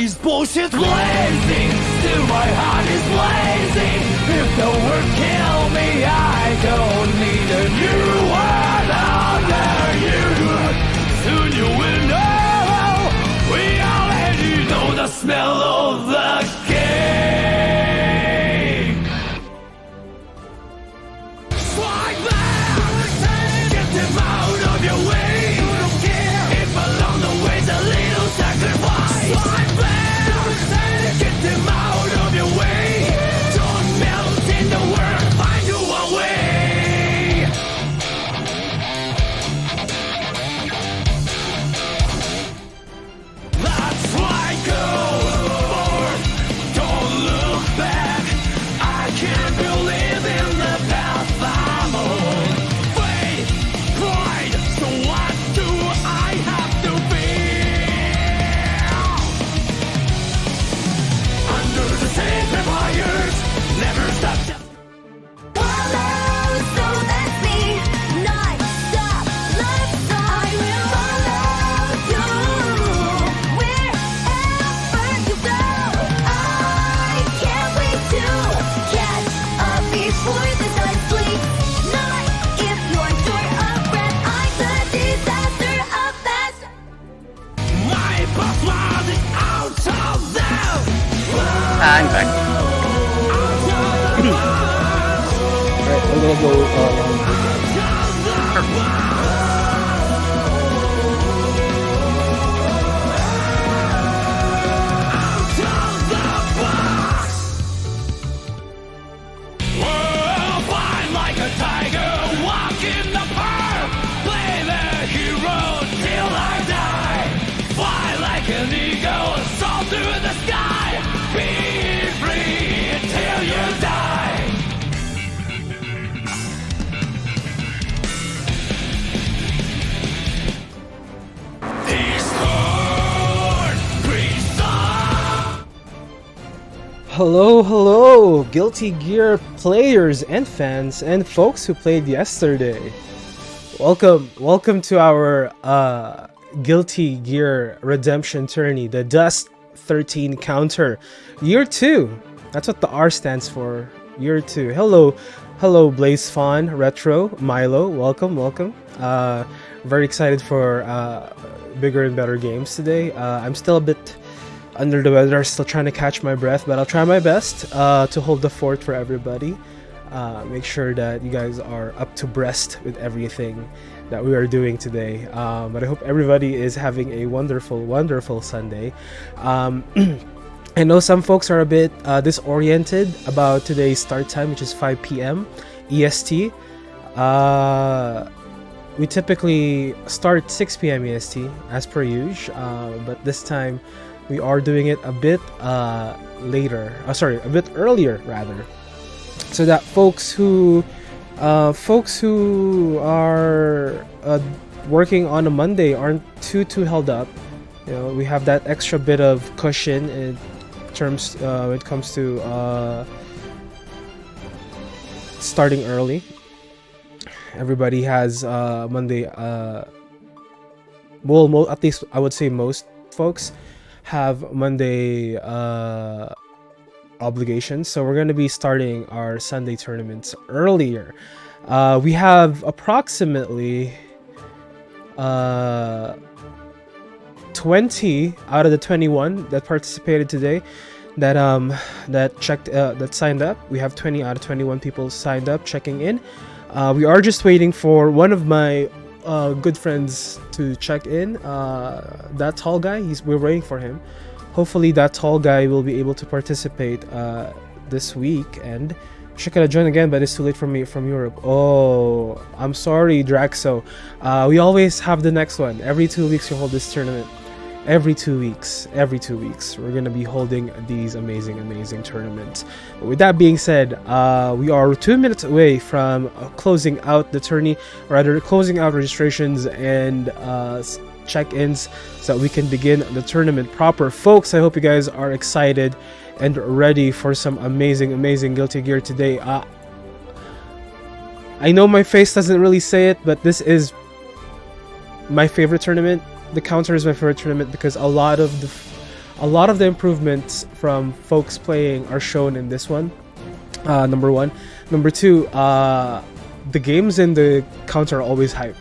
these bullshit blazing, still my heart is blazing. If the word kill me, I don't need a new word under you. Soon you will know, we already know the smell of the game. Strike back, get them out of your way. You don't care if along the way's a little sacrifice. Strike back, get them out of your way. Don't melt in the world, find you a way. That's why go forward, don't look back. I can't believe in the path I'm on. Faith, pride, so what do I have to feel? Under the sacred fires, never stop. Follow, so that's me. Not stop, love song. I will follow you wherever you go. I can't wait to catch up before the sun sleeps. Not if you're short of breath. I'm the disaster of fast. My boss was out of them. I'm back. Alright, I'm gonna go Well, fight like a tiger, walk in the park, play the hero till I die. Fly like an eagle, soar through the sky, be free till you die. Discord, priest of Hello, Guilty Gear players and fans and folks who played yesterday. Welcome to our Guilty Gear Redemption Tourney, the DUST XIII Counter Year 2. That's what the R stands for. Year 2. Hello, Blaze Fawn, Retro, Milo. Welcome. Very excited for bigger and better games today. I'm still a bit under the weather, still trying to catch my breath, but I'll try my best to hold the fort for everybody. Make sure that you guys are up to breast with everything that we are doing today. But I hope everybody is having a wonderful Sunday. I know some folks are a bit disoriented about today's start time, which is 5 p.m. EST. We typically start 6 p.m. EST as per usual, but this time we are doing it a bit later. A bit earlier rather, so that folks who are working on a Monday aren't too held up. You know, we have that extra bit of cushion in terms when it comes to starting early. Everybody has Monday. At least I would say most folks have Monday obligations, so we're going to be starting our Sunday tournaments earlier. We have approximately 20 out of the 21 that participated today that signed up. We have 20 out of 21 people signed up checking in. We are just waiting for one of my good friends to check in. That tall guy, we're waiting for him. Hopefully that tall guy will be able to participate this week, and she could have joined again, but it's too late for me from Europe. Oh, I'm sorry, Draxo. We always have the next one. Every 2 weeks we hold this tournament. Every 2 weeks, we're gonna be holding these amazing tournaments. But with that being said, we are 2 minutes away from closing out the tourney, rather closing out registrations and check-ins, so that we can begin the tournament proper. Folks, I hope you guys are excited and ready for some amazing Guilty Gear today. I know my face doesn't really say it, but this is my favorite tournament. The counter is my favorite tournament because a lot of A lot of the improvements from folks playing are shown in this one. Number one. Number two, the games in the counter are always hype.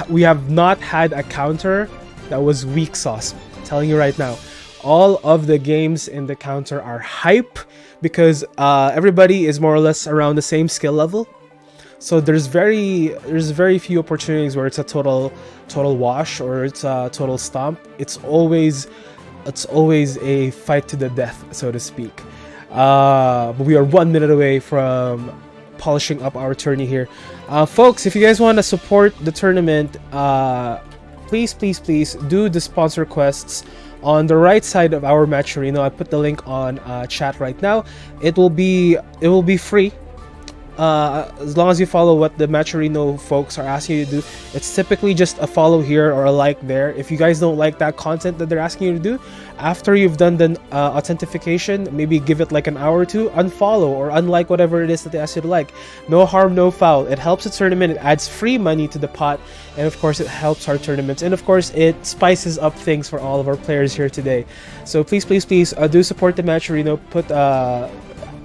We have not had a counter that was weak sauce. I'm telling you right now, all of the games in the counter are hype because everybody is more or less around the same skill level. So there's very few opportunities where it's a total wash or it's a total stomp. It's always a fight to the death, so to speak. But we are 1 minute away from polishing up our tourney here. Folks, if you guys want to support the tournament, please do the sponsor quests on the right side of our matcherino. I put the link on chat right now. It will be free. As long as you follow what the matcherino folks are asking you to do. It's typically just a follow here or a like there. If you guys don't like that content that they're asking you to do, after you've done the authentication, maybe give it like an hour or two, unfollow or unlike whatever it is that they ask you to like. No harm, no foul. It helps the tournament, it adds free money to the pot, and of course it helps our tournaments, and of course it spices up things for all of our players here today. So please do support the matcherino.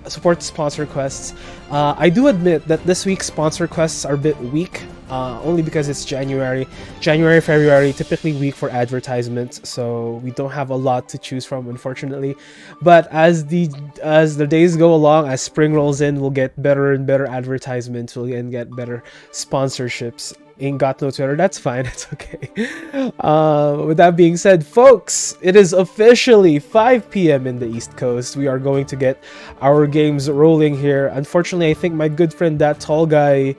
Support the sponsor quests. I do admit that this week's sponsor quests are a bit weak, only because it's January, February, typically weak for advertisements, so we don't have a lot to choose from, unfortunately. But as the days go along, as spring rolls in, we'll get better and better advertisements, we'll get better sponsorships. Ain't got no Twitter, that's fine, it's okay. With that being said, folks, it is officially 5 p.m. in the East Coast. We are going to get our games rolling here. Unfortunately, I think my good friend that tall guy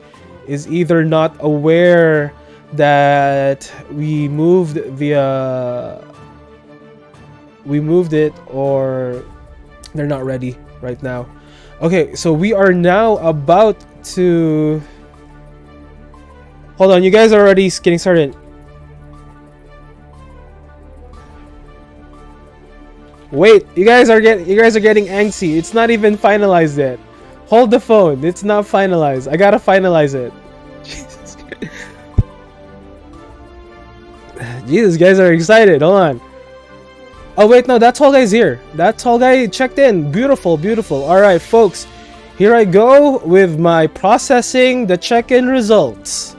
is either not aware that we moved it, or they're not ready right now. Okay, so we are now about to... Hold on, you guys are already getting started. Wait, you guys are getting angsty. It's not even finalized yet. Hold the phone. It's not finalized. I gotta finalize it. Jesus Christ. Jesus, guys are excited. Hold on. Oh wait, no, that tall guy's here. That tall guy checked in. Beautiful, beautiful. All right, folks. Here I go with my processing the check-in results.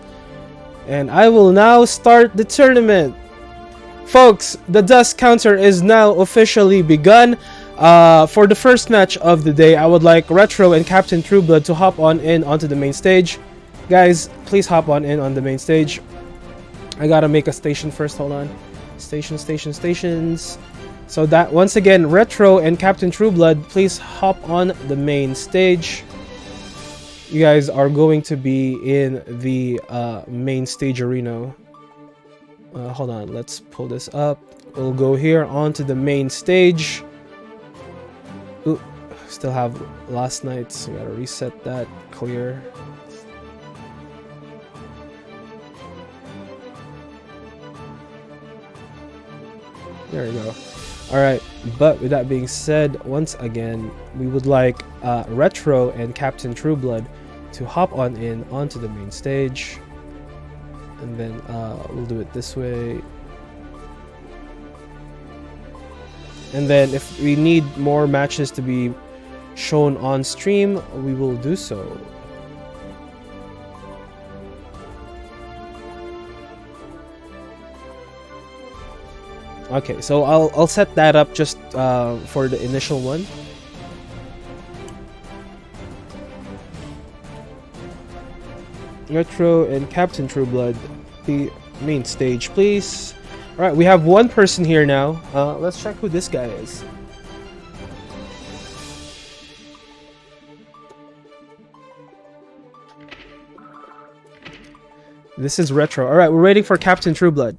And I will now start the tournament. Folks, the DUST counter is now officially begun. For the first match of the day, I would like Retro and Captain Trueblood to hop on in onto the main stage. Guys, please hop on in on the main stage. I gotta make a station first, hold on. Stations. So that, once again, Retro and Captain Trueblood, please hop on the main stage. You guys are going to be in the main stage arena. Hold on, let's pull this up. We'll go here onto the main stage. Ooh, still have last night's. So we gotta reset that. Clear. There we go. Alright, but with that being said, once again, we would like Retro and Captain Trueblood to hop on in onto the main stage. And then we'll do it this way. And then if we need more matches to be shown on stream, we will do so. Okay, so I'll set that up just for the initial one. Retro and Captain Trueblood, the main stage, please. Alright, we have one person here now. Let's check who this guy is. This is Retro. Alright, we're waiting for Captain Trueblood.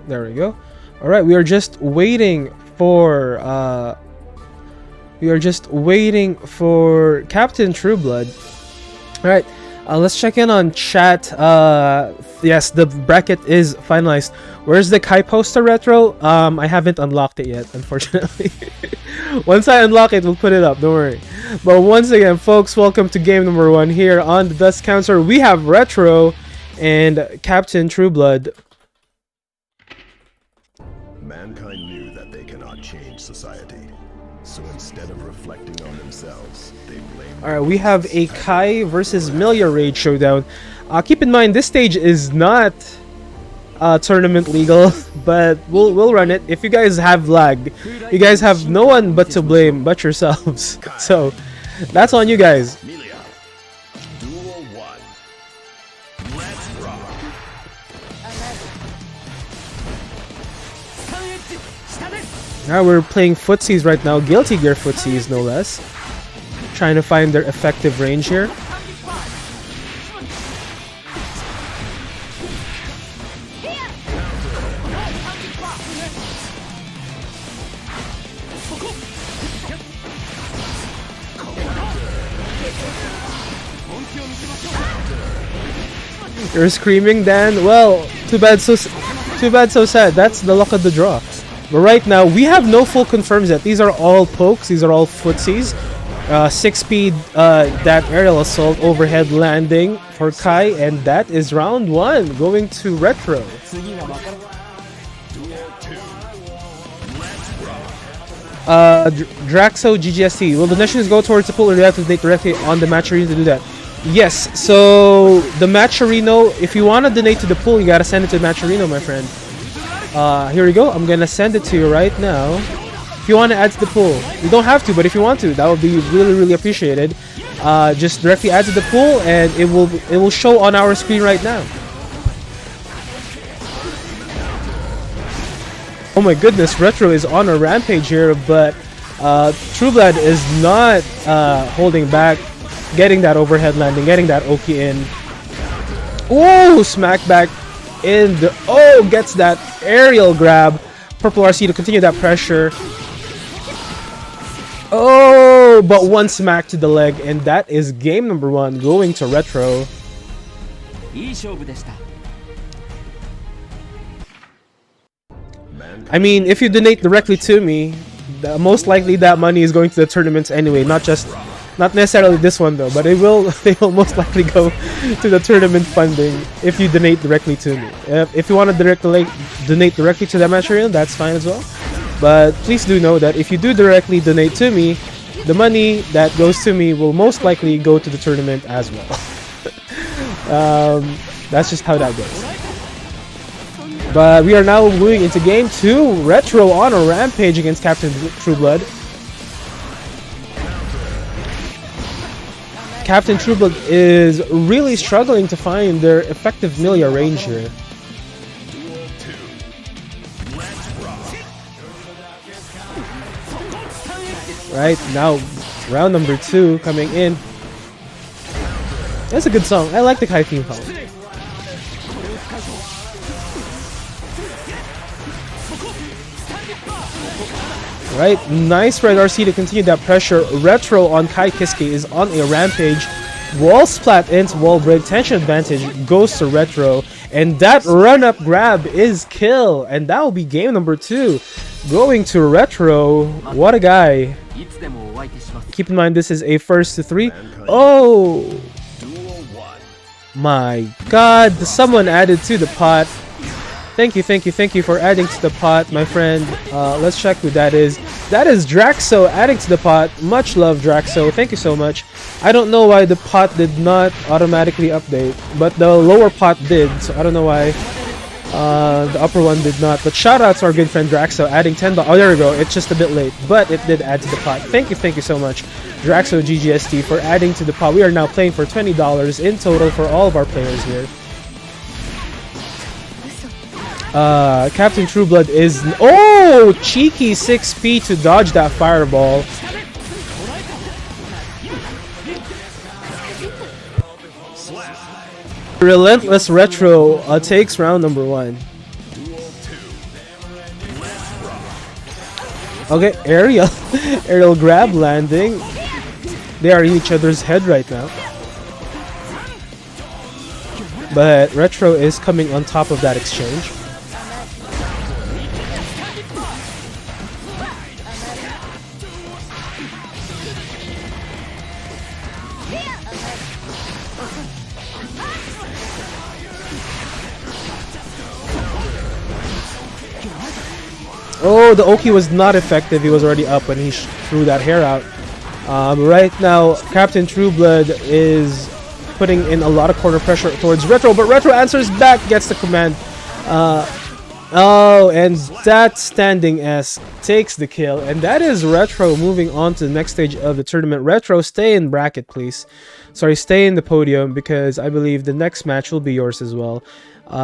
There we go. All right, we are just waiting for Captain Trueblood. All right, let's check in on chat. Yes, the bracket is finalized. Where's the Kai poster retro? I haven't unlocked it yet, unfortunately. Once I unlock it, we'll put it up. Don't worry. But once again, folks, welcome to game number 1 here on the Dust Counter. We have Retro and Captain Trueblood. Mankind knew that they cannot change society, so instead of reflecting on themselves, they blamed. All right, we have a Kai versus Milia Raid showdown. Keep in mind, this stage is not tournament legal, but we'll run it. If you guys have lag, you guys have no one but to blame but yourselves. So that's on you guys. Milia, Duel 1. Let's rock. Now we're playing footsies right now, Guilty Gear footsies no less. Trying to find their effective range here. You're screaming, Dan? Well, too bad, so sad. That's the luck of the draw. But right now, we have no full confirms yet. These are all pokes. These are all footsies. 6-speed, that aerial assault overhead landing for Kai, and that is round 1 going to Retro. Draxo GGST. Will donations go towards the pool or do you have to donate directly on the matcherino to do that? Yes, so the matcherino, if you want to donate to the pool, you gotta send it to matcherino, my friend. Here we go. I'm gonna send it to you right now. If you want to add to the pool, you don't have to, but if you want to, that would be really appreciated. Just directly add to the pool, and it will show on our screen right now. Oh my goodness, Retro is on a rampage here, but Trueblood is not holding back, getting that overhead landing, getting that Oki in. Oh, smack back in the... Oh, gets that aerial grab. Purple RC to continue that pressure. Oh, but one smack to the leg, and that is game number 1 going to Retro. I mean, if you donate directly to me, most likely that money is going to the tournaments anyway, not necessarily this one though, but it will most likely go to the tournament funding if you donate directly to me. If you want to donate directly to that matcherino, that's fine as well. But please do know that if you do directly donate to me, the money that goes to me will most likely go to the tournament as well. That's just how that goes. But we are now moving into game 2. Retro on a rampage against Captain Trueblood. Captain Trueblood is really struggling to find their effective Milia range here. Right, now round number 2 coming in. That's a good song. I like the Kai theme song. Right, nice red RC to continue that pressure. Retro on Kai Kiske is on a rampage. Wall splat into wall break. Tension advantage goes to Retro. And that run-up grab is kill. And that will be game number 2 going to Retro. What a guy. Keep in mind, this is a first to 3. Oh! My god, someone added to the pot. Thank you for adding to the pot, my friend. Let's check who that is. That is Draxo adding to the pot. Much love, Draxo. Thank you so much. I don't know why the pot did not automatically update, but the lower pot did, so I don't know why the upper one did not. But shout out to our good friend Draxo adding $10. Oh, there we go. It's just a bit late, but it did add to the pot. Thank you so much, Draxo GGST, for adding to the pot. We are now playing for $20 in total for all of our players here. Captain Trueblood is... Oh! Cheeky 6P to dodge that fireball. Relentless Retro takes round number 1. Okay, aerial. Aerial grab landing. They are in each other's head right now. But Retro is coming on top of that exchange. Oh, the Oki was not effective. He was already up when he threw that hair out. Right now, Captain Trueblood is putting in a lot of corner pressure towards Retro, but Retro answers back, gets the command. Oh, and that standing S takes the kill, and that is Retro moving on to the next stage of the tournament. Retro, stay in bracket, please. Sorry, stay in the podium, because I believe the next match will be yours as well.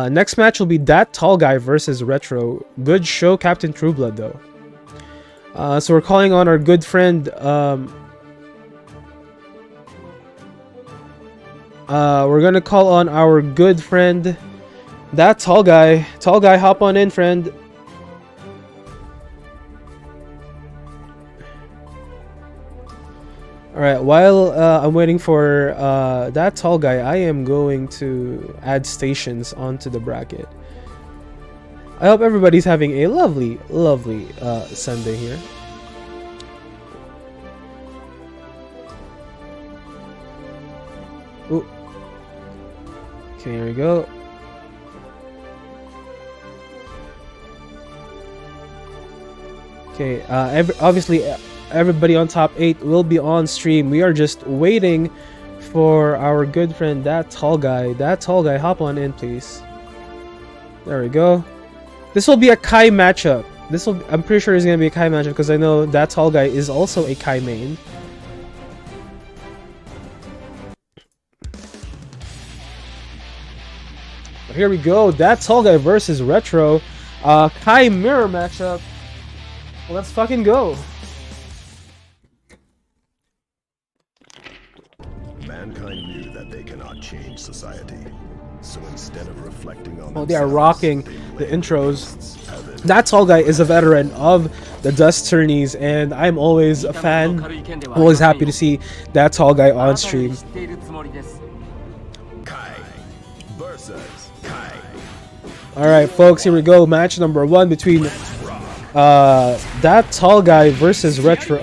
Next match will be that tall guy versus Retro. Good show, Captain Trueblood, though. So we're calling on our good friend. We're gonna call on our good friend, that tall guy. Tall guy, hop on in, friend. Alright, while I'm waiting for that tall guy, I am going to add stations onto the bracket. I hope everybody's having a lovely, lovely Sunday here. Ooh. Okay, here we go. Okay, obviously everybody on top 8 will be on stream. We are just waiting for our good friend, that tall guy. That tall guy, hop on in, please. There we go. This will be a Kai matchup. I'm pretty sure it's gonna be a Kai matchup because I know that tall guy is also a Kai main. But here we go. That tall guy versus Retro. Kai mirror matchup. Let's fucking go. Mankind knew that they cannot change society. So instead of reflecting on Oh, they are themselves, rocking they the blame intros. heaven. That tall guy is a veteran of the DUST tourneys, and I'm always a fan. Always happy to see that tall guy on stream. Kai versus Kai. Alright, folks, here we go. Match number 1 between that tall guy versus Retro.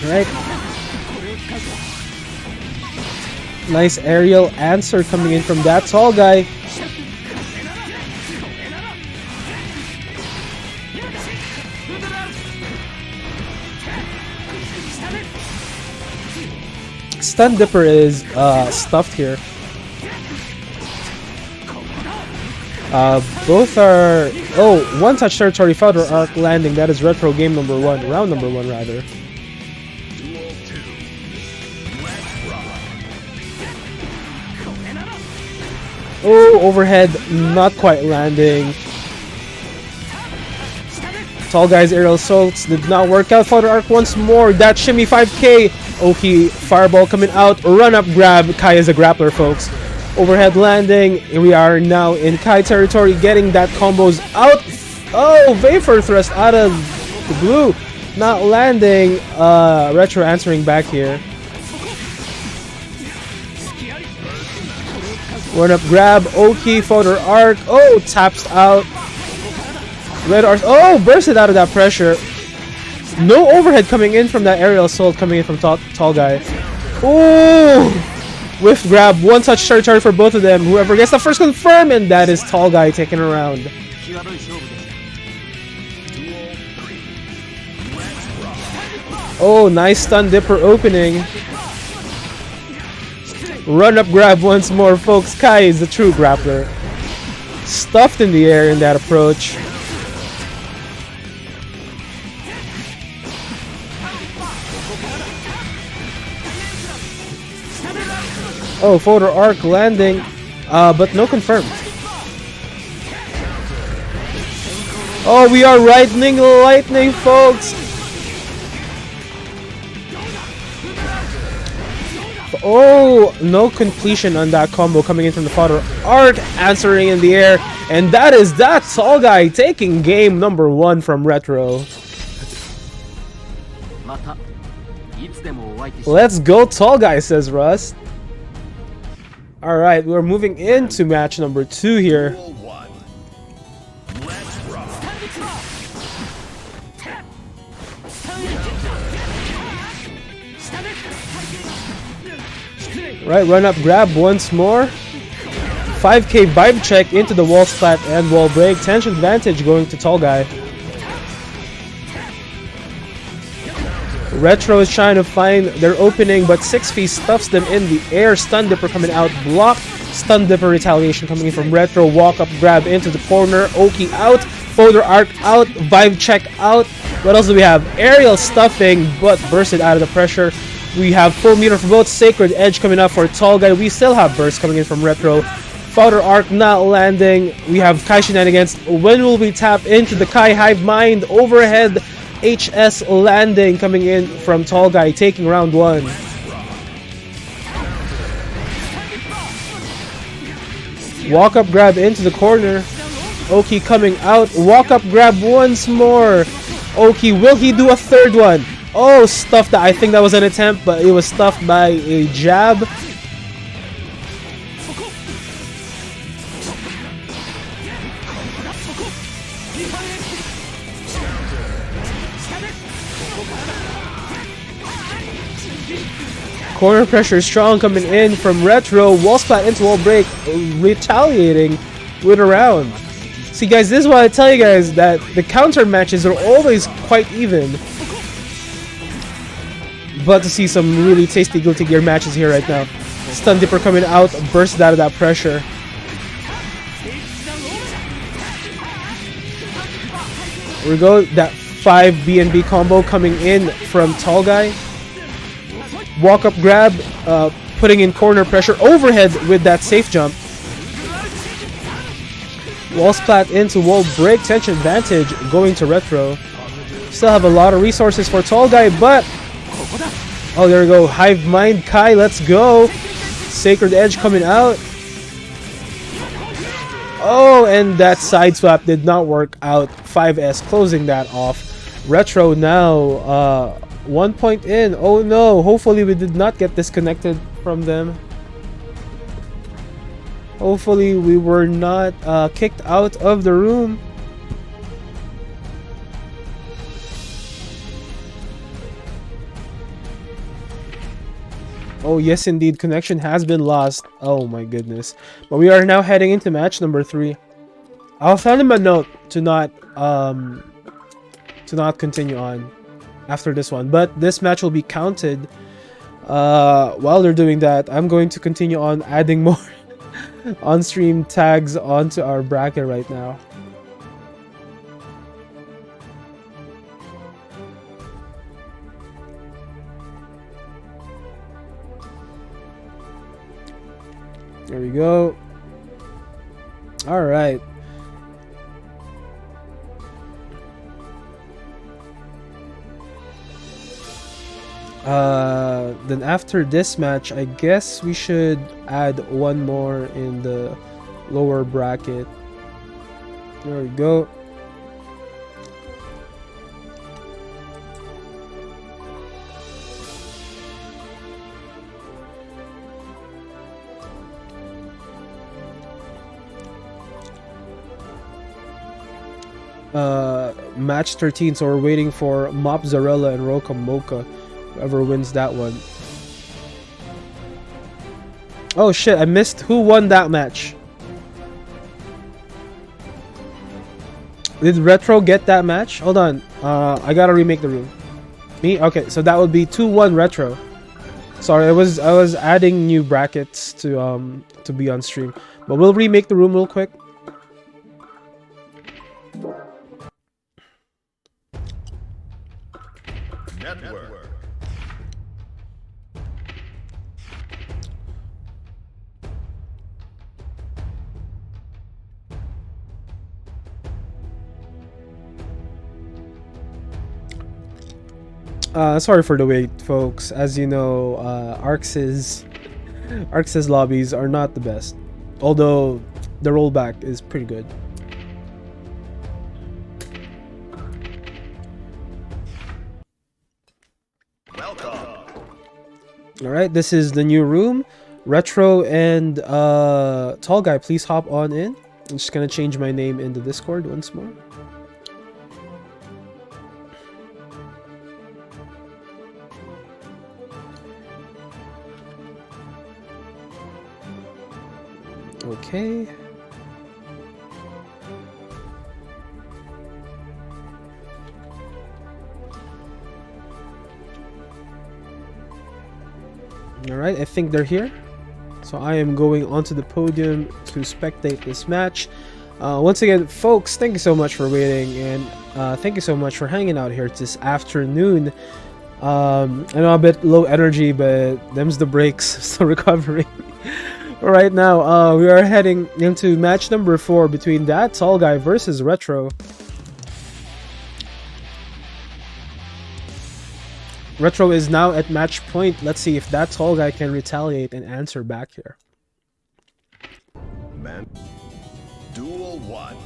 Alright. Nice aerial answer coming in from that tall guy. Stun Dipper is stuffed here. Both are... Oh, one touch territory, Founder Arc landing. That is Retro game number 1. Round number 1, rather. Oh, overhead, not quite landing. Tall guy's aerial assaults did not work out. Founder Arc once more. That shimmy 5k. Oki fireball coming out. Run up grab. Kai is a grappler, folks. Overhead landing. We are now in Kai territory, getting that combos out. Oh, Vapor thrust out of the blue. Not landing. Retro answering back here. Run up grab. Oki, Founder Arc. Oh, taps out. Red Arc. Oh, bursted out of that pressure. No overhead coming in from that aerial assault coming in from tall guy. Oh, whiff grab. One touch territory for both of them. Whoever gets the first confirm, and that is tall guy taking around. Oh, nice stun dipper opening. Run up grab once more, folks. Kai is the true grappler. Stuffed in the air in that approach. Oh, Founder Arc landing, but no confirm. Oh, we are riding lightning, folks. Oh, no completion on that combo coming in from the Father Art, answering in the air, and that is that tall guy taking game number 1 from Retro. Let's go, tall guy, says Rust. Alright, we're moving into match number 2 here. Duel 1. Let's rock. Right, run up, grab once more. 5k vibe check into the wall splat and wall break. Tension advantage going to tall guy. Retro is trying to find their opening, but 6 feet stuffs them in the air. Stun Dipper coming out, block. Stun Dipper retaliation coming in from Retro. Walk up, grab into the corner. Oki out. Folder Arc out. Vibe check out. What else do we have? Aerial stuffing, but bursted out of the pressure. We have full meter for both. Sacred Edge coming up for Tall Guy. We still have burst coming in from Retro. Folder Arc not landing. We have Kai Shenanigans. When will we tap into the Kai Hive Mind? Overhead HS landing coming in from Tall Guy, taking round 1. Walk up grab into the corner. Oki coming out. Walk up grab once more. Oki, will he do a third one? Oh, stuffed that. I think that was an attempt, but it was stuffed by a jab. Corner pressure strong coming in from Retro. Wall splat into wall break, retaliating with a round. See guys, this is why I tell you guys that the counter matches are always quite even. But to see some really tasty Guilty Gear matches here right now. Stun Dipper coming out, bursted out of that pressure. Here we go, that 5 BNB combo coming in from Tall Guy. Walk up grab, putting in corner pressure, overhead with that safe jump. Wall splat into wall break, tension advantage going to Retro. Still have a lot of resources for Tall Guy, but oh, there we go. Hive Mind Kai, let's go. Sacred Edge coming out. Oh, and that side swap did not work out. 5S closing that off. Retro now 1 point in. Oh no, hopefully we did not get disconnected from them. Hopefully we were not kicked out of the room. Oh yes indeed, connection has been lost. Oh my goodness. But we are now heading into match number 3. I'll send him a note to not continue on after this one, but this match will be counted. While they're doing that, I'm going to continue on adding more on-stream tags onto our bracket right now. There we go. All right. Then after this match, I guess we should add one more in the lower bracket. There we go. Match 13, so we're waiting for Mozzarella and Roka Mocha. Whoever wins that one. Oh shit, I missed who won that match. Did Retro get that match? Hold on. I gotta remake the room. Me? Okay, so that would be 2-1 Retro. Sorry, I was adding new brackets to be on stream. But we'll remake the room real quick. Network. Sorry for the wait, folks. As you know, Arx's lobbies are not the best, although the rollback is pretty good. Alright, this is the new room. Retro and Tall Guy, please hop on in. I'm just gonna change my name in the Discord once more. Okay. Alright, I think they're here. So I am going onto the podium to spectate this match. Once again, folks, thank you so much for waiting, and thank you so much for hanging out here this afternoon. I know I'm a bit low energy, but them's the breaks, still recovering. Right now, we are heading into match number 4 between that Tall Guy versus Retro. Retro is now at match point. Let's see if that Tall Guy can retaliate and answer back here. Man. Duel 1.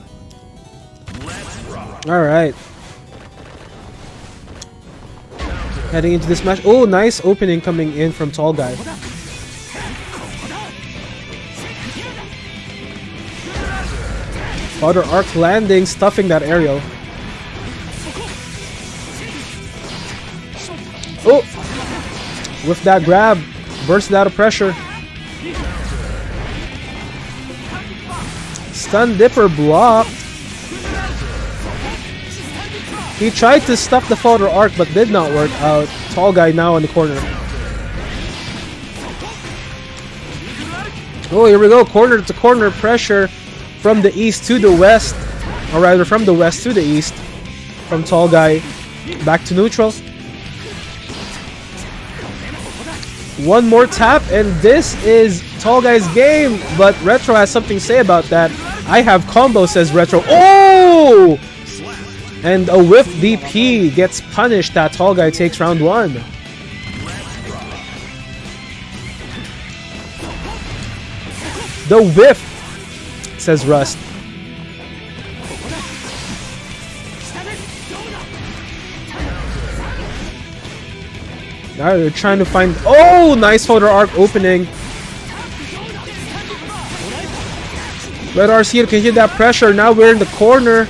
Let's rock. Alright. Heading into this match. Oh, nice opening coming in from Tall Guy. Other arc landing, stuffing that aerial. Oh! With that grab, bursted out of pressure. Stun Dipper blocked. He tried to stuff the Folder Arc but did not work out. Tall Guy now in the corner. Oh, here we go. Corner to corner pressure from the east to the west. Or rather, from the west to the east. From Tall Guy back to neutral. One more tap, and this is Tall Guy's game. But Retro has something to say about that. I have combo, says Retro. Oh! And a whiff DP gets punished. That Tall Guy takes round 1. The whiff, says Rust. Now they're trying to find... Oh! Nice Folder Arc opening. Red RC can hit that pressure. Now we're in the corner.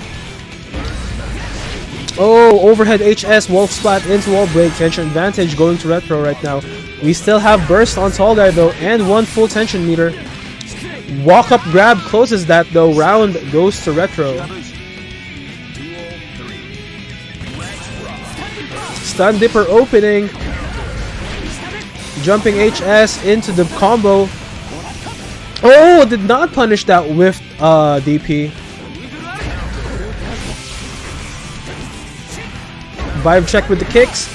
Oh, overhead HS, Wolf Splat into wall break. Tension advantage going to Retro right now. We still have burst on Tall Guy though, and 1 full tension meter. Walk up grab closes that though. Round goes to Retro. Stun Dipper opening. Jumping HS into the combo. Oh, did not punish that with DP. Vibe check with the kicks.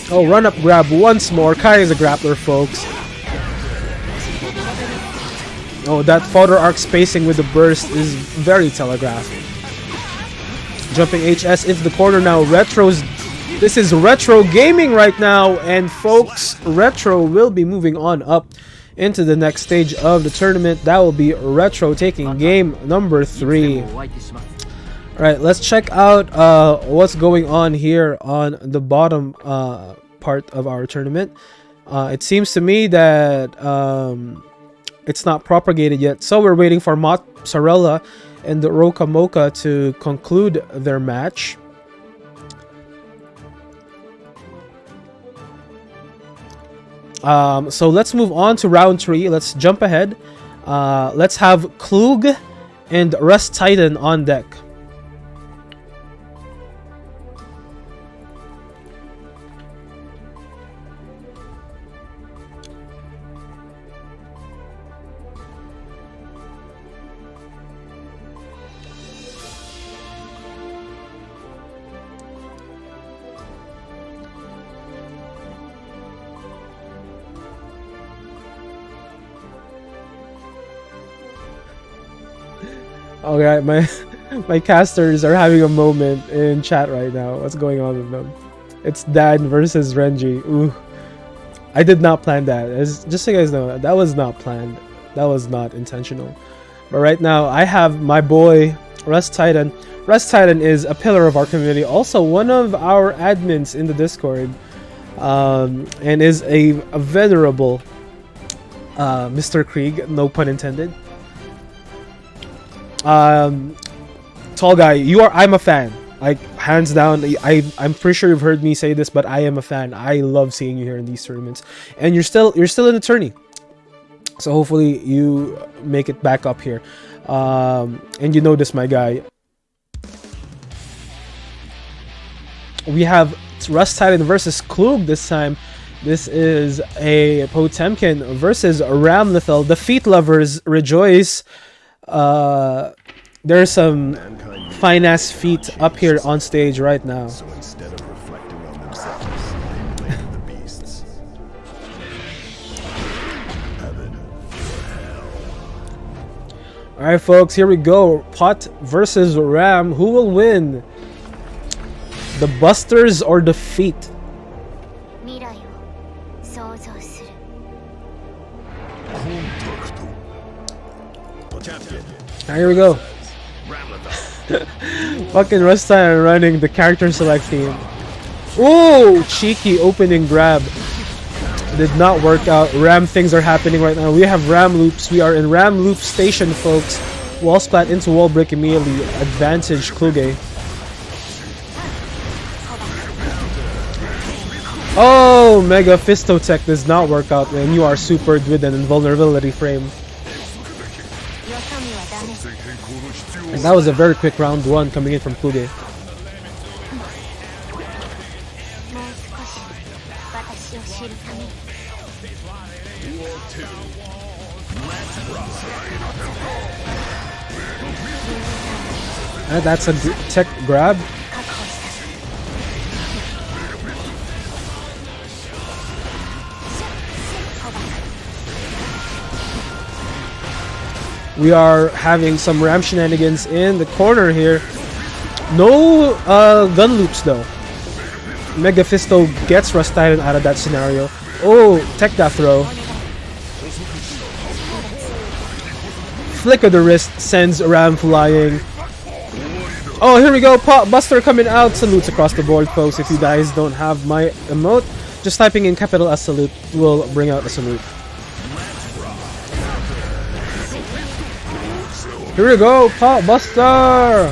Oh, run up grab once more. Kai is a grappler, folks. Oh, that Folder Arc spacing with the burst is very telegraphed. Jumping HS into the corner now. Retro's... This is Retro Gaming right now. And folks, Retro will be moving on up into the next stage of the tournament. That will be Retro taking game number 3. Alright, let's check out what's going on here on the bottom part of our tournament. It seems to me that it's not propagated yet, so we're waiting for Mozzarella and the Roca Mocha to conclude their match. So let's move on to round 3. Let's jump ahead. Let's have Klug and Rust Titan on deck. Alright, my casters are having a moment in chat right now. What's going on with them? It's Dan versus Renji. Ooh. I did not plan that. Just so you guys know, that was not planned. That was not intentional. But right now, I have my boy, Rust Titan. Rust Titan is a pillar of our community. Also, one of our admins in the Discord. And is a venerable Mr. Krieg, no pun intended. Tall guy, I'm a fan. Like, hands down. I'm pretty sure you've heard me say this, but I am a fan. I love seeing you here in these tournaments, and you're still in the tourney. So hopefully you make it back up here. And you know this, my guy. We have Rust Titan versus Klug this time. This is a Potemkin versus Ram Lethal. The feet lovers rejoice. There's some fine-ass feet up here on stage right now. So instead of reflecting on themselves, they blame the beasts. Heaven or hell. Alright, folks, here we go. Pot versus Ram. Who will win? The Busters or the feet? 未来を想像する Here we go. Fucking Rust Titan running the character select team. Ooh, cheeky opening grab. Did not work out. Ram things are happening right now. We have Ram loops. We are in Ram loop station, folks. Wall splat into wall break immediately. Advantage Kluge. Oh, Mega Fisto Tech does not work out when you are supered with an invulnerability frame. And that was a very quick round one coming in from Kluge. もう少し私を知るために That's a tech grab. 確保した We are having some Ram shenanigans in the corner here. No gun loops though. Mega Fisto gets Rust Titan out of that scenario. Oh, tech that throw. Flick of the wrist sends Ram flying. Oh, here we go. Pop Buster coming out. Salutes across the board, folks. If you guys don't have my emote, just typing in capital S salute will bring out a salute. Here we go, Pop Buster!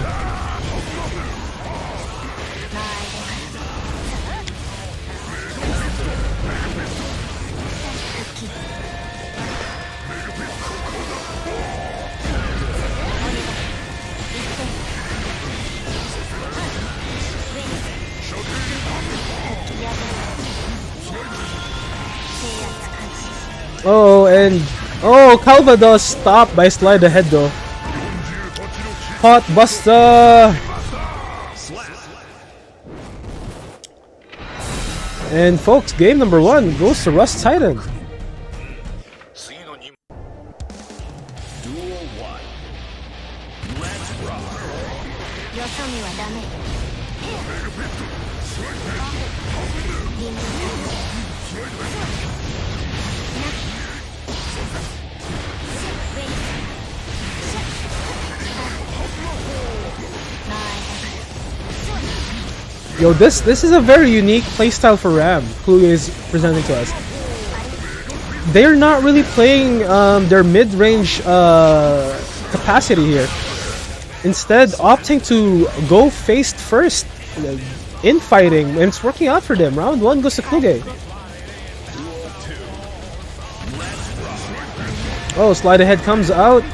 Oh, and oh, Calvados stopped by slide ahead though. Pot Buster! And folks, game number one goes to Rust Titan. Duel 1. Let's rock. よそ見はダメ Yo, this is a very unique playstyle for Ram, who is presenting to us. They're not really playing their mid-range capacity here. Instead, opting to go face first, infighting, and it's working out for them. Round one goes to Kluge. Oh, slide ahead comes out.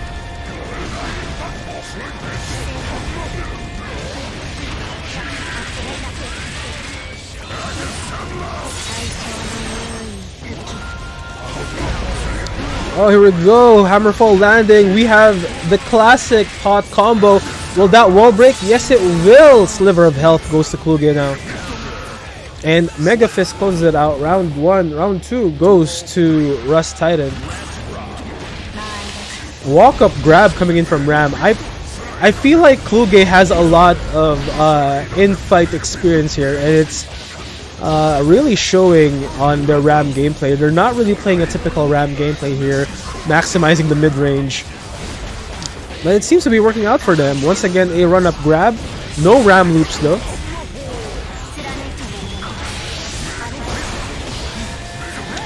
Oh, here we go. Hammerfall landing. We have the classic pot combo. Will that wall break? Yes, it will. Sliver of health goes to Kluge now. And Mega Fist closes it out. Round one. Round two goes to Rust Titan. Walk up grab coming in from Ram. I feel like Kluge has a lot of in-fight experience here, and really showing on their RAM gameplay. They're not really playing a typical RAM gameplay here, maximizing the mid-range. But it seems to be working out for them. Once again, a run-up grab. No RAM loops though.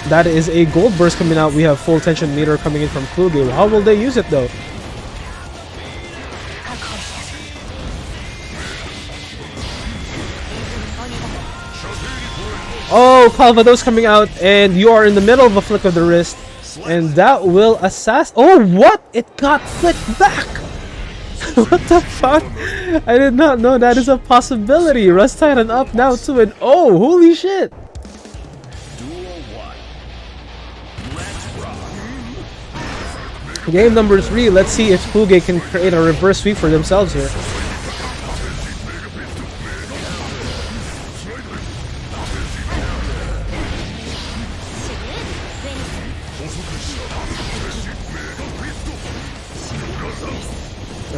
That is a gold burst coming out. We have full tension meter coming in from Kluge. How will they use it though? Oh, Calvados coming out, and you are in the middle of a flick of the wrist, and that will assassinate. Oh, what? It got flicked back. What the fuck? I did not know that is a possibility. Rust Titan up now 2-0. Holy shit. Game number 3. Let's see if Kluge can create a reverse sweep for themselves here.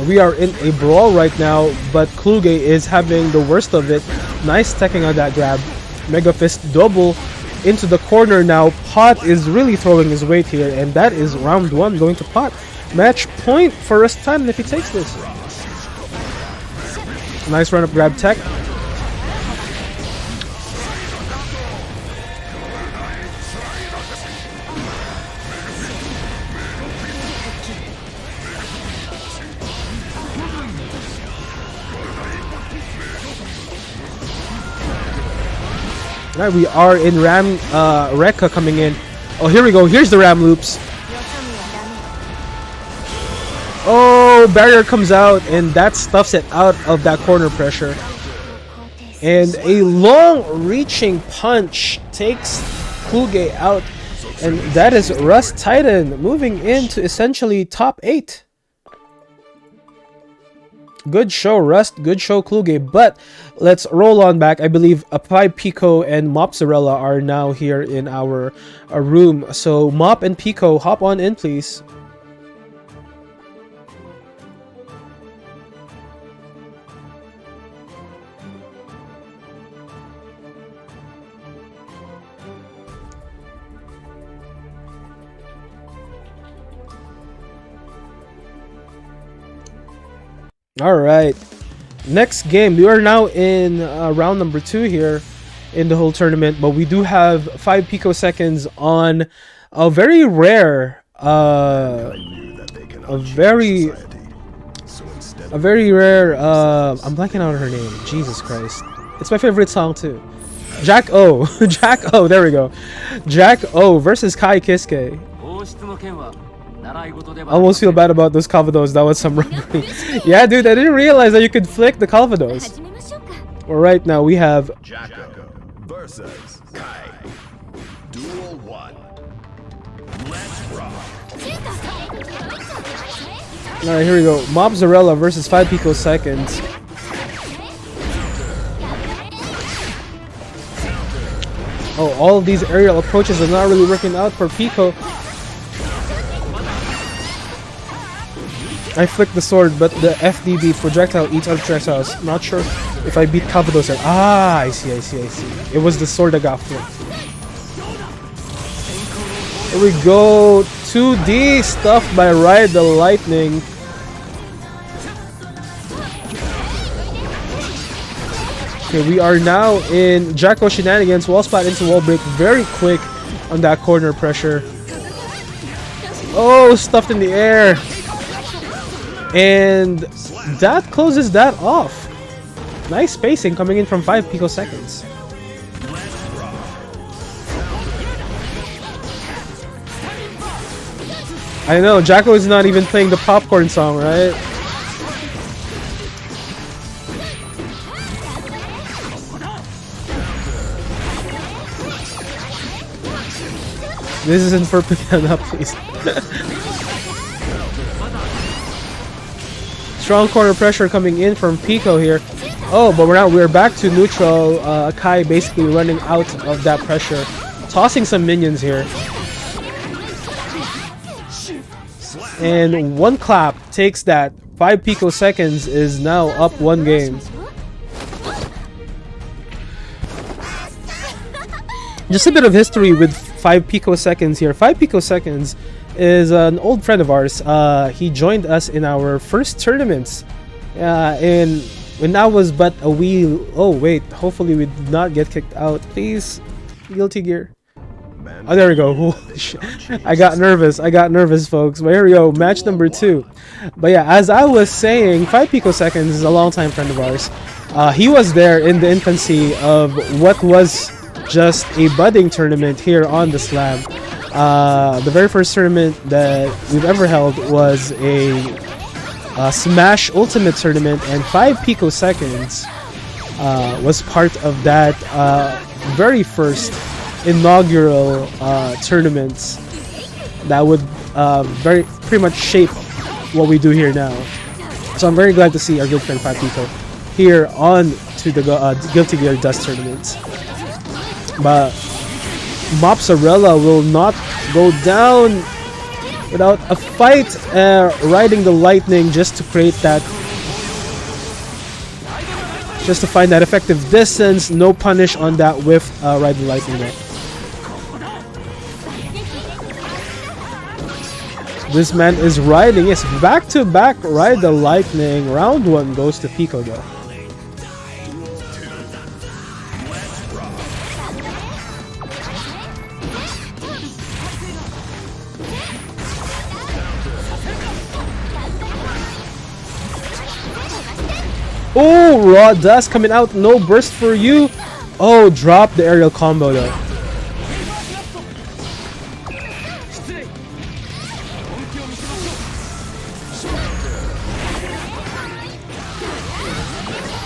We are in a brawl right now, but Kluge is having the worst of it. Nice teching on that grab. Mega Fist double into the corner now. Pot is really throwing his weight here, and that is round 1 going to Pot. Match point for Rust Titan if he takes this. Nice run up grab tech. Right, we are in Ram Rekka coming in. Oh, here we go. Here's the Ram loops. Oh, barrier comes out, and that stuffs it out of that corner pressure. And a long-reaching punch takes Kluge out, and that is Rust Titan moving into essentially top 8. Good show, Rust. Good show, Kluge. But let's roll on back. I believe Apply Pico and Mopzarella are now here in our room. So Mop and Pico, hop on in, please. Alright, next game. We are now in round number 2 here in the whole tournament, but we do have 5 picoseconds on a very rare, I'm blanking out on her name. Jesus Christ. It's my favorite song too. Jack O. Jack O, there we go. Jack O versus Kai Kiske. I almost feel bad about those Calvados. That was some robbery. Yeah, dude, I didn't realize that you could flick the Calvados. Well, right now we have Jacko versus Kai. Duel 1. Let's rock. Alright, here we go. Mopzarella versus 5 picoseconds. Oh, all of these aerial approaches are not really working out for Pico. I flicked the sword, but the FDB projectile eats other projectiles. Not sure if I beat Calvados. Ah, I see. It was the sword that got flicked. Here we go. 2D stuffed by Ride the Lightning. Okay, we are now in Jacko shenanigans. Wall spot into wall break. Very quick on that corner pressure. Oh, stuffed in the air. And that closes that off. Nice spacing coming in from 5 picoseconds. I know, Jacko is not even playing the popcorn song, right? This isn't for Pagana, please. Strong corner pressure coming in from Pico here. Oh, but we're back to neutral. Kai basically running out of that pressure. Tossing some minions here. And one clap takes that. 5 picoseconds is now up 1 game. Just a bit of history with 5 picoseconds here. 5 picoseconds is an old friend of ours. He joined us in our first tournaments when I was but a wee... Oh wait, hopefully we did not get kicked out. Please, Guilty Gear. Oh, there we go. Holy shit. I got nervous, folks. But here we go, match number 2. But yeah, as I was saying, 5 picoseconds is a longtime friend of ours. He was there in the infancy of what was just a budding tournament here on the Slam. The very first tournament that we've ever held was a Smash Ultimate tournament, and 5 picoseconds was part of that very first inaugural tournaments that would pretty much shape what we do here now. So I'm very glad to see our good friend 5 Pico here on to the Guilty Gear Dust tournaments. But Mozzarella will not go down without a fight, riding the lightning just to create that, just to find that effective distance. No punish on that whiff, ride the lightning there. This man is riding, yes, back to back ride the lightning. Round 1 goes to Pico though. Oh, raw dust coming out. No burst for you. Oh, drop the aerial combo though.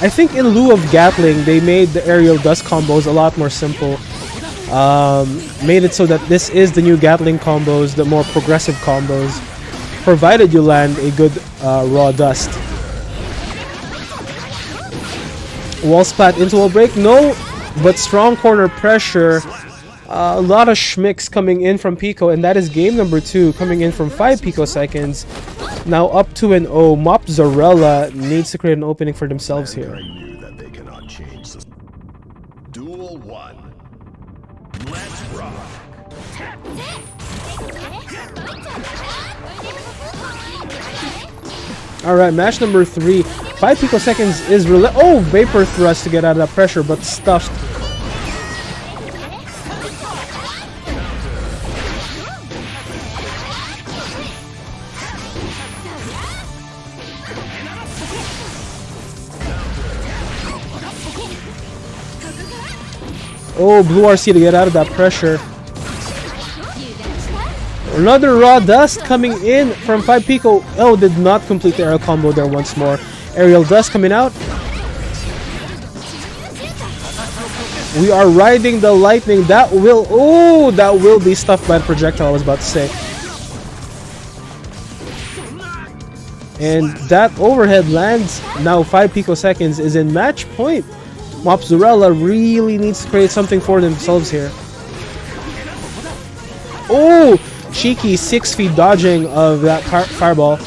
I think in lieu of Gatling, they made the aerial dust combos a lot more simple. Made it so that this is the new Gatling combos, the more progressive combos, provided you land a good raw dust. Wall splat into wall break, no, but strong corner pressure. A lot of schmicks coming in from Pico, and that is game number 2 coming in from 5 picoseconds. Now up 2-0. Mozzarella needs to create an opening for themselves here. Knew that they cannot change the... Duel 1. Let's rock. Alright, match number 3. 5 picoseconds is oh, vapor thrust to get out of that pressure, but stuffed. Oh, blue RC to get out of that pressure. Another raw dust coming in from 5 Pico. Oh, did not complete the aerial combo there once more. Aerial dust coming out. We are riding the lightning. That will be stuffed by the projectile, I was about to say. And that overhead lands. Now 5 picoseconds is in match point. Mozzarella really needs to create something for themselves here. Oh, cheeky 6 feet dodging of that fireball.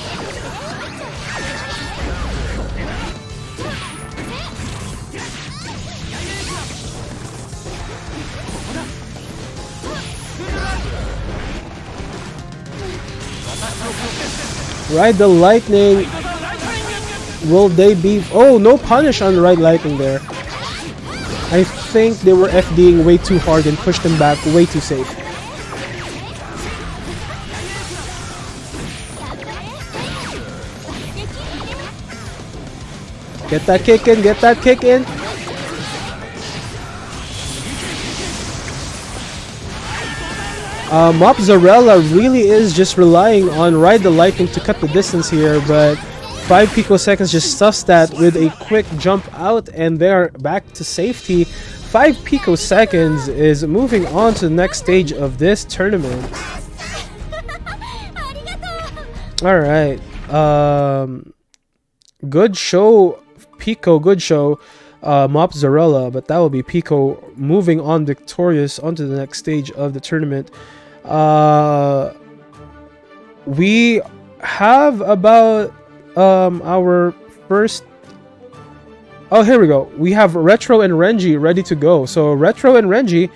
Ride the lightning. Will they be... Oh, no punish on the right lightning there. I think they were FDing way too hard and pushed them back way too safe. Get that kick in, get that kick in. Mozzarella really is just relying on Ride the Lightning to cut the distance here, but 5 picoseconds just stuffs that with a quick jump out, and they're back to safety. 5 picoseconds is moving on to the next stage of this tournament. Alright. Good show, Pico, good show. Mozzarella, but that will be Pico moving on victorious onto the next stage of the tournament. We have about our first... Oh, here we go. We have Retro and Renji ready to go. So Retro and Renji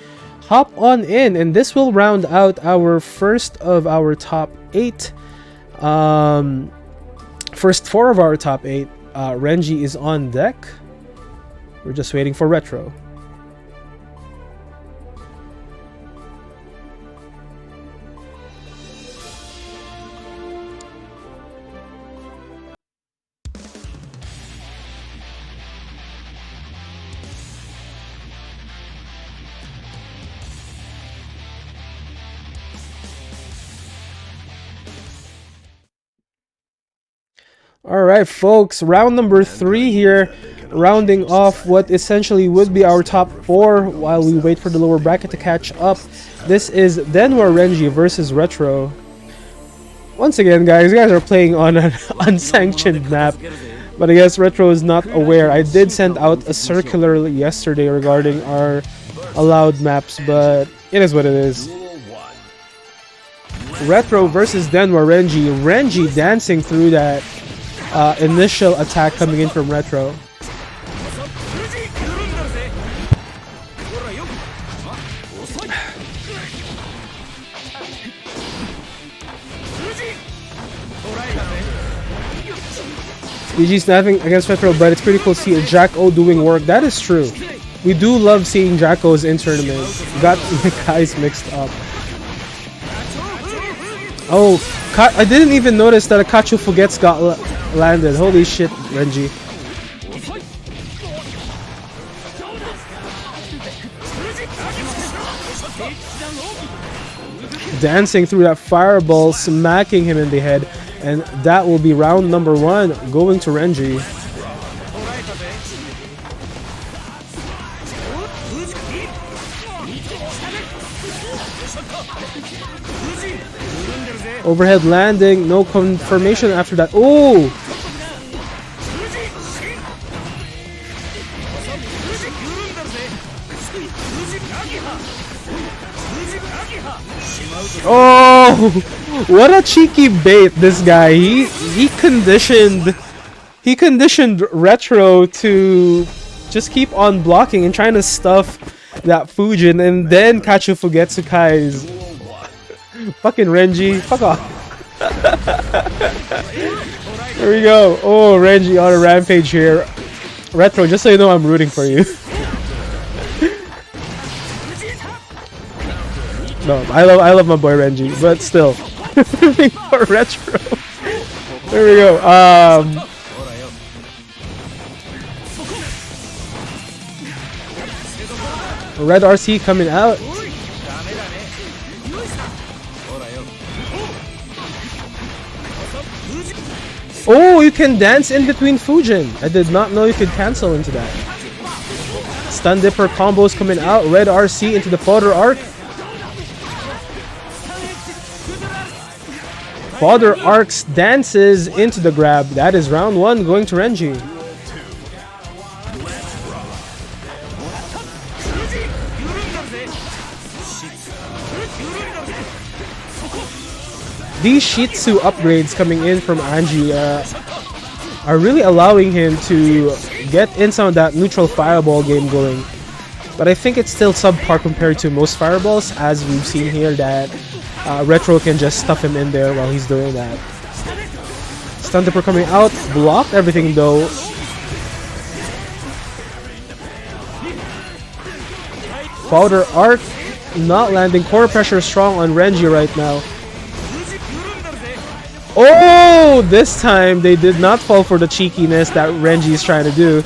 hop on in, and this will round out our first of our top 8. First 4 of our top 8. Renji is on deck. We're just waiting for Retro. Alright folks, round number 3 here, rounding off what essentially would be our top 4 while we wait for the lower bracket to catch up. This is Denwa Renji versus Retro. Once again guys, you guys are playing on an unsanctioned map, but I guess Retro is not aware. I did send out a circular yesterday regarding our allowed maps, but it is what it is. Retro versus Denwa Renji. Renji dancing through that initial attack coming in from Retro. GG's nothing against Retro, but it's pretty cool to see a Jack-O doing work. That is true. We do love seeing Jack-O's in tournaments. Got the guys mixed up. Oh, I didn't even notice that a Kachu Forgets got landed. Holy shit, Renji. Dancing through that fireball, smacking him in the head. And that will be round number 1 going to Renji. Overhead landing, no confirmation after that. Oh! Oh! What a cheeky bait, this guy. He conditioned Retro to just keep on blocking and trying to stuff that Fujin, and then Kachu Fugetsu-Kai's. Fucking Renji, fuck off. There we go. Oh, Renji on a rampage here. Retro, just so you know, I'm rooting for you. No, I love my boy Renji, but still. Rooting for Retro. There we go. Red RC coming out. Oh, you can dance in between Fujin. I did not know you could cancel into that. Stun Dipper combos coming out. Red RC into the Fodder Arc. Fodder Arcs dances into the grab. That is round 1 going to Renji. These Shitsu upgrades coming in from Anji are really allowing him to get in some of that neutral fireball game going. But I think it's still subpar compared to most fireballs, as we've seen here that Retro can just stuff him in there while he's doing that. Stun Dipper coming out, blocked everything though. Powder Arc not landing. Core pressure strong on Renji right now. Oh, this time they did not fall for the cheekiness that Renji is trying to do.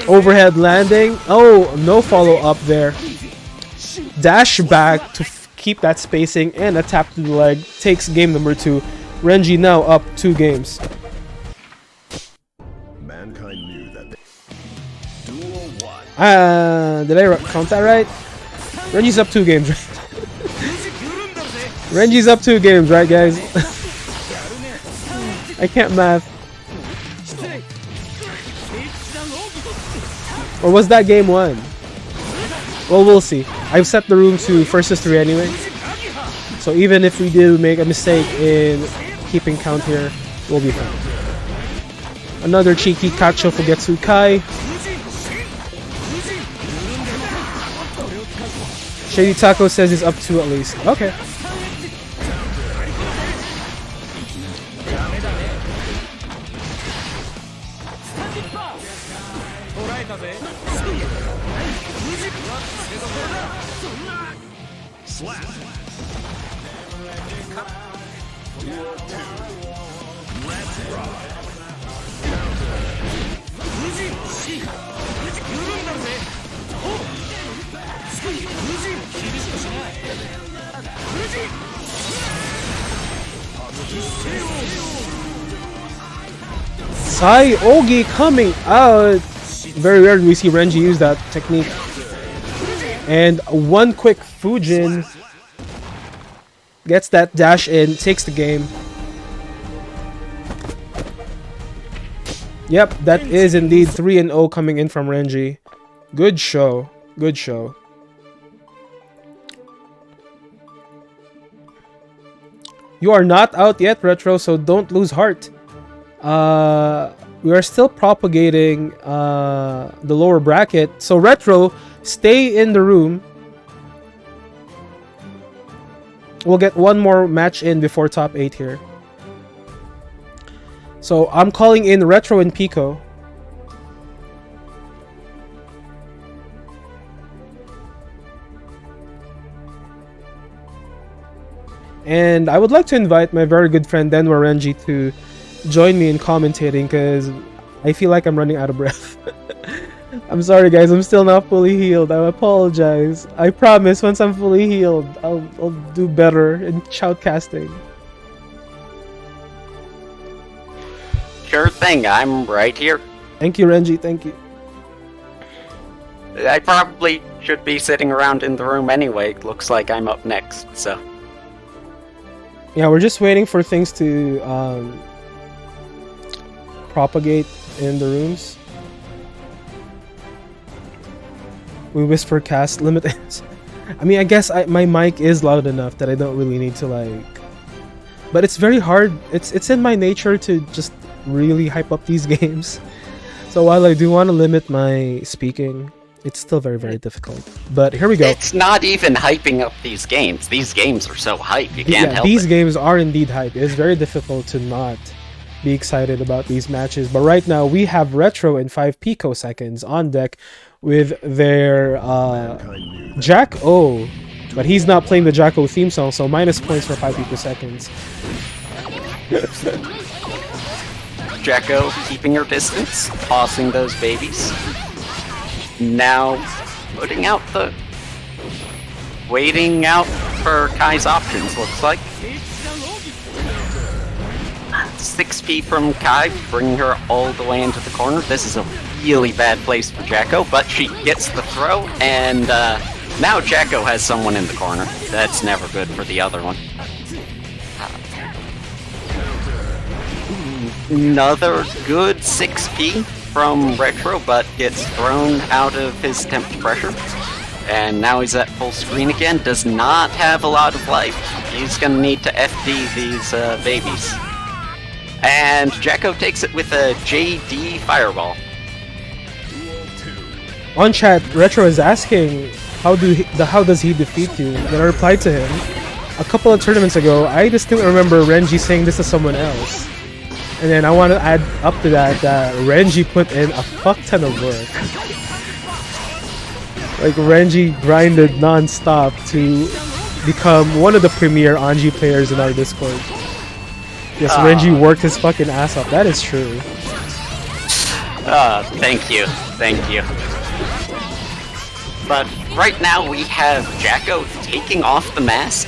Overhead landing. Oh, no follow up there. Dash back to keep that spacing, and a tap to the leg takes game number 2. Renji now up 2 games. Mankind knew that they... Duel 1. Did I count that right? Renji's up 2 games. Renji's up 2 games, right guys? I can't math. Or was that game 1? Well, we'll see. I've set the room to versus 3 anyway. So even if we do make a mistake in keeping count here, we'll be fine. Another cheeky Kacho Fugetsu Kai. Shady Taco says it's up 2 at least. Okay. Sai Ogi coming out. Very rare we see Renji use that technique. And one quick Fujin gets that dash in, takes the game. Yep, that is indeed 3-0 coming in from Renji. Good show. Good show. You are not out yet, Retro, so don't lose heart. We are still propagating the lower bracket. So Retro, stay in the room. We'll get one more match in before top 8 here. So I'm calling in Retro and Pico. And I would like to invite my very good friend Denwa Renji to join me in commentating because I feel like I'm running out of breath. I'm sorry guys, I'm still not fully healed. I apologize. I promise once I'm fully healed, I'll do better in shoutcasting. Sure thing, I'm right here. Thank you, Renji, thank you. I probably should be sitting around in the room anyway. Looks like I'm up next, so. Yeah, we're just waiting for things to propagate in the rooms. We whisper cast limit. I mean, I guess my mic is loud enough that I don't really need to like. But it's very hard. It's in my nature to just really hype up these games. So while I do want to limit my speaking, it's still very, very difficult. But here we go. It's not even hyping up these games. These games are so hype, you can't help these it. games are indeed hype. It's very difficult to not be excited about these matches. But right now, we have Retro and 5 picoseconds on deck with their Jack-O. But he's not playing the Jack-O theme song, so minus points for 5 picoseconds. Jacko keeping her distance, tossing those babies. Now, putting out the... waiting out for Kai's options, looks like. 6p from Kai, bringing her all the way into the corner. This is a really bad place for Jacko, but she gets the throw, and now Jacko has someone in the corner. That's never good for the other one. Another good 6p from Retro, but gets thrown out of his tempt pressure. And now he's at full screen again. Does not have a lot of life. He's gonna need to FD these babies. And Jacko takes it with a JD Fireball. On chat, Retro is asking, how does he defeat you? Then I replied to him, a couple of tournaments ago, I distinctly remember Renji saying this to someone else. And then I want to add up to that Renji put in a fuck ton of work. Like Renji grinded non-stop to become one of the premier Anji players in our Discord. Yes, Renji worked his fucking ass off. That is true. Thank you. Thank you. But right now we have Jacko taking off the mask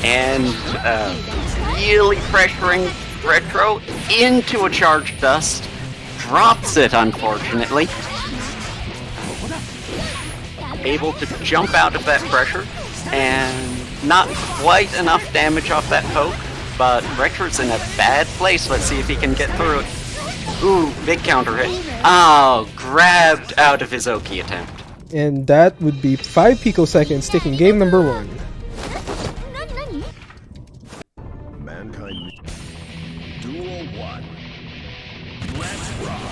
and really pressuring Retro into a charged dust. Drops it, unfortunately. Able to jump out of that pressure, and not quite enough damage off that poke, but Retro's in a bad place. Let's see if he can get through it. Ooh, big counter hit. Oh, grabbed out of his Oki attempt. And that would be 5 picoseconds, taking game number 1. Mankind. Duel 1. Let's rock.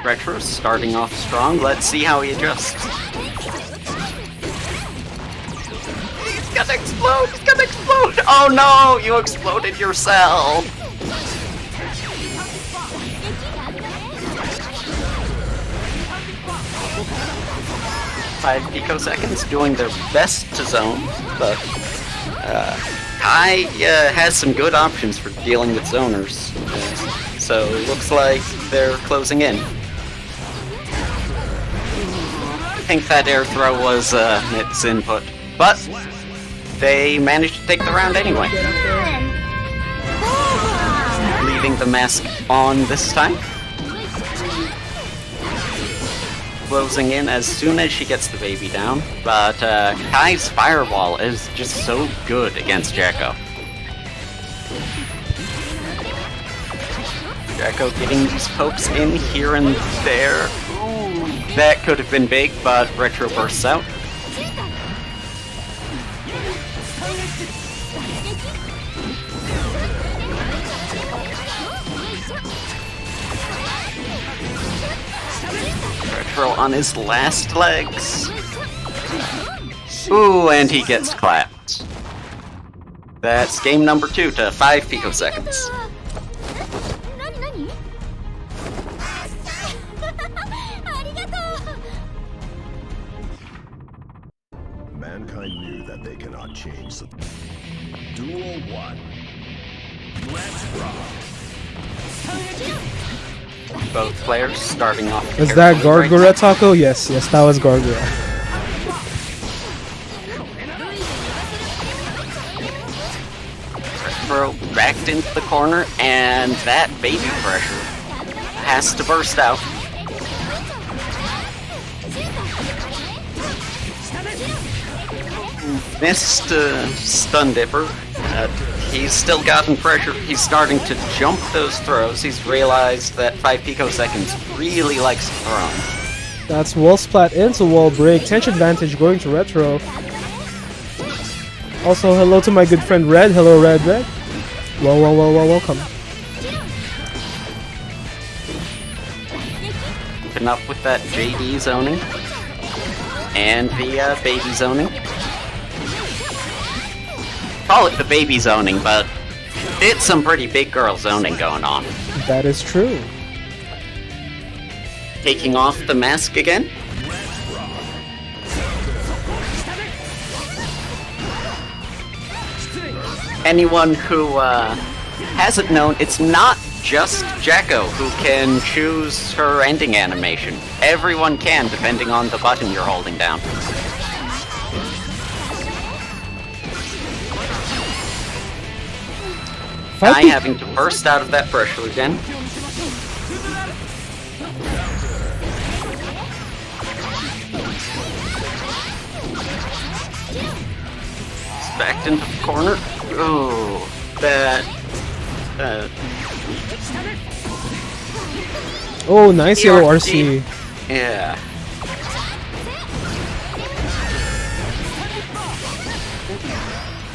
Retro starting off strong. Let's see how he adjusts. gonna explode! He's gonna explode! Oh no! You exploded yourself! 5 picoseconds, doing their best to zone, but Kai has some good options for dealing with zoners, so it looks like they're closing in. I think that air throw was its input, but they managed to take the round anyway. Leaving the mask on this time. Closing in as soon as she gets the baby down, but Kai's firewall is just so good against Jacko. Jacko getting these pokes in here and there. Ooh, that could have been big, but Retro bursts out. Retro on his last legs. Ooh, and he gets clapped. That's game number 2 to 5 picoseconds. Mankind knew that they cannot change the... Duel 1. Let's rock. Both players starting off. Is that Gargura Taco? Yes, that was Gargura. Retro backed into the corner, and that baby pressure has to burst out. Missed stun dipper. He's still gotten pressure. He's starting to jump those throws. He's realized that 5 picoseconds really likes to throw. That's wall splat into wall break. Tension advantage going to Retro. Also, hello to my good friend Red. Hello, Red. Well, welcome. Keeping up with that JD zoning. And the baby zoning. Call it the baby zoning, but it's some pretty big girl zoning going on. That is true. Taking off the mask again. Anyone who hasn't known, it's not just Jacko who can choose her ending animation. Everyone can, depending on the button you're holding down. Guy having to burst out of that pressure again. He's backed into the corner. Oh, that... Oh, nice yellow RC. Yeah.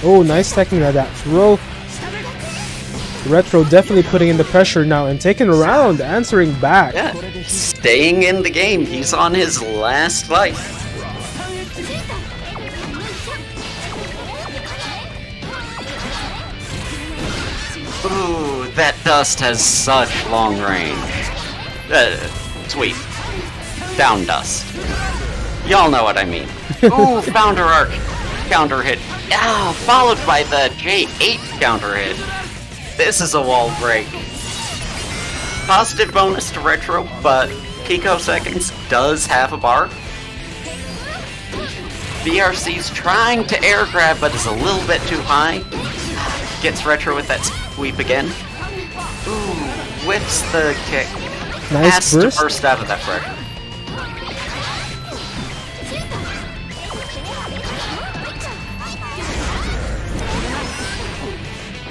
Oh, nice teching at that throw. Retro definitely putting in the pressure now and taking a round, answering back. Yeah, staying in the game. He's on his last life. Ooh, that dust has such long range. Sweet. Down dust. Y'all know what I mean. Ooh, Founder Arc counter hit. Ah, followed by the J8 counter hit. This is a wall break. Positive bonus to Retro, but picoseconds does have a bar. BRC's trying to air grab, but is a little bit too high. Gets Retro with that sweep again. Ooh, whips the kick. Nice Has burst. to burst out of that pressure.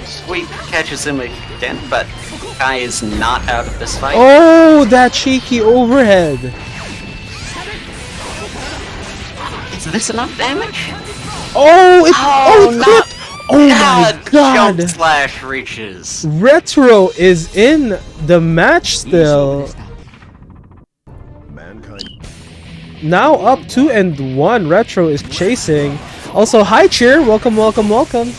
Sweep catches him again, but Kai is not out of this fight. Oh, that cheeky overhead. Is this enough damage? Oh, it not- clipped. Oh my god. Jump slash reaches. Retro is in the match still. Mankind Now up 2-1. Retro is chasing. Also, hi Cheer, welcome, welcome, welcome.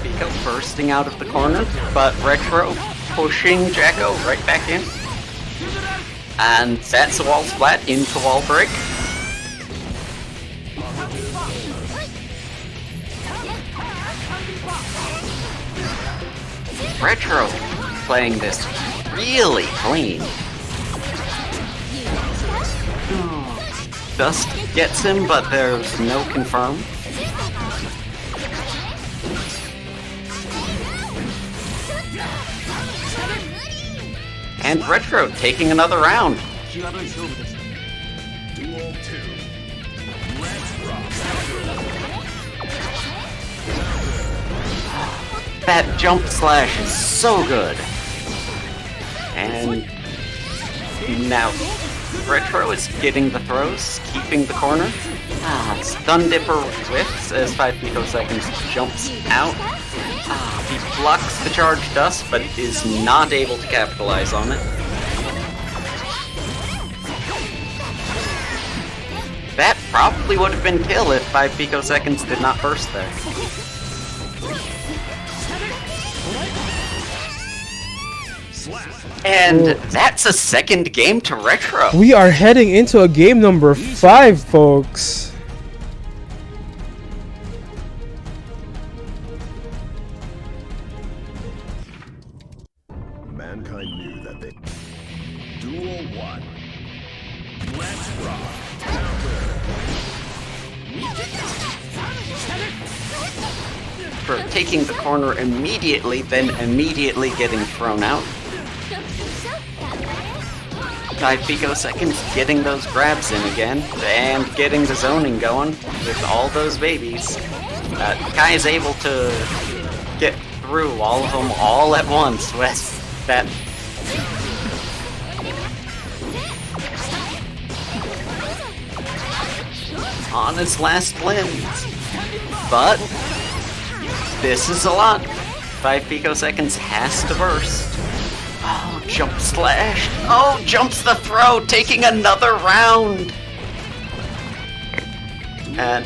Pico bursting out of the corner, but Retro pushing Jacko right back in. And that's a wall splat into wall break. Retro playing this really clean. Dust gets him, but there's no confirm. And Retro taking another round. Duel 2. Let's rock. That jump slash is so good. And now Retro is getting the throws, keeping the corner. Stun Dipper whiffs as 5 picoseconds jumps out. He blocks the charge dust, but is not able to capitalize on it. That probably would have been kill if 5 picoseconds did not burst there. And that's a second game to Retro. We are heading into a game number 5, folks. Mankind knew that they... Duel 1. Let's rock. For taking the corner immediately, then immediately getting thrown out. 5 picoseconds getting those grabs in again, and getting the zoning going with all those babies. Kai is able to get through all of them all at once with that. On his last limbs. But this is a lot. 5 picoseconds has to burst. Oh, jump slash. Oh, jumps the throw, taking another round. And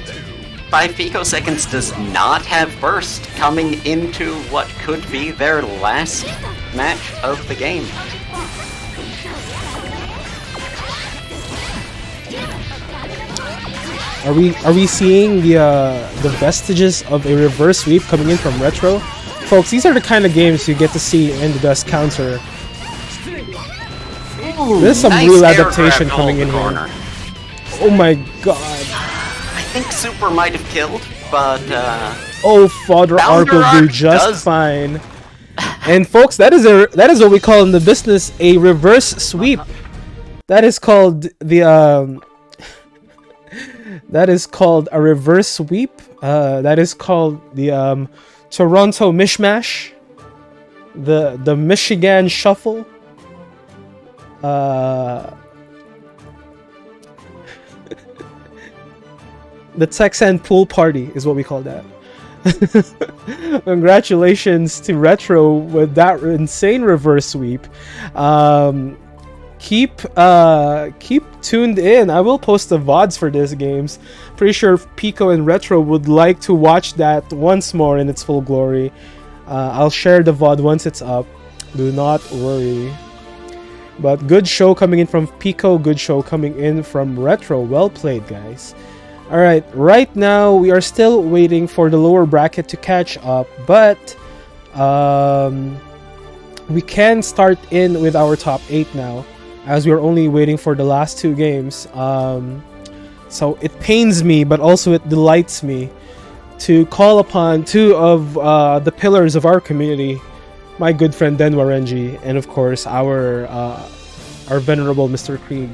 5 picoseconds does not have burst, coming into what could be their last match of the game. Are we seeing the vestiges of a reverse sweep coming in from Retro? Folks, these are the kind of games you get to see in the DUST counter. There's some Nice real air adaptation grab coming to in hold the here. corner. Oh my god. I think Super might have killed, but Oh, Father Ark will do Ark just does- fine. And folks, that is what we call in the business a reverse sweep. That is called the that is called a reverse sweep. That is called the Toronto mishmash. The Michigan shuffle. The Texan pool party is what we call that. Congratulations to Retro with that insane reverse sweep. Keep tuned in. I will post the VODs for these games. Pretty sure Pico and Retro would like to watch that once more in its full glory. I'll share the VOD once it's up. Do not worry. But good show coming in from Pico, good show coming in from Retro. Well played, guys. Alright, right now we are still waiting for the lower bracket to catch up, but we can start in with our top 8 now, as we are only waiting for the last 2 games. So it pains me, but also it delights me to call upon 2 of the pillars of our community, my good friend Denwa Renji, and of course our venerable Mr. Krieg,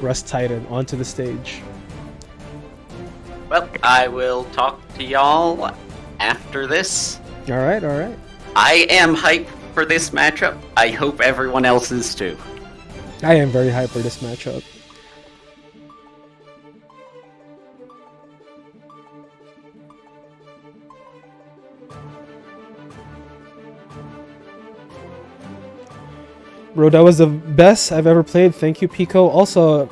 Rust Titan, onto the stage. Well, I will talk to y'all after this. Alright. I am hyped for this matchup. I hope everyone else is too. I am very hyped for this matchup. Bro, that was the best I've ever played. Thank you, Pico. Also,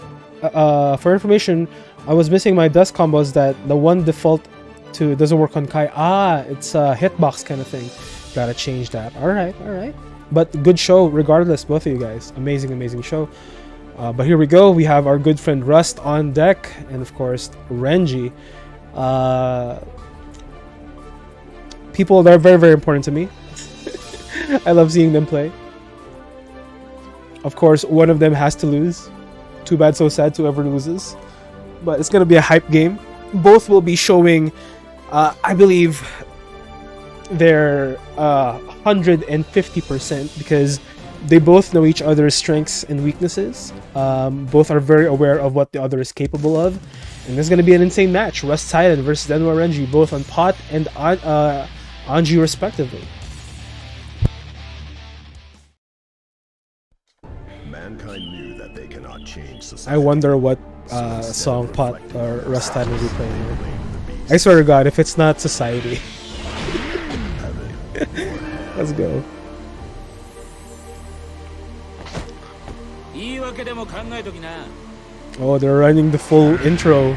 for information, I was missing my dust combos that the one default to doesn't work on Kai. Ah, it's a hitbox kind of thing. Gotta change that. Alright, alright. But good show regardless, both of you guys. Amazing, amazing show. But here we go. We have our good friend Rust on deck. And of course, Renji. People that are very, very important to me. I love seeing them play. Of course, one of them has to lose. Too bad, so sad to whoever loses. But it's going to be a hype game. Both will be showing, I believe, their 150% because they both know each other's strengths and weaknesses. Both are very aware of what the other is capable of. And this is going to be an insane match. Rust Titan versus Denwa Renji, both on Pot and Anji respectively. Mankind knew that they cannot change society. I wonder what song Pot or Rust Titan will be playing here. I swear to God, if it's not Society. Let's go. Oh, they're running the full intro.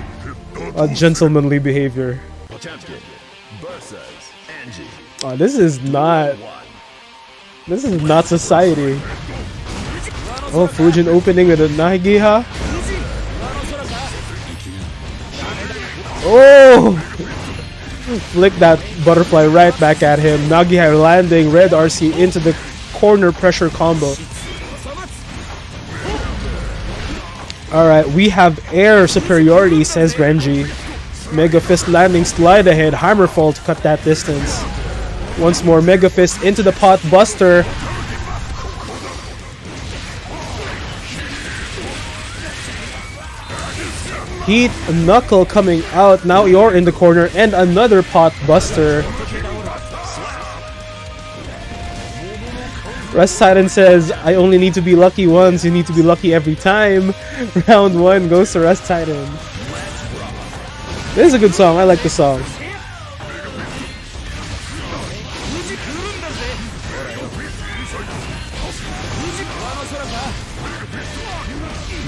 Gentlemanly behavior. Champion versus Angie. Oh, this is not Society. Oh, Fujin opening with a Nagiha. Oh! Flick that butterfly right back at him. Nagiha landing red RC into the corner pressure combo. Alright, we have air superiority, says Renji. Mega Fist landing slide ahead. Hammerfall to cut that distance. Once more, Mega Fist into the pot buster. Heat Knuckle coming out. Now you're in the corner and another pot buster. Rust Titan says, I only need to be lucky once, you need to be lucky every time. Round 1 goes to Rust Titan. This is a good song, I like the song.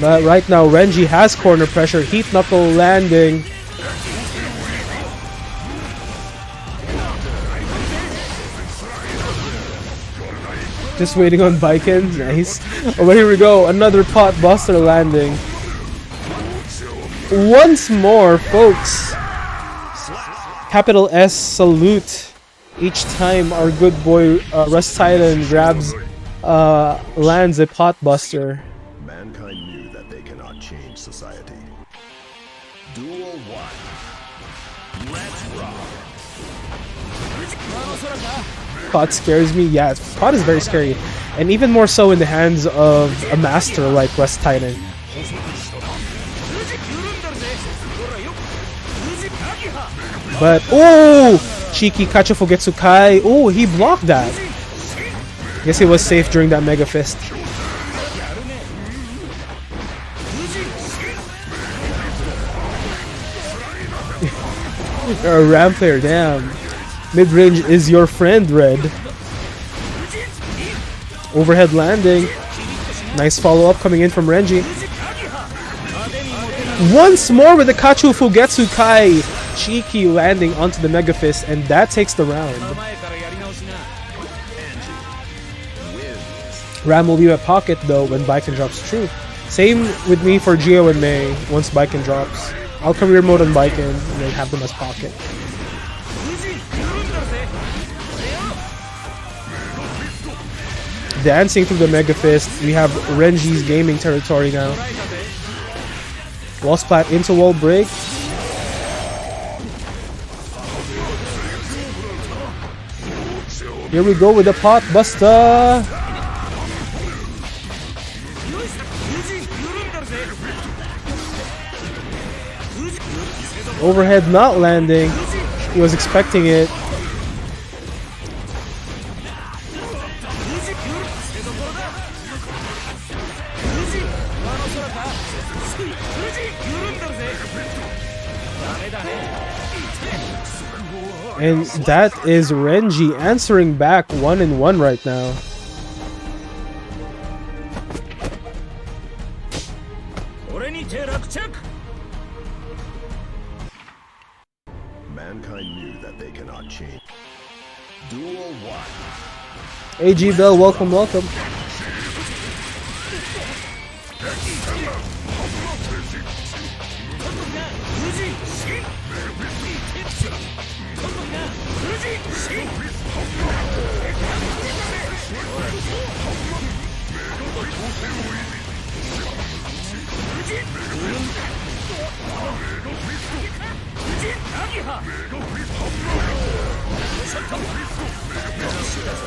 But right now, Renji has corner pressure. Heat Knuckle landing. Just waiting on Baiken. Nice. Oh, but here we go. Another pot buster landing. Once more, folks. Capital S salute. Each time our good boy Rust Titan grabs, lands a pot buster. Mankind knew that they cannot change society. Duel 1. Let's rock. Pot scares me. Yeah, Pot is very scary. And even more so in the hands of a master like Rust Titan. But, oh! Cheeky Kachofugetsukai. Oh, he blocked that. Guess he was safe during that Mega Fist. You're a Ram player, damn. Mid-range is your friend, Red. Overhead landing. Nice follow-up coming in from Renji. Once more with the Kachu Fugetsu Kai. Cheeky landing onto the Mega Fist, and that takes the round. Ram will be at pocket though when Baiken drops. True. Same with me for Geo and Mei once Baiken drops. I'll career mode on Baiken and then have them as pocket. Dancing through the Mega Fist, we have Renji's gaming territory now. Wall splat into wall break. Here we go with the pot buster. Overhead not landing. He was expecting it. And that is Renji answering back 1-1 right now. にて落着 Mankind knew that they cannot change. Duel 1. AG Bell, welcome, welcome.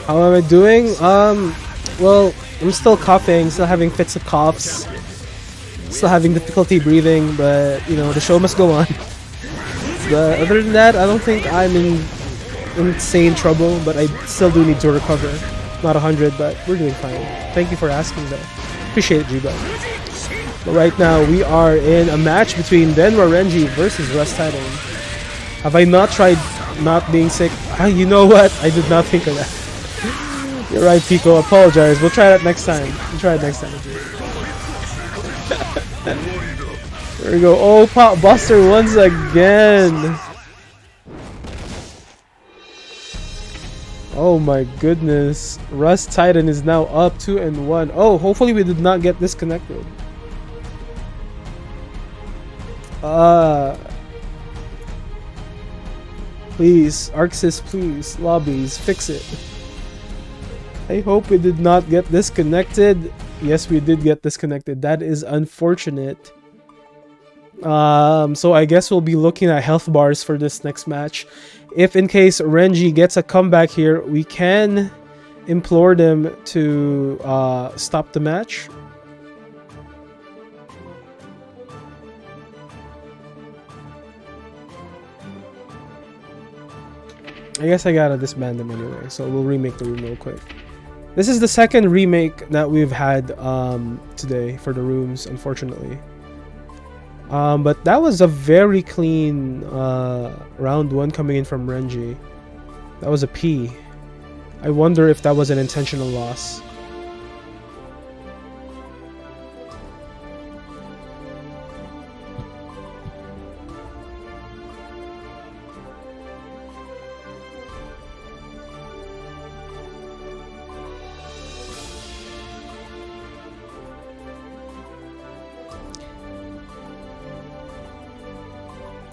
How am I doing? Well, I'm still coughing, still having fits of coughs, still having difficulty breathing, but you know, the show must go on. But other than that, I don't think I'm in insane trouble, but I still do need to recover. Not 100, but we're doing fine. Thank you for asking though. Appreciate it, G-Bell. But right now, we are in a match between Denwa Renji versus Rust Titan. Have I not tried not being sick? You know what? I did not think of that. You're right, Pico. Apologize. We'll try that next time. We'll try it next time. There we go. Oh, Pop Buster once again. Oh my goodness. Rust Titan is now up 2-1. Oh, hopefully we did not get disconnected. Please, Arxis, please. Lobbies, fix it. I hope we did not get disconnected. Yes, we did get disconnected. That is unfortunate. So I guess we'll be looking at health bars for this next match. If in case Renji gets a comeback here, we can implore them to stop the match. I guess I gotta disband them anyway, so we'll remake the room real quick. This is the second remake that we've had today for the rooms, unfortunately. But that was a very clean round 1 coming in from Renji. That was a P. I wonder if that was an intentional loss.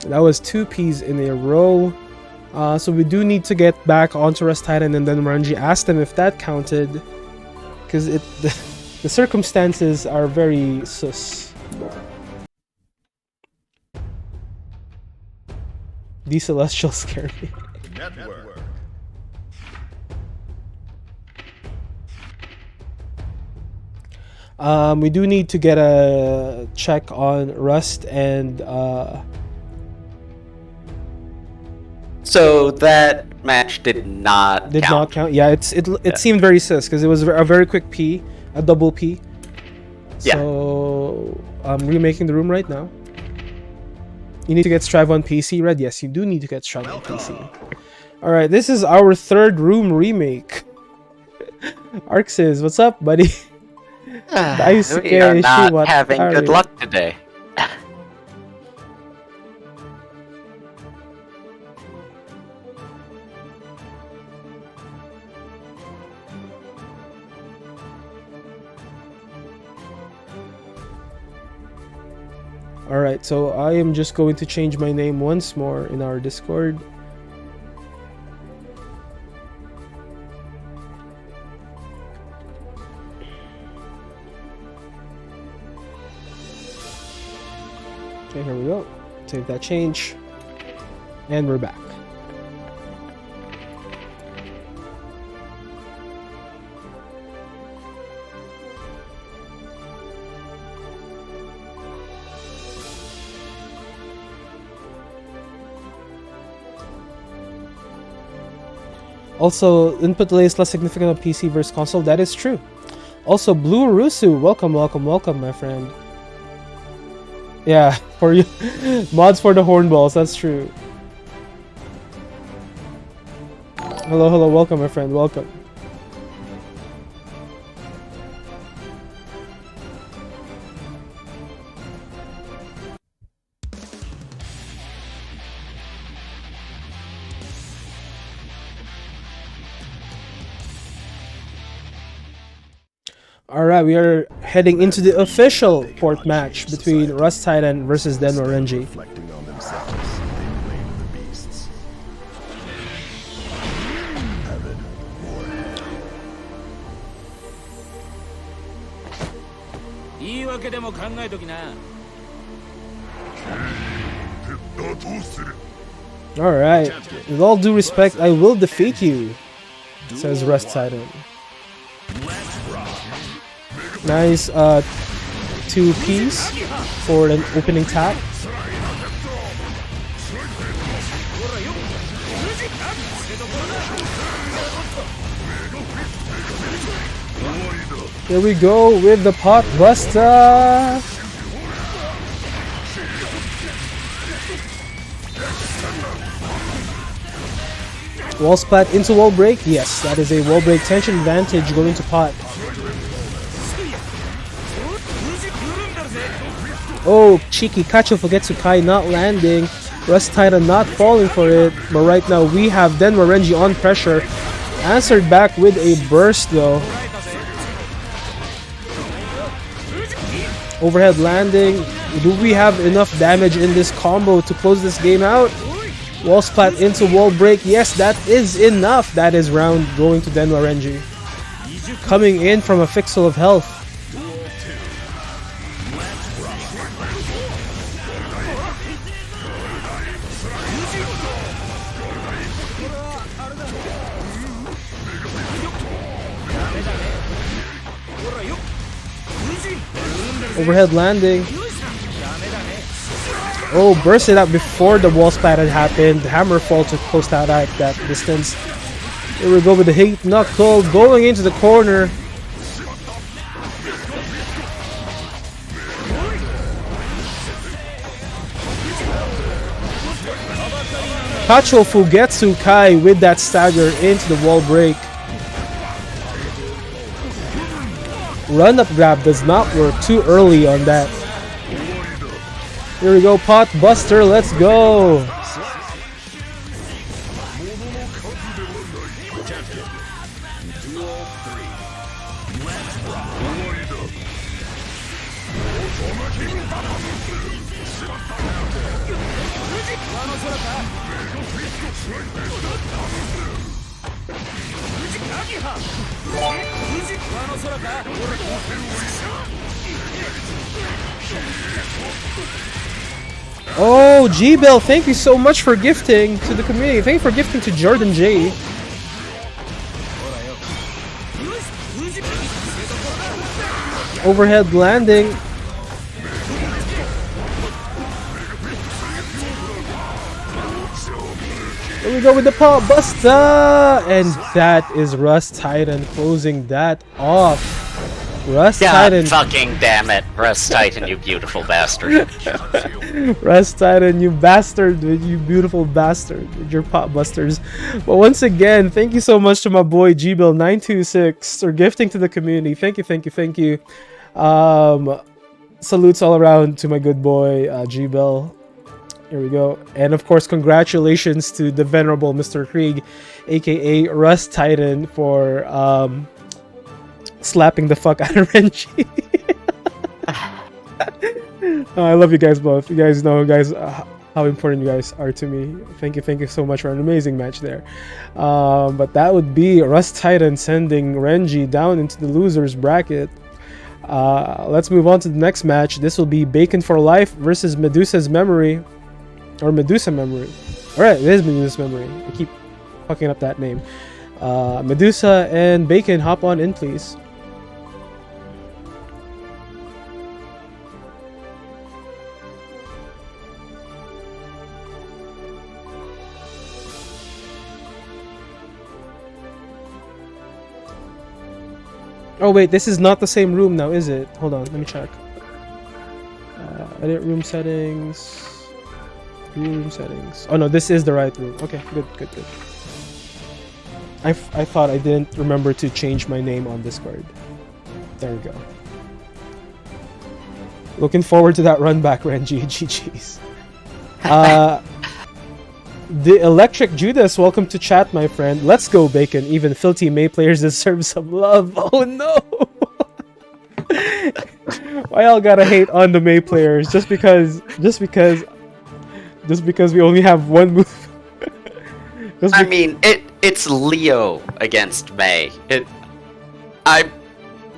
That was 2 Ps in a row. So we do need to get back onto Rust Titan, and then Renji asked him if that counted. Because the circumstances are very sus. These Celestials scare me. Network. We do need to get a check on Rust and So that match did not count. Yeah, it seemed very sus because it was a very quick P, a double P. Yeah. So I'm remaking the room right now. You need to get Strive on PC, Red. Yes, you do need to get Strive on PC. All right, this is our 3rd room remake. Arxis, what's up, buddy? We are not having good luck today. Alright, so I am just going to change my name once more in our Discord. Okay, here we go. Save that change. And we're back. Also, input delay is less significant on PC versus console. That is true. Also, Blue Rusu, welcome, my friend. Yeah, for you, mods for the hornballs. That's true. Hello, welcome, my friend. Welcome. Alright, we are heading into the official fourth match between Rust Titan versus Denwa Renji. Reflecting on themselves, they blame the beasts. Heaven or hell. 言い訳でも考えときな。 Alright, with all due respect, I will defeat you, says Rust Titan. Nice 2-piece for an opening tap. Here we go with the pot buster. Wall splat into wall break. Yes, that is a wall break. Tension advantage going to pot. Oh, cheeky Kachofo Getsukai not landing. Rust Titan not falling for it. But right now we have Denwa Renji on pressure. Answered back with a burst though. Overhead landing. Do we have enough damage in this combo to close this game out? Wall splat into wall break. Yes, that is enough. That is round going to Denwa Renji. Coming in from a fixal of health. Overhead landing. Oh, bursted out before the wall splat had happened. Hammer fall to close out at that distance. Here we go with the hate knuckle going into the corner. Kacho Fugetsu Kai with that stagger into the wall break. Run up grab does not work, too early on that. Here we go, pot buster, let's go. Oh, G-Bell, thank you so much for gifting to the community. Thank you for gifting to Jordan J. Overhead landing. Here we go with the pop buster, and that is Rust Titan closing that off. Rust Titan. Fucking damn it, Rust Titan, you beautiful bastard. Rust Titan, you bastard, you beautiful bastard with your pop busters. But once again, thank you so much to my boy GBill926 for gifting to the community. Thank you, thank you, thank you. Salutes all around to my good boy GBill. Here we go. And of course, congratulations to the venerable Mr. Krieg, aka Rust Titan, for slapping the fuck out of Renji. I love you guys both. You guys know, guys, how important you guys are to me. Thank you so much for an amazing match there. But that would be Rust Titan sending Renji down into the losers bracket. Let's move on to the next match. This will be Bacon for Life versus Medusa's Memory. Or Medusa Memory. Alright, it is Medusa's Memory. I keep fucking up that name. Medusa and Bacon, hop on in, please. Oh wait, this is not the same room now, is it? Hold on, let me check. Edit room settings. Room settings. Oh no, this is the right room. Okay, good. I thought I didn't remember to change my name on Discord. There we go. Looking forward to that run back, Renji. GG's. The Electric Judas, welcome to chat, my friend. Let's go, Bacon. Even filthy May players deserve some love. Oh no! Why y'all gotta hate on the May players just because we only have one move? I mean, it's Leo against May. I'm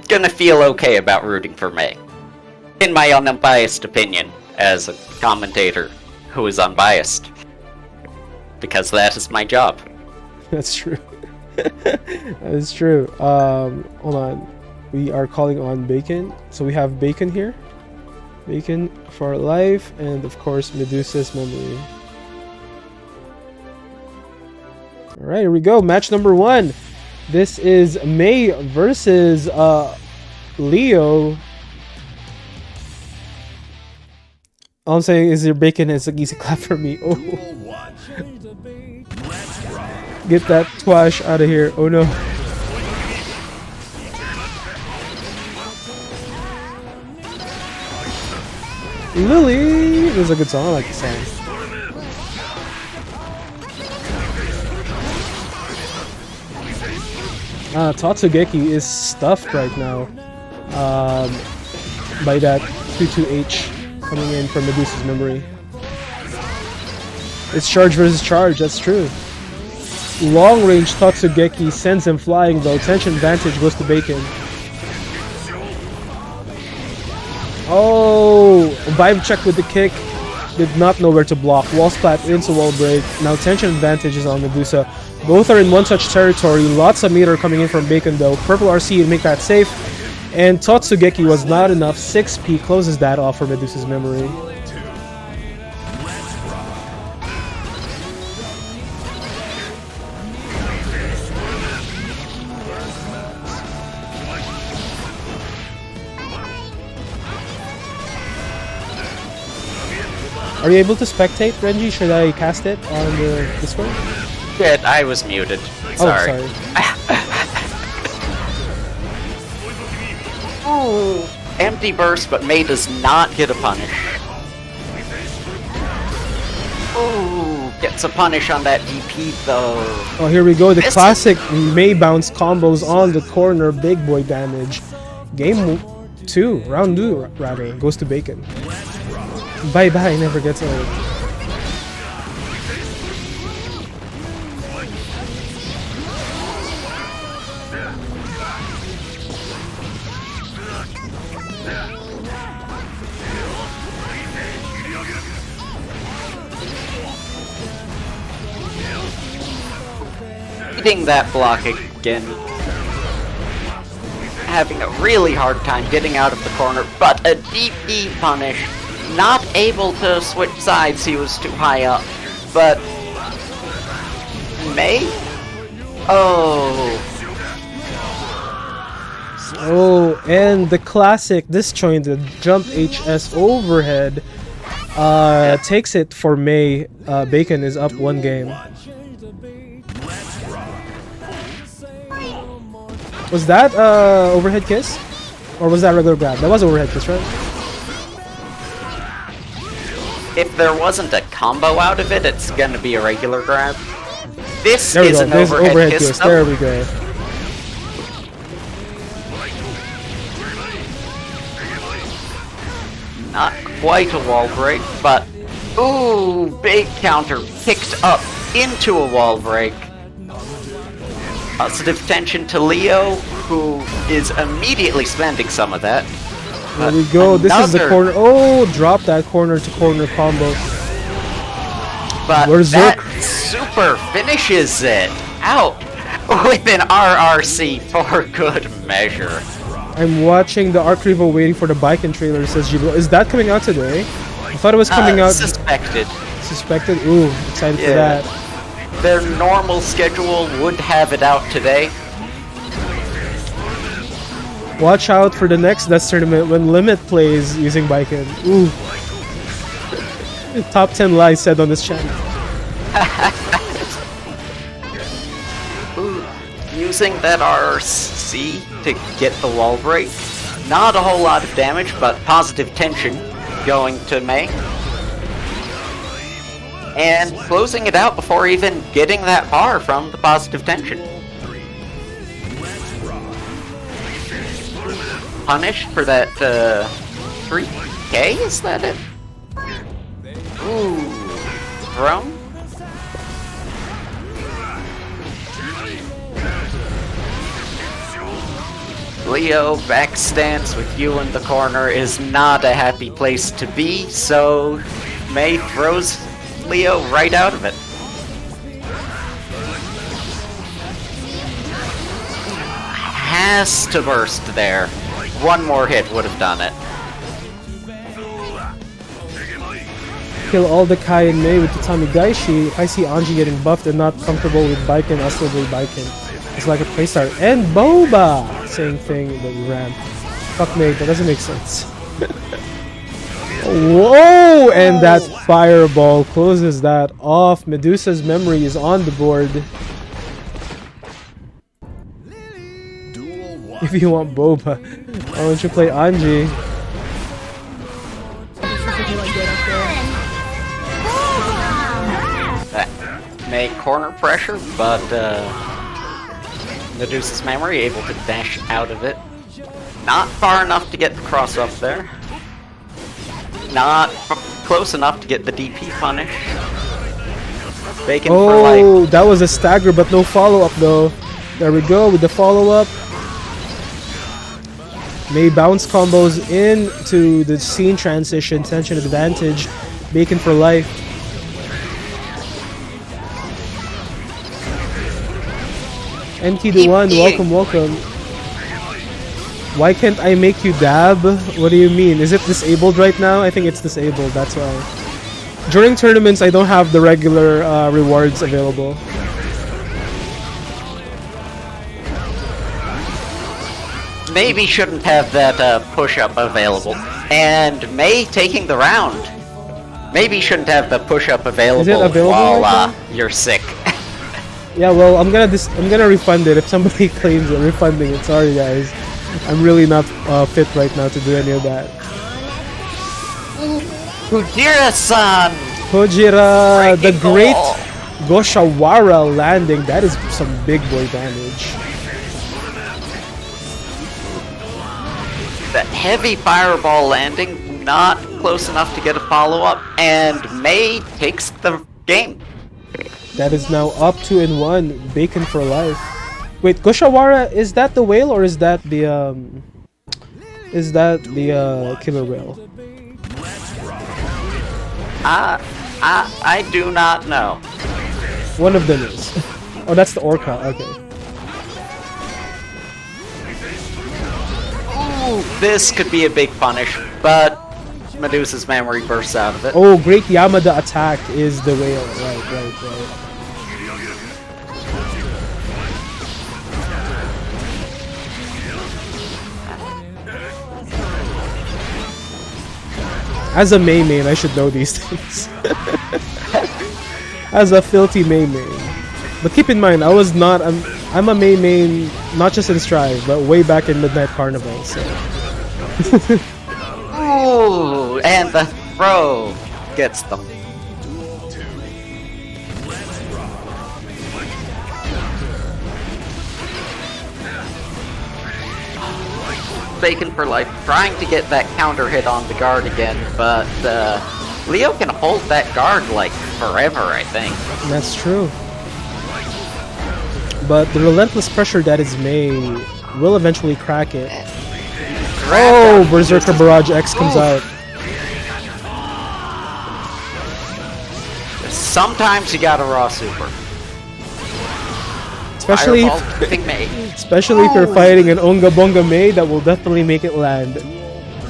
gonna feel okay about rooting for May. In my unbiased opinion, as a commentator who is unbiased. Because that is my job. That's true. That is true. Hold on. We are calling on Bacon. So we have Bacon here. Bacon for life, and of course Medusa's memory. Alright, here we go. Match number 1. This is May versus Leo. All I'm saying is your Bacon is an easy clap for me. Oh. Get that twash out of here. Oh no. Lily! This is a good song. I like the song. Tatsugeki is stuffed right now by that 2-2H coming in from Medusa's memory. It's charge versus charge, that's true. Long range Tatsugeki sends him flying though. Tension advantage goes to Bacon. Oh, vibe check with the kick. Did not know where to block. Wall splat into wall break. Now tension advantage is on Medusa. Both are in one-touch territory. Lots of meter coming in from Bacon though. Purple RC to make that safe. And Tatsugeki was not enough. 6P closes that off for Medusa's memory. Are you able to spectate, Renji? Should I cast it on the Discord? Shit, I was muted. Sorry. Oh, sorry. Oh, empty burst, but May does not get a punish. Oh, gets a punish on that DP though. Oh, here we go. The classic May bounce combos on the corner. Big boy damage. Game 2, round 2 rather, goes to Bacon. Bye bye, never gets old. Hitting that block again. Having a really hard time getting out of the corner, but a DP punish. Not able to switch sides, he was too high up. But May? Oh. Oh, and the classic disjointed jump HS overhead takes it for May. Bacon is up 1 game. Was that overhead kiss? Or was that regular grab? That was overhead kiss, right? If there wasn't a combo out of it, it's gonna be a regular grab. This There we is go. an There's overhead kiss. There we go. Not quite a wall break, but ooh, big counter picked up into a wall break. Positive tension to Leo, who is immediately spending some of that. There we go. This is the corner. Oh, drop that corner to corner combo. But Berserk. that super finishes it out with an RRC for good measure. I'm watching the Arc Revo waiting for the Baiken trailer, says Jibro. Is that coming out today? I thought it was coming out. Suspected. Suspected? Ooh, excited for that. Their normal schedule would have it out today. Watch out for the next DUST tournament when Limit plays using Baiken. Ooh. Top 10 lies said on this channel. Ooh, using that RC to get the wall break. Not a whole lot of damage, but positive tension going to May. And closing it out before even getting that bar from the positive tension. punish for that 3K? Is that it? Ooh, thrown? Leo, back stance with you in the corner is not a happy place to be, so May throws Leo right out of it. Has to burst there. One more hit would have done it. Kill all the Kai and Mei with the Tamigaishi. If I see Anji getting buffed and not comfortable with Baiken, I'll still play Baiken. It's like a playstyle. And Boba! Same thing, but we ran. Fuck Mei, that doesn't make sense. Whoa! And that fireball closes that off. Medusa's memory is on the board. If you want Boba, why don't you play Anji? May corner pressure, but Medusa's memory able to dash out of it. Not far enough to get the cross up there. Not close enough to get the DP punish. Bacon for life. Oh, that was a stagger, but no follow-up though. There we go with the follow-up. May bounce combos into the scene transition, tension advantage. Bacon for life. NT the one, welcome, welcome. Why can't I make you dab? What do you mean? Is it disabled right now? I think it's disabled, that's why. During tournaments, I don't have the regular rewards available. Maybe shouldn't have that push-up available. And May taking the round. Maybe shouldn't have the push-up available, while right you're sick. Yeah, well, I'm gonna refund it if somebody claims it. Refunding it. Sorry, guys. I'm really not fit right now to do any of that. Kujira-san! Kojira, the great Goshawara landing. That is some big boy damage. That heavy fireball landing, not close enough to get a follow-up, and May takes the game. That is now up 2-1. Bacon for life. Wait, Goshawara, is that the whale or is that the killer whale? I do not know. One of them is. Oh, that's the orca. Okay. Ooh, this could be a big punish, but Medusa's memory bursts out of it. Oh, great Yamada attack is the whale. Right. As a Mei main, I should know these things. As a filthy Mei main. But keep in mind, I'm a Mei main, not just in Strive, but way back in Midnight Carnival, so. Ooh, and the throw gets them. Bacon for life, trying to get that counter hit on the guard again, but Leo can hold that guard like forever, I think. That's true. But the relentless pressure that is Mei will eventually crack it. Oh, Berserker Barrage X comes out. Sometimes you gotta raw super. Especially if you're fighting an Onga Bonga Mei, that will definitely make it land.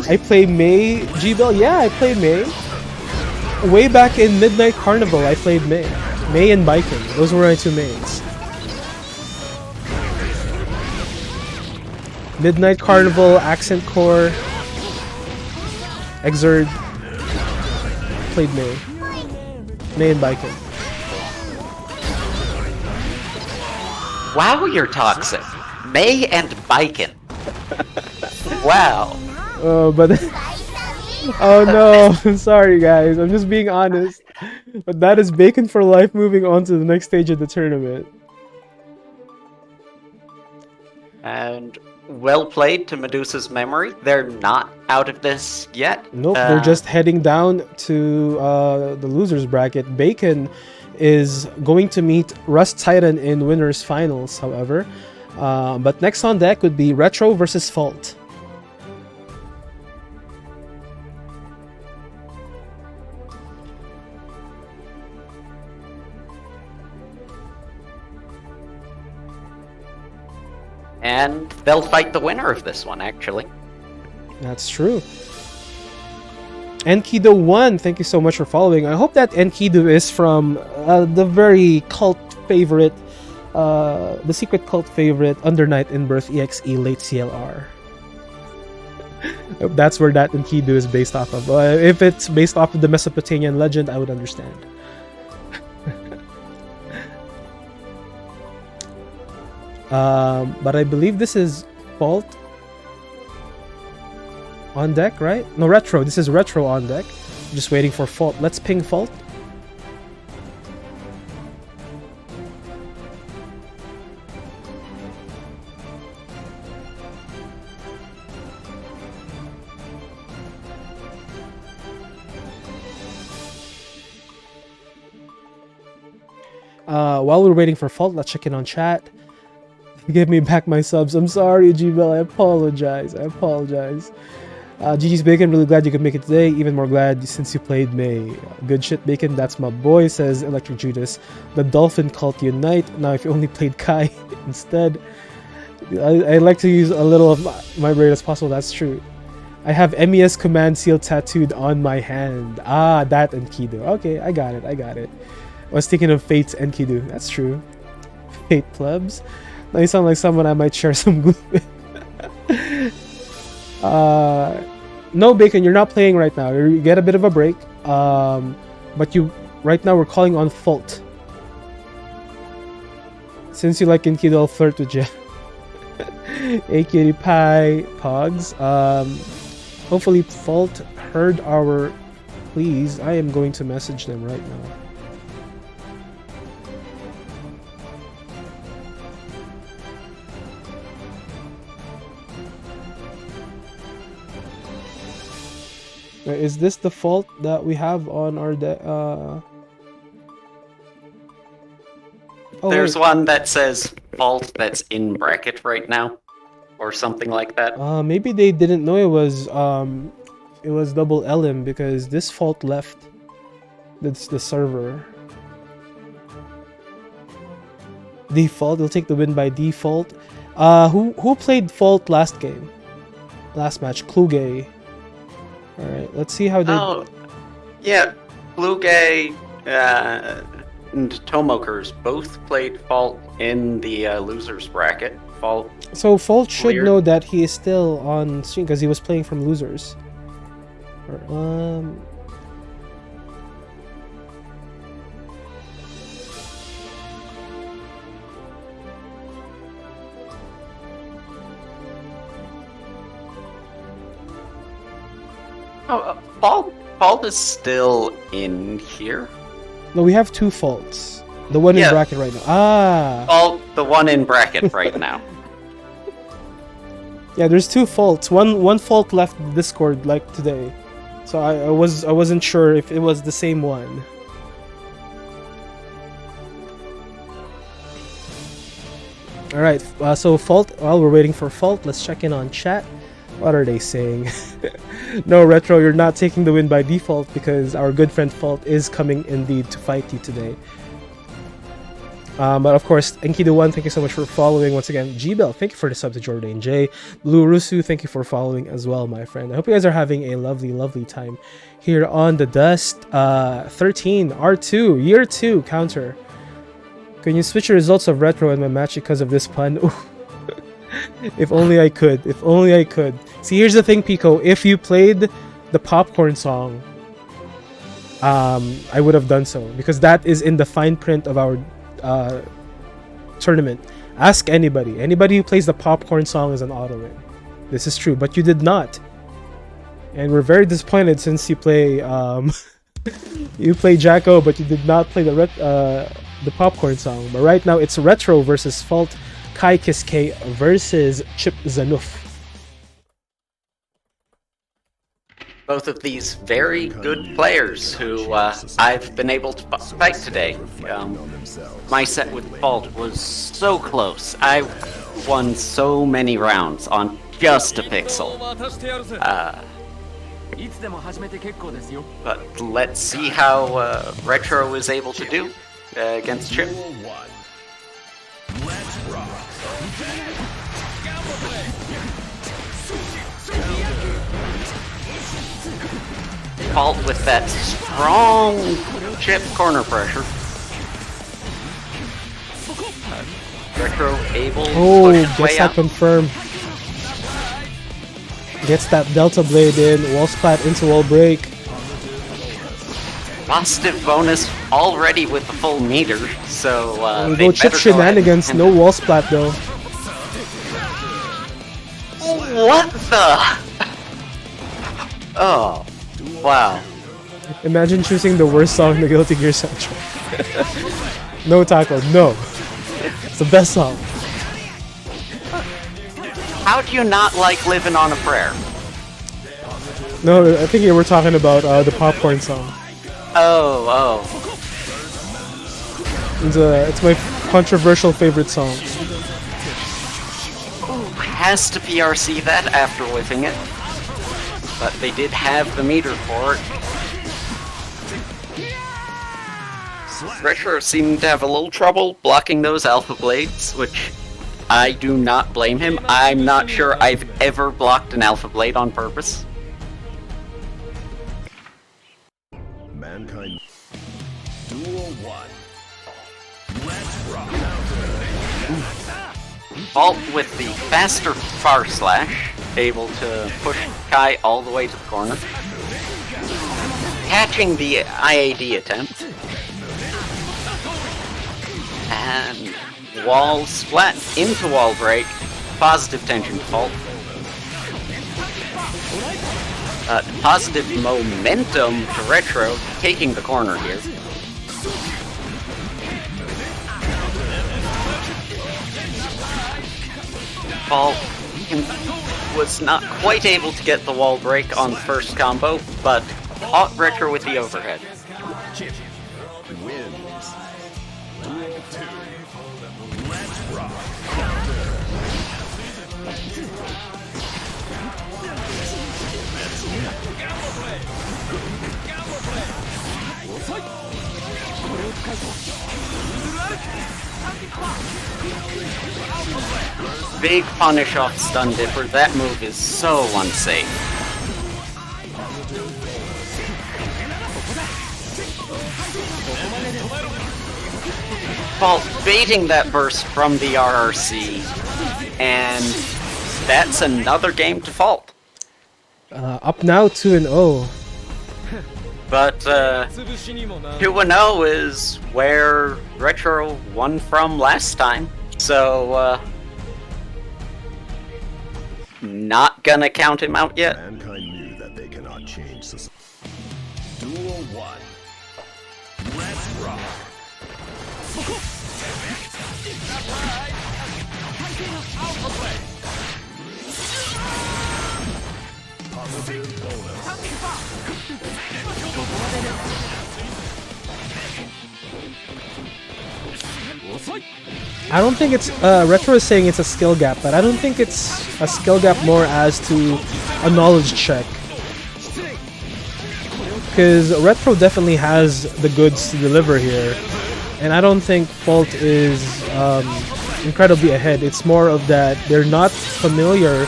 I play Mei G-Bell? Yeah, I played Mei. Way back in Midnight Carnival, I played Mei. Mei and Baiken. Those were my two mains. Midnight Carnival, Accent Core, Exerd. Played Mei. Mei and Baiken. Wow, you're toxic. Mei and Baiken. Wow. Oh, but... oh no, sorry guys, I'm just being honest. But that is Bacon for life moving on to the next stage of the tournament. And well played to Medusa's memory. They're not out of this yet. Nope, they're just heading down to the losers bracket. Bacon is going to meet Rust Titan in winners finals, however. But next on deck would be Retro versus Fault. And they'll fight the winner of this one, actually. That's true. Enkido1, thank you so much for following. I hope that Enkido is from the very cult favorite, the secret cult favorite, Under Night in Birth EXE late CLR. That's where that Enkidu is based off of. If it's based off of the Mesopotamian legend, I would understand. But I believe this is Fault on deck, right? No, Retro. This is Retro on deck. Just waiting for Fault. Let's ping Fault. While we're waiting for Fault, let's check in on chat. Give me back my subs. I'm sorry, G-Bell. I apologize. GG's Bacon, really glad you could make it today. Even more glad since you played May. Good shit, Bacon. That's my boy, says Electric Judas. The Dolphin Cult Unite. Now, if you only played Kai instead. I like to use a little of my brain as possible. That's true. I have MES command seal tattooed on my hand. Ah, that Enkidu. Okay, I got it. I was thinking of Fate's Enkidu. That's true. Fate plebs. Now you sound like someone I might share some glue with. No, Bacon, you're not playing right now. You get a bit of a break. But right now we're calling on Fault. Since you like Enkidu, I'll flirt with you. Hey, Kitty Pie, Pogs. Hopefully Fault heard our pleas. I am going to message them right now. Is this the Fault that we have on our There's one that says Fault that's in bracket right now, or something like that. Maybe they didn't know it was double LM because this Fault left. That's the server. Default, they'll take the win by default. Who played Fault last game? Last match, Klugay. Alright, let's see how they... Oh, yeah. Klugay and Tomokers both played Fault in the losers bracket. Fault. So Fault should Weird. know that he is still on stream because he was playing from losers. Fault is still in here. No, we have two Faults. The one in bracket right now. Ah! Fault, the one in bracket right now. Yeah, there's two Faults. One Fault left Discord like today. So I wasn't sure if it was the same one. Alright, so Fault, while we're waiting for Fault, let's check in on chat. What are they saying? No, Retro, you're not taking the win by default because our good friend Fault is coming indeed to fight you today. But of course, Enkidu1, thank you so much for following once again. G-Bell, thank you for the sub to Jordan J. Blue Rusu, thank you for following as well, my friend. I hope you guys are having a lovely, lovely time here on the DUST XIII R2 Year 2 counter. Can you switch the results of Retro in my match because of this pun? If only I could. If only I could. See, here's the thing, Pico. If you played the popcorn song, I would have done so because that is in the fine print of our tournament. Ask anybody. Anybody who plays the popcorn song is an auto win. This is true, but you did not. And we're very disappointed since you play you play Jacko, but you did not play the popcorn song. But right now it's Retro versus Fault Kai Kiske versus Chip Zanuff. Both of these very good players who I've been able to fight today. My set with Fault was so close. I won so many rounds on just a pixel. But let's see how Retro is able to do against Chip. Duel 1. Let's rock. Fault with that strong Chip corner pressure. Retro able to Oh, push his gets way that out. confirmed. Gets that Delta Blade in, wall splat into wall break. Positive bonus already with the full meter, so We they go Chip better go ahead shenanigans, and- no wall splat though. What the? Oh, wow. Imagine choosing the worst song in the Guilty Gear soundtrack. No tackle, no. It's the best song. How do you not like Living on a Prayer? No, I think you were talking about the popcorn song. Oh. It's my controversial favorite song. Has to PRC that after whiffing it. But they did have the meter for it. Retro seemed to have a little trouble blocking those Alpha Blades, which I do not blame him. I'm not sure I've ever blocked an Alpha Blade on purpose. Mankind. Duel 1. Let's rock. Fault with the faster far slash, able to push Kai all the way to the corner. Catching the IAD attempt. And wall splat into wall break. Positive tension to Fault. Positive momentum to Retro, taking the corner here. Fault was not quite able to get the wall break on the first combo, but caught Retro with the overhead. Chip wins. Duel 2. Let's rock. Big punish off Stun Dipper. That move is so unsafe. Fault baiting that burst from the RRC, and that's another game to Fault. Up now 2-0. But 2-0 is where Retro won from last time, so not gonna count him out yet. Mankind knew that they cannot change society. Duel 1. Let's rock. Positive bonus. I don't think it's Retro is saying it's a skill gap, but I don't think it's a skill gap more as to a knowledge check. Because Retro definitely has the goods to deliver here, and I don't think Fault is incredibly ahead. It's more of that they're not familiar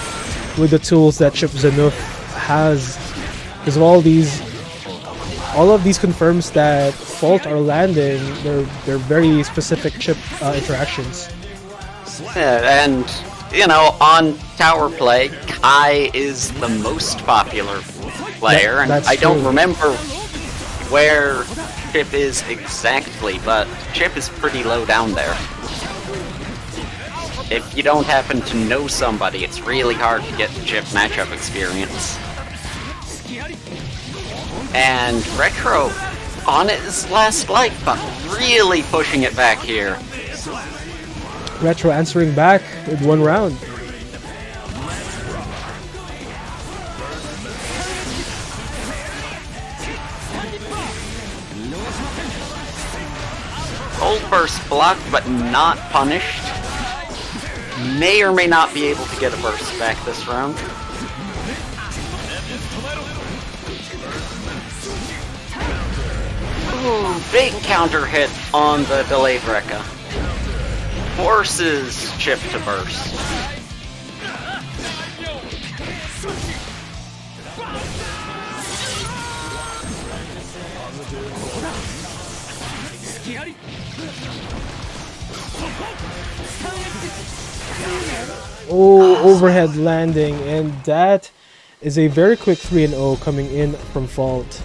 with the tools that Chip Zanuff has, because all of these confirms that Fault are landing. They're very specific Chip interactions. Yeah, and, you know, on tower play, Kai is the most popular player, and That's I don't true. remember where Chip is exactly, but Chip is pretty low down there. If you don't happen to know somebody, it's really hard to get the Chip matchup experience. And Retro on his last life, but really pushing it back here. Retro answering back with 1 round. Old burst blocked but not punished. May or may not be able to get a burst back this round. Ooh, big counter hit on the delayed Rekka. Forces Chip to burst. Oh, overhead landing, and that is a very quick 3-0 coming in from Fault.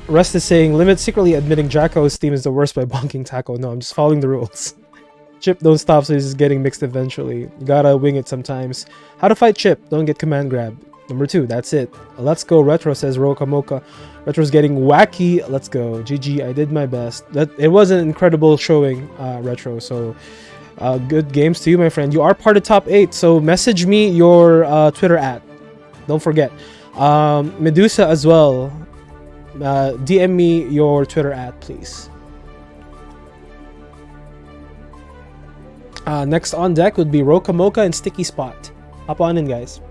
Rest is saying, Limit secretly admitting Jacko's team is the worst by bonking Taco. No, I'm just following the rules. Chip don't stop, so he's just getting mixed eventually. You gotta wing it sometimes. How to fight Chip, don't get command grab. Number 2, that's it. Let's go, Retro, says Roka Mocha. Retro's getting wacky. Let's go. GG, I did my best. It was an incredible showing, Retro, so good games to you, my friend. You are part of top 8, so message me your Twitter @ don't forget. Medusa as well. DM me your Twitter @ please. Next on deck would be Roka Mocha and Sticky Spot. Hop on in, guys.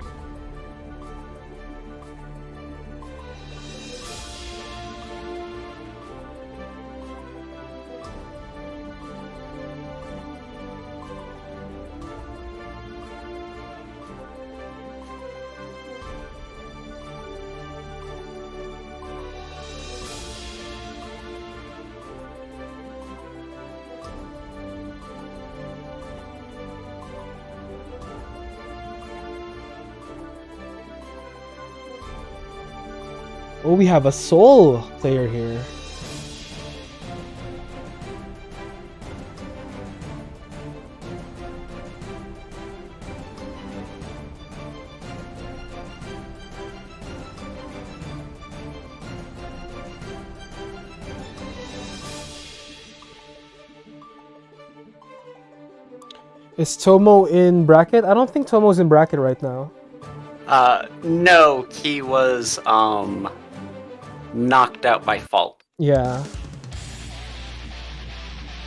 Oh, we have a Soul player here. Is Tomo in bracket? I don't think Tomo's in bracket right now. No, he was, knocked out by Fault. Yeah.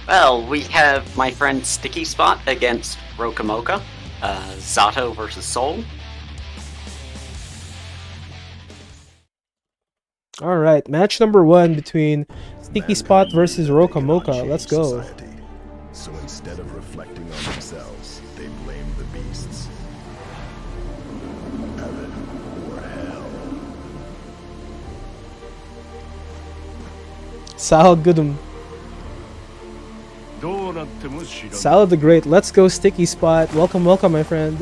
Well, we have my friend Sticky Spot against Roka Mocha. Zato versus Soul. Alright, match number 1 between Sticky Spot versus Roka Mocha. Let's go. Society. So instead of reflecting on themselves, they blame the beasts. Heaven or hell. Sal Goodum. Sal the Great. Let's go, Sticky Spot. Welcome, welcome, my friend.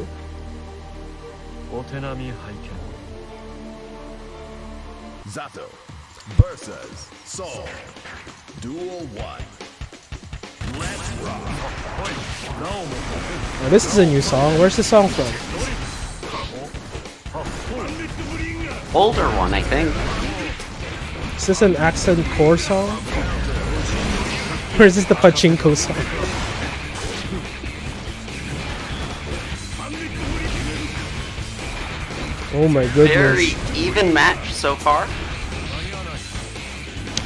Zato versus Soul. Duel 1. Let's rock. Oh, this is a new song. Where's the song from? Older one, I think. Is this an Accent Core song? Or is this the Pachinko song? Oh my goodness. Very even match so far.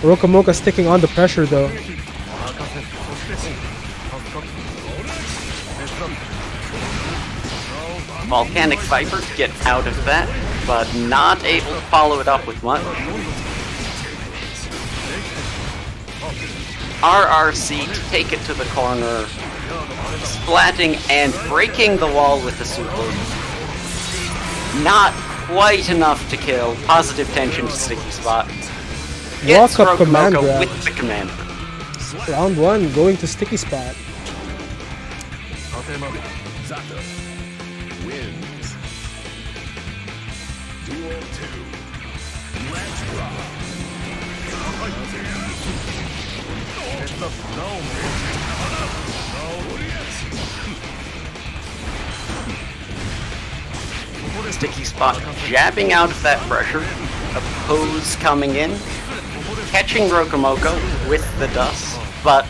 Roka Mocha sticking on the pressure though. Volcanic Viper to get out of that, but not able to follow it up with much. RRC to take it to the corner, splatting and breaking the wall with the super. Not quite enough to kill. Positive tension to Sticky Spot. Gets Walk up Roka command Mocha grab. with the command. Round 1 going to Sticky Spot. Zato wins. Duel 2. Let's rock. Sticky Spot jabbing out of that pressure. Oppose coming in. Catching Roka Mocha with the dust. but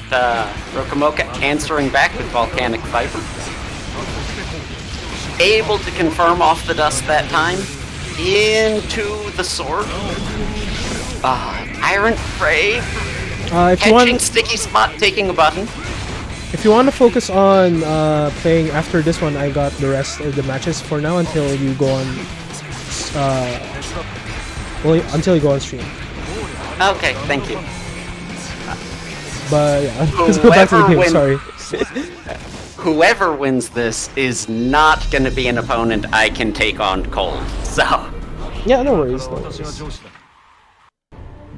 Rokamoka answering back with Volcanic Viper. Able to confirm off the dust that time. Into the sword. Tyrant Prey. If you Catching want, Sticky Spot, taking a button. if you want to focus on playing after this one, I got the rest of the matches for now until you go on. Until you go on stream. Okay, thank you. But yeah, let's go back to the Whoever game. Sorry. Whoever wins this is not going to be an opponent I can take on cold. So, Yeah, no worries. No worries.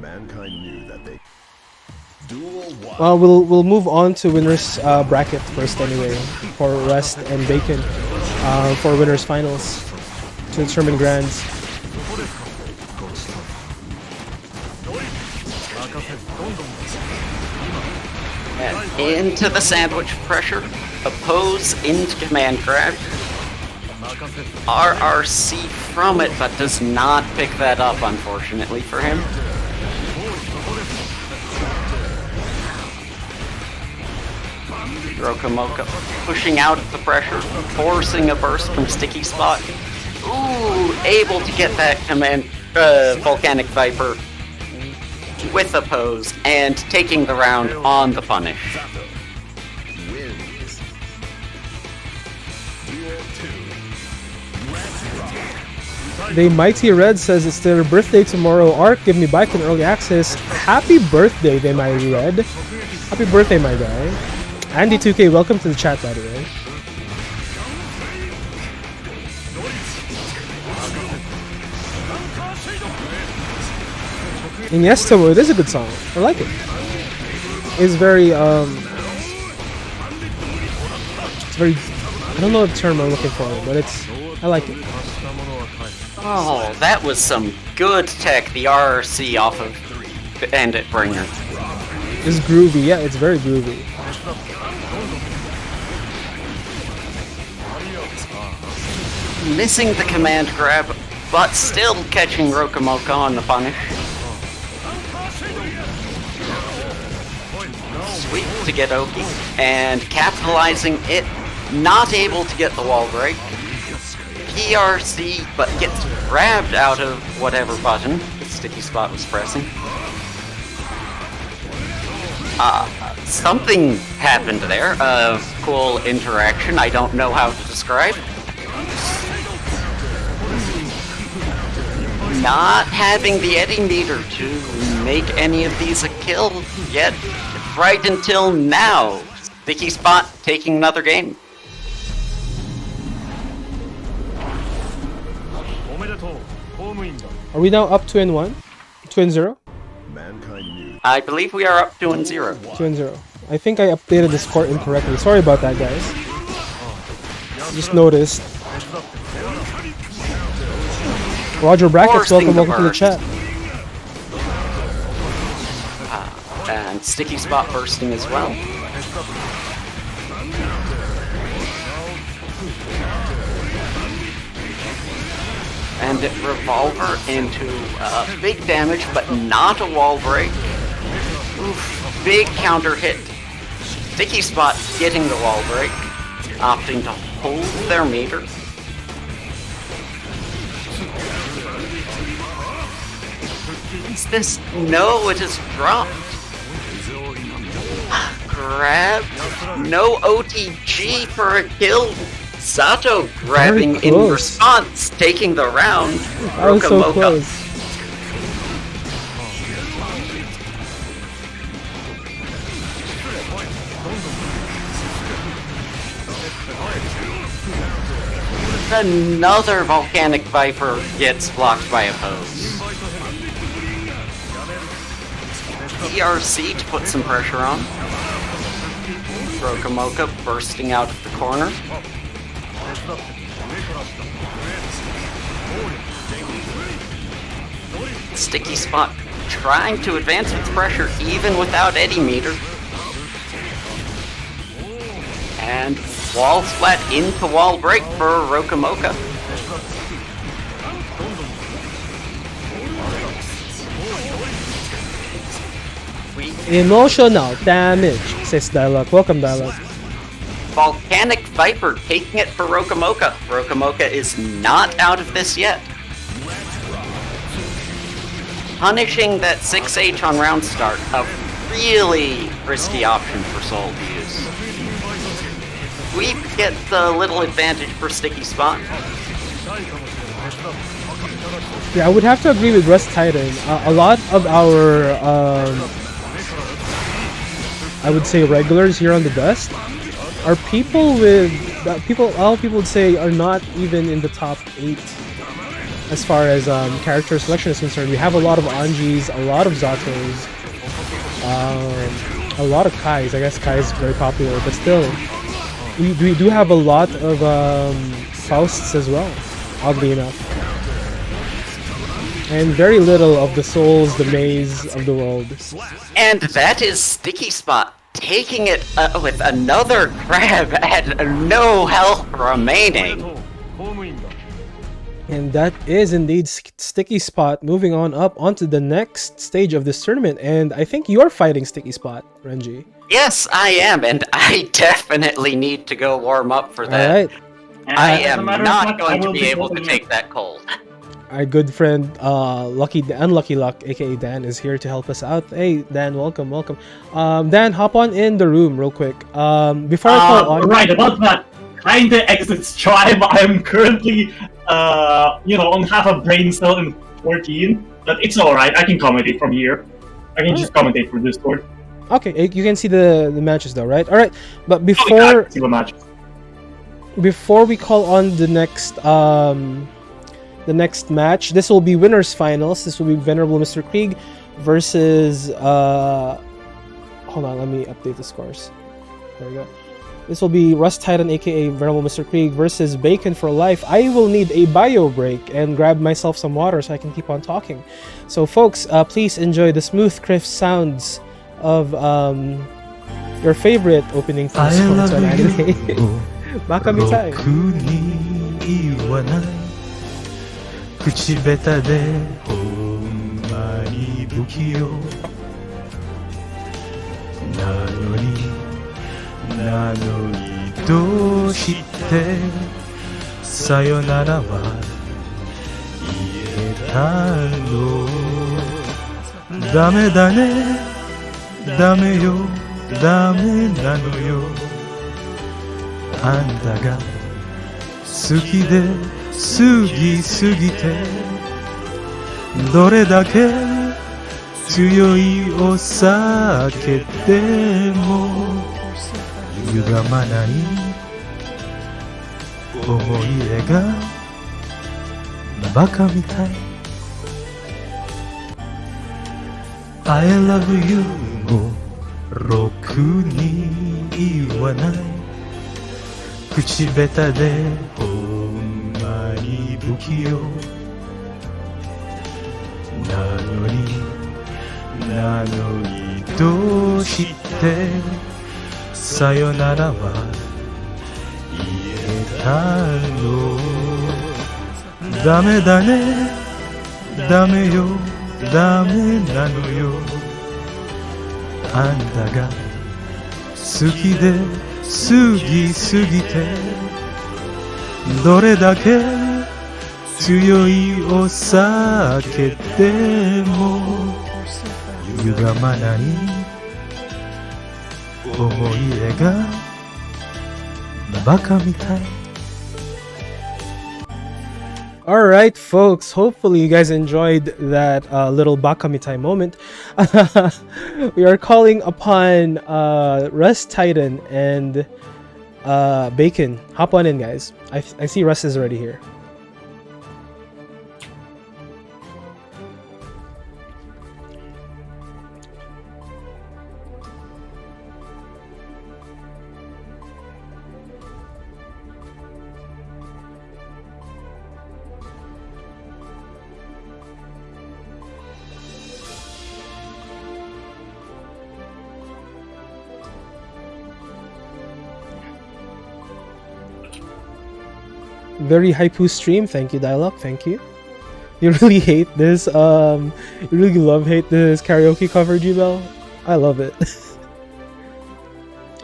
Mankind knew that they. Duel 1. Well, we'll move on to winners bracket first anyway for Rest and Bacon for winners finals to determine grands. and into the sandwich pressure. Oppose into command grab. RRC from it, but does not pick that up, unfortunately for him. Rokamoka pushing out of the pressure, forcing a burst from Sticky Spot. Ooh, able to get that command Volcanic Viper with oppose and taking the round on the punish. Wins. Duel 2. The Mighty Red says it's their birthday tomorrow. Arc, give me bike and early access. Happy birthday, they Mighty Red. Happy birthday, my guy. Andy 2K, welcome to the chat, by the way. And yes, Tomo, it is a good song. I like it. It's very, it's very, I don't know the term I'm looking for, but I like it. Oh, that was some good tech, the RRC off of Bandit Bringer. It's groovy, yeah, it's very groovy. Missing the command grab, but still catching Rokamoka on the punish. Sweep to get Oki, and capitalizing it, not able to get the wall break. PRC, but gets grabbed out of whatever button the Sticky Spot was pressing. Something happened there, a cool interaction I don't know how to describe. Not having the Eddy meter to make any of these a kill yet, right until now. Sticky Spot taking another game. Are we now up 2-1? 2-0? Mankind knew. I believe we are up 2-0. 2-0. I think I updated the score incorrectly. Sorry about that, guys. Just noticed. Roger Brackets, Forcing welcome to the burst. chat. And Sticky Spot bursting as well. And Revolver into big damage, but not a wall break. Oof, big counter hit. Sticky Spot getting the wall break, opting to hold their meter. Is this? No, it is dropped. Grab. No OTG for a kill. Sato grabbing Very in close. response, taking the round. That was so Rokamoka close. Another Volcanic Viper gets blocked by oppose. ERC to put some pressure on. Rokamoka bursting out of the corner. Sticky Spot trying to advance with pressure even without Eddy meter. And wall splat into wall break for Rokamoka. We Emotional damage, says Dialogue. Welcome, Dialogue. Volcanic Viper taking it for Rokamoka. Rokamoka is not out of this yet. Punishing that 6H on round start, a really risky option for Soul to use. We get the little advantage for Sticky Spot. Yeah, I would have to agree with Rust Titan. A lot of our, I would say, regulars here on the Dust are people with a lot of people would say are not even in the top 8 as far as character selection is concerned. We have a lot of Anjis, a lot of Zatos, a lot of Kais. I guess Kai is very popular, but still, we do have a lot of Fausts as well, oddly enough. And very little of the Souls, the Maze of the world. And that is Sticky Spot taking it with another grab and no health remaining. And that is indeed Sticky Spot moving on up onto the next stage of this tournament. And I think you're fighting Sticky Spot, Renji. Yes, I am, and I definitely need to go warm up for that. Alright. I am not going to be able to take that cold. Our good friend Unlucky Luck, aka Dan, is here to help us out. Hey Dan, welcome. Dan, hop on in the room real quick. Before I call on, right about that kinda exits tribe, I'm currently on half a brain cell in 14, but it's alright, I can commentate from here. I can just commentate from Discord. Okay, you can see the matches though, right? Alright, but before I can see the matches. Before we call on the next match, this will be winners finals. This will be Venerable Mr. Krieg versus hold on, let me update the scores. There we go. This will be Rust Titan, aka Venerable Mr. Krieg, versus Bacon for Life. I will need a bio break and grab myself some water so I can keep on talking. So folks, please enjoy the smooth, crisp sounds of your favorite opening theme song to an anime. Baka mitai. 口下手でほんまに不器用なのにどうしてさよならは言えたのダメだねダメよダメなのよあんたが好きで過ぎすぎてどれだけ強いお酒でも歪まない思い出がバカみたい I love you もろくに言わない口下手で不器用なのにどうしてさよならは言えたのダメだねダメよダメなのよあんたが好きで過ぎすぎてどれだけ強いお酒でも歪まない思い出がバカみたい Alright folks, hopefully you guys enjoyed that little Bakamitai moment. We are calling upon Rust Titan and Bacon. Hop on in guys. I see Rust is already here. Very haiku stream, thank you Dialogue, thank you. You really hate this, you really hate this karaoke cover, Jubel? I love it.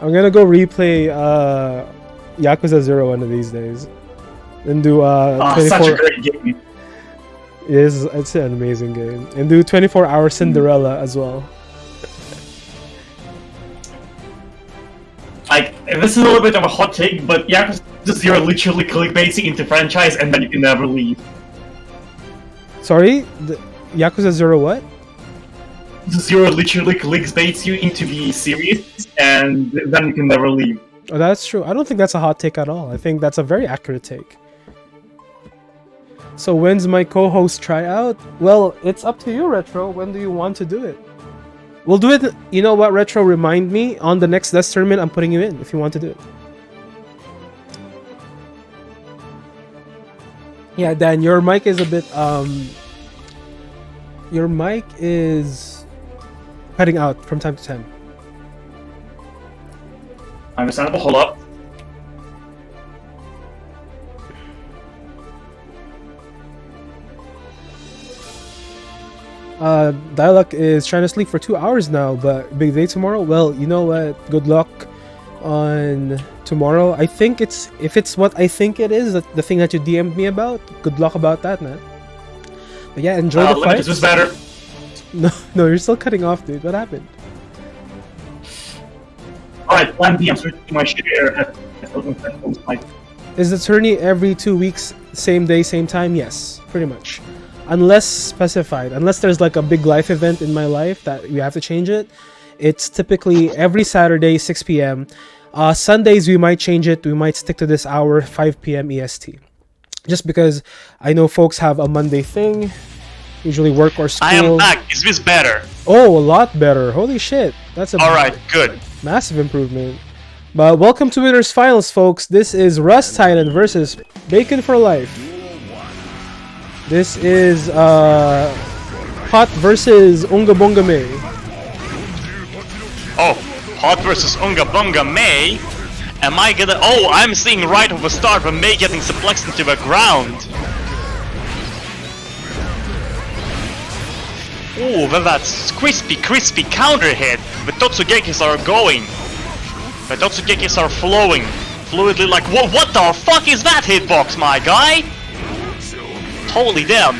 I'm gonna go replay Yakuza 0 one of these days. And do 24... such a great game. It's an amazing game. And do 24-hour Cinderella as well. Like, this is a little bit of a hot take, but Yakuza 0 literally clickbaits into franchise and then you can never leave. Sorry? The Yakuza 0 what? Zero literally clickbaits you into the series and then you can never leave. Oh, that's true. I don't think that's a hot take at all. I think that's a very accurate take. So when's my co-host tryout? Well, it's up to you, Retro. When do you want to do it? We'll do it. You know what, Retro? Remind me on the next DUST tournament. I'm putting you in if you want to do it. Yeah, Dan, your mic is a bit your mic is cutting out from time to time. Understandable. Hold up. Dialogue is trying to sleep for 2 hours now, but big day tomorrow. Well, you know what? Good luck on tomorrow. I think if it's what I think it is, the thing that you DM'd me about. Good luck about that, man. But yeah, enjoy the fight. Is this better? No, you're still cutting off, dude. What happened? Alright, plan B. I'm switching my share. Is the tourney every 2 weeks, same day, same time? Yes, pretty much. Unless specified, unless there's like a big life event in my life that we have to change it, it's typically every Saturday, 6 p.m. Sundays, we might change it. We might stick to this hour, 5 p.m. EST. Just because I know folks have a Monday thing, usually work or school. I am back. Is this better? Oh, a lot better. Holy shit. That's a Alright, good. massive improvement. But welcome to Winners Finals, folks. This is Rust Titan versus Bacon for Life. This is Hot versus Unga Bunga May. Oh, Hot versus Unga Bunga May? Am I gonna... Oh, I'm seeing right of a start from May getting suplexed into the ground. Ooh, well that's crispy counter hit. The Totsugekis are going. The Totsugekis are flowing. Fluidly like... What the fuck is that hitbox, my guy? Holy damn.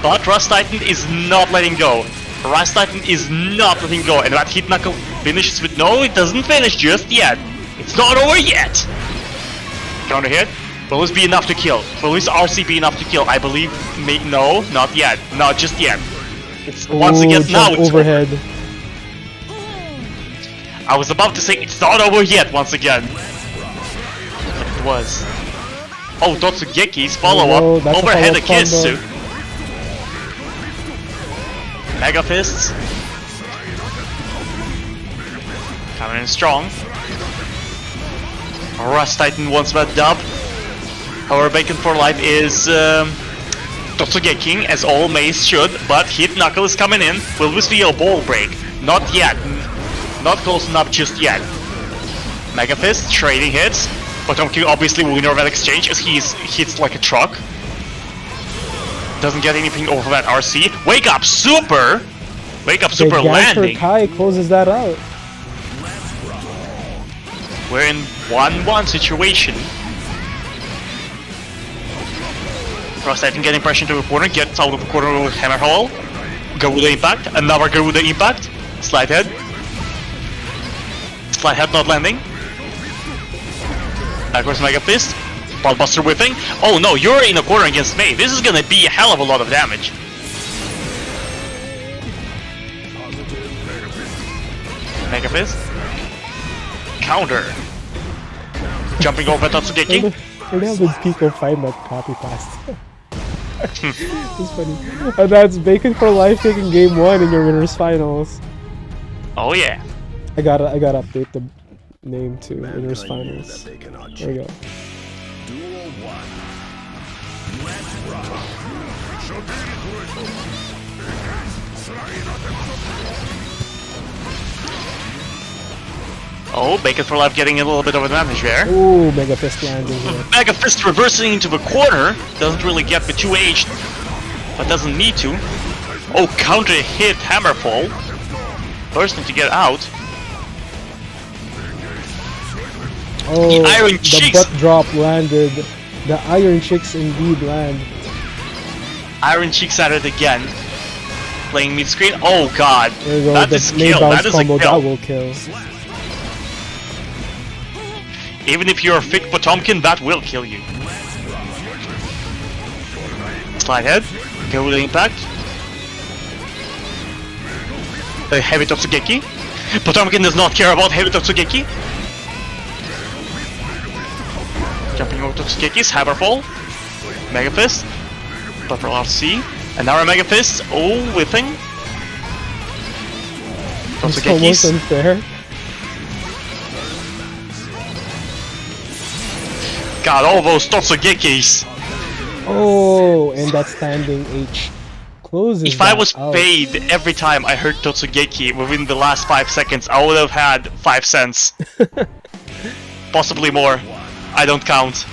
But Rust Titan is not letting go. Rust Titan is not letting go. And that hit knuckle finishes with... No, it doesn't finish just yet. It's not over yet. Counter hit. Will this be enough to kill? Will this RC be enough to kill? I believe... No, not yet. Not just yet. It's once again now it's overhead. Over. I was about to say it's not over yet once again. But it was. Oh, Totsugeki's follow-up. Overhead a kiss. Mega fists. Coming in strong. Rust Titan wants that dub. However, Bacon for Life is Totsugeki, as all Maze should, but Hit Knuckle is coming in. Will this be a ball break? Not yet. Not close enough just yet. Mega Fist, trading hits. Potemkin obviously winner of that exchange as he hits like a truck. Doesn't get anything over that RC. Wake up super! Wake up super landing. Kai closes that out. We're in 1-1 situation. Rust Titan getting pressure into the corner, gets out of the corner with Hammer Hole. Garuda Impact, another Garuda Impact. Slide head. Slide head not landing. Backwards Mega Fist. Ballbuster whipping. Oh no, you're in a corner against May. This is gonna be a hell of a lot of damage. Mega Fist. Counter. Jumping over Totsugeki. Where the hell did Pico find that copy past? It's funny. And that's Bacon for Life taking game 1 in your Winners Finals. Oh yeah. I gotta update the name to Winners Finals. There we go. Duel 1. Let's rock. Oh, Bacon for Life getting a little bit of advantage there. Ooh, Mega Fist landing here. Mega Fist reversing into the corner. Doesn't really get the 2H, but doesn't need to. Oh, counter hit Hammer Fall. bursting to get out. Oh, The Iron the Chicks. butt drop landed. The Iron Chicks indeed land. Iron Cheeks at it again. Playing mid-screen. Oh god. There you go. That The is main kill. bounce That is a combo, kill. that will kill. Even if you're a thick Potomkin, that will kill you. Slide head. Go with the impact. The heavy Totsugeki. Potomkin does not care about heavy Totsugeki. Jumping over Totsugeki's Hammer Fall. Mega Fist. Buffer RC. And now a Mega Fist. Oh, whipping. It's almost Totsugeki's. unfair. God, all those Totsugekis. Oh, and that standing H closes. If I that was out. paid every time I heard Totsugeki within the last 5 seconds, I would have had 5 cents. Possibly more. I don't count.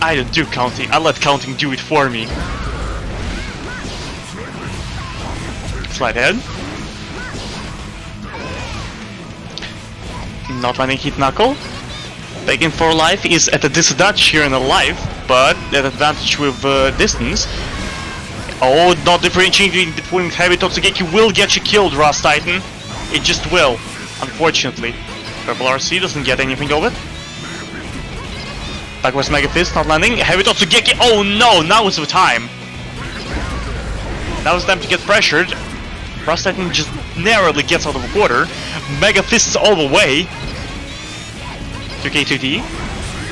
I don't do counting. I let counting do it for me. Slide head. Not landing hit knuckle. Begging for life is at a disadvantage here in a life, but at advantage with distance. Oh, not differentiating between heavy Totsugeki will get you killed, Rust Titan. It just will, unfortunately. Purple RC doesn't get anything of it. Backwards Mega Fist not landing. Heavy Totsugeki. Oh no, now is the time. Now it's time to get pressured. Rust Titan just narrowly gets out of the quarter. Mega Fists all the way. 2K2D.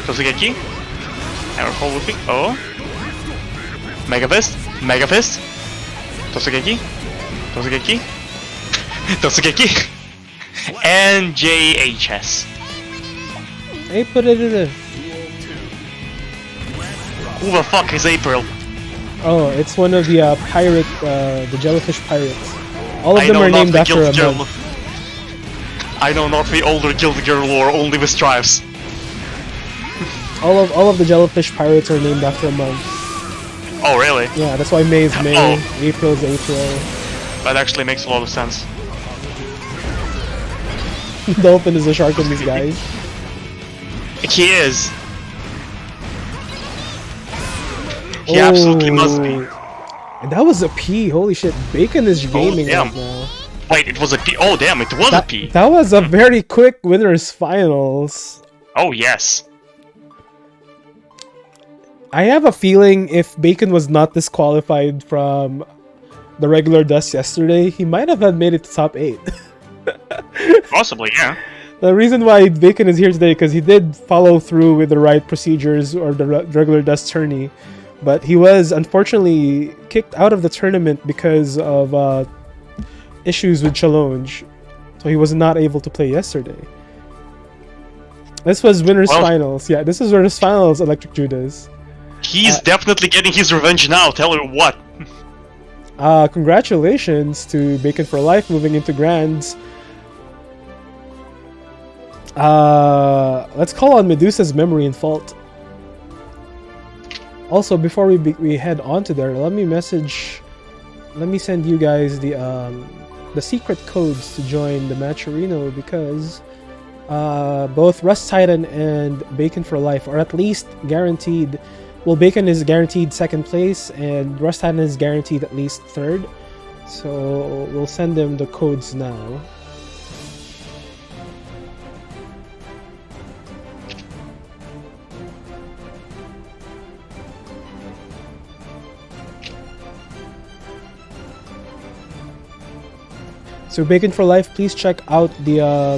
Totsugeki. Hammer Fall whipping. Oh. Mega Fist. Mega Fist. Totsugeki. Totsugeki. Totsugeki. And JHS. Hey, put it in there. Who the fuck is April? Oh, it's one of the pirate, the jellyfish pirates. All of I them know are not named the after a guild mug. girl. I know not the older guild girl lore, only the stripes. All of the jellyfish pirates are named after a mug. Oh really? Yeah, that's why May is May, Oh. April is April. That actually makes a lot of sense. Dolphin is a shark in disguise. He is. He absolutely must be. And that was a P. Holy shit, Bacon is gaming damn. right now. Wait, it was a P. Oh damn, it was a P. That was a very quick winners finals. Oh yes. I have a feeling if Bacon was not disqualified from the regular Dust yesterday, he might have made it to top 8. Possibly, yeah. The reason why Bacon is here today because he did follow through with the right procedures or the regular Dust tourney, but he was unfortunately kicked out of the tournament because of issues with challenge, so he was not able to play yesterday. This was winners finals. Yeah, this is winners finals. Electric Judas. He's definitely getting his revenge now. Tell her what. Congratulations to Bacon for Life moving into Grands. Let's call on Medusa's memory and fault. Also, before we head on to there, let me send you guys the secret codes to join the matcherino because both Rust Titan and Bacon for Life are at least guaranteed. Well, Bacon is guaranteed 2nd place and Rust Titan is guaranteed at least 3rd. So we'll send them the codes now. So Bacon for Life, please check out the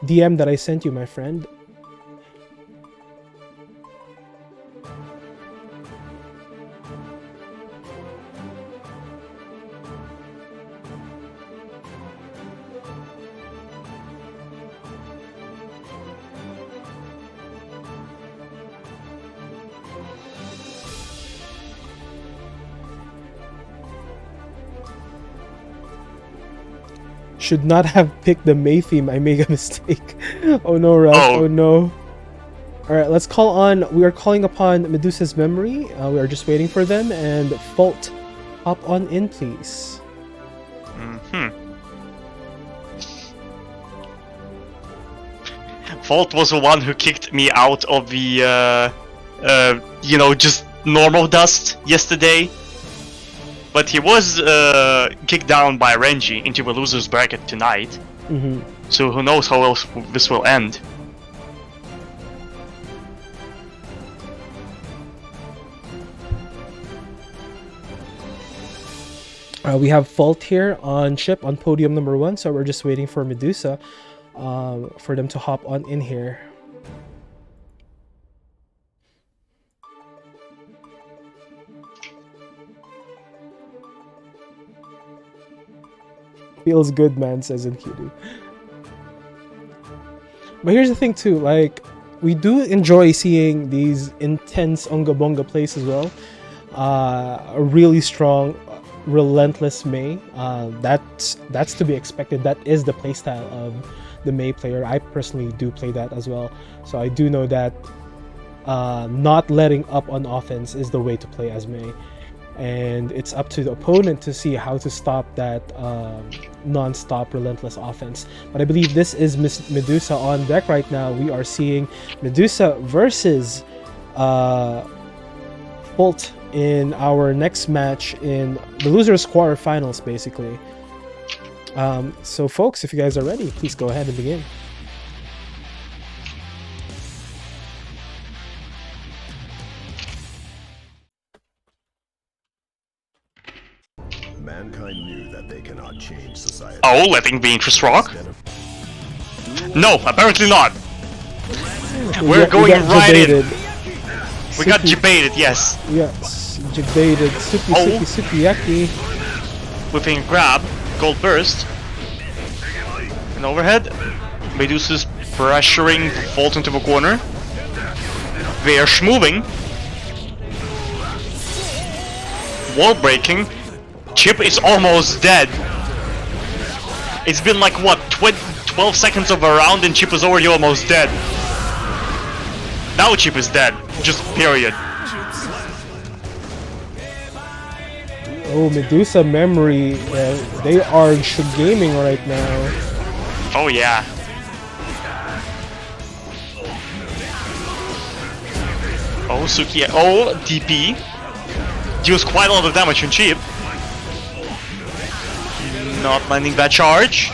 DM that I sent you, my friend. Should not have picked the May theme. I made a mistake. Oh no, Russ. Oh. Oh no. Alright, let's call on... We are calling upon Medusa's memory. We are just waiting for them. And Fault, hop on in, please. Fault was the one who kicked me out of the, just normal Dust yesterday. But he was kicked down by Renji into the loser's bracket tonight. So who knows how else this will end. We have Fault here on ship on podium number 1, so we're just waiting for Medusa for them to hop on in here. Feels good, man, says Enkidu. But here's the thing too, like, we do enjoy seeing these intense Unga Bunga plays as well. A really strong, relentless Mei. That's to be expected. That is the playstyle of the Mei player. I personally do play that as well. So I do know that not letting up on offense is the way to play as Mei. And it's up to the opponent to see how to stop that non-stop relentless offense. But I believe this is Medusa on deck right now. We are seeing Medusa versus Bolt in our next match in the losers quarterfinals, basically. So folks, if you guys are ready, please go ahead and begin. Mankind knew that they cannot change society. Oh, letting the interest rock? No, apparently not. We're going right in. We got debated, yes. Yes, debated. Sukiyaki. Whipping grab, gold burst. And overhead. Medusa's pressuring Volt into the corner. They are schmoving. Wall breaking. Chip is almost dead. It's been like what, 12 seconds of a round and Chip is already almost dead. Now Chip is dead, just period. Oh, Medusa memory, they are gaming right now. Oh yeah. Oh, Suki, oh, DP. Deals quite a lot of damage on Chip. Not landing that charge.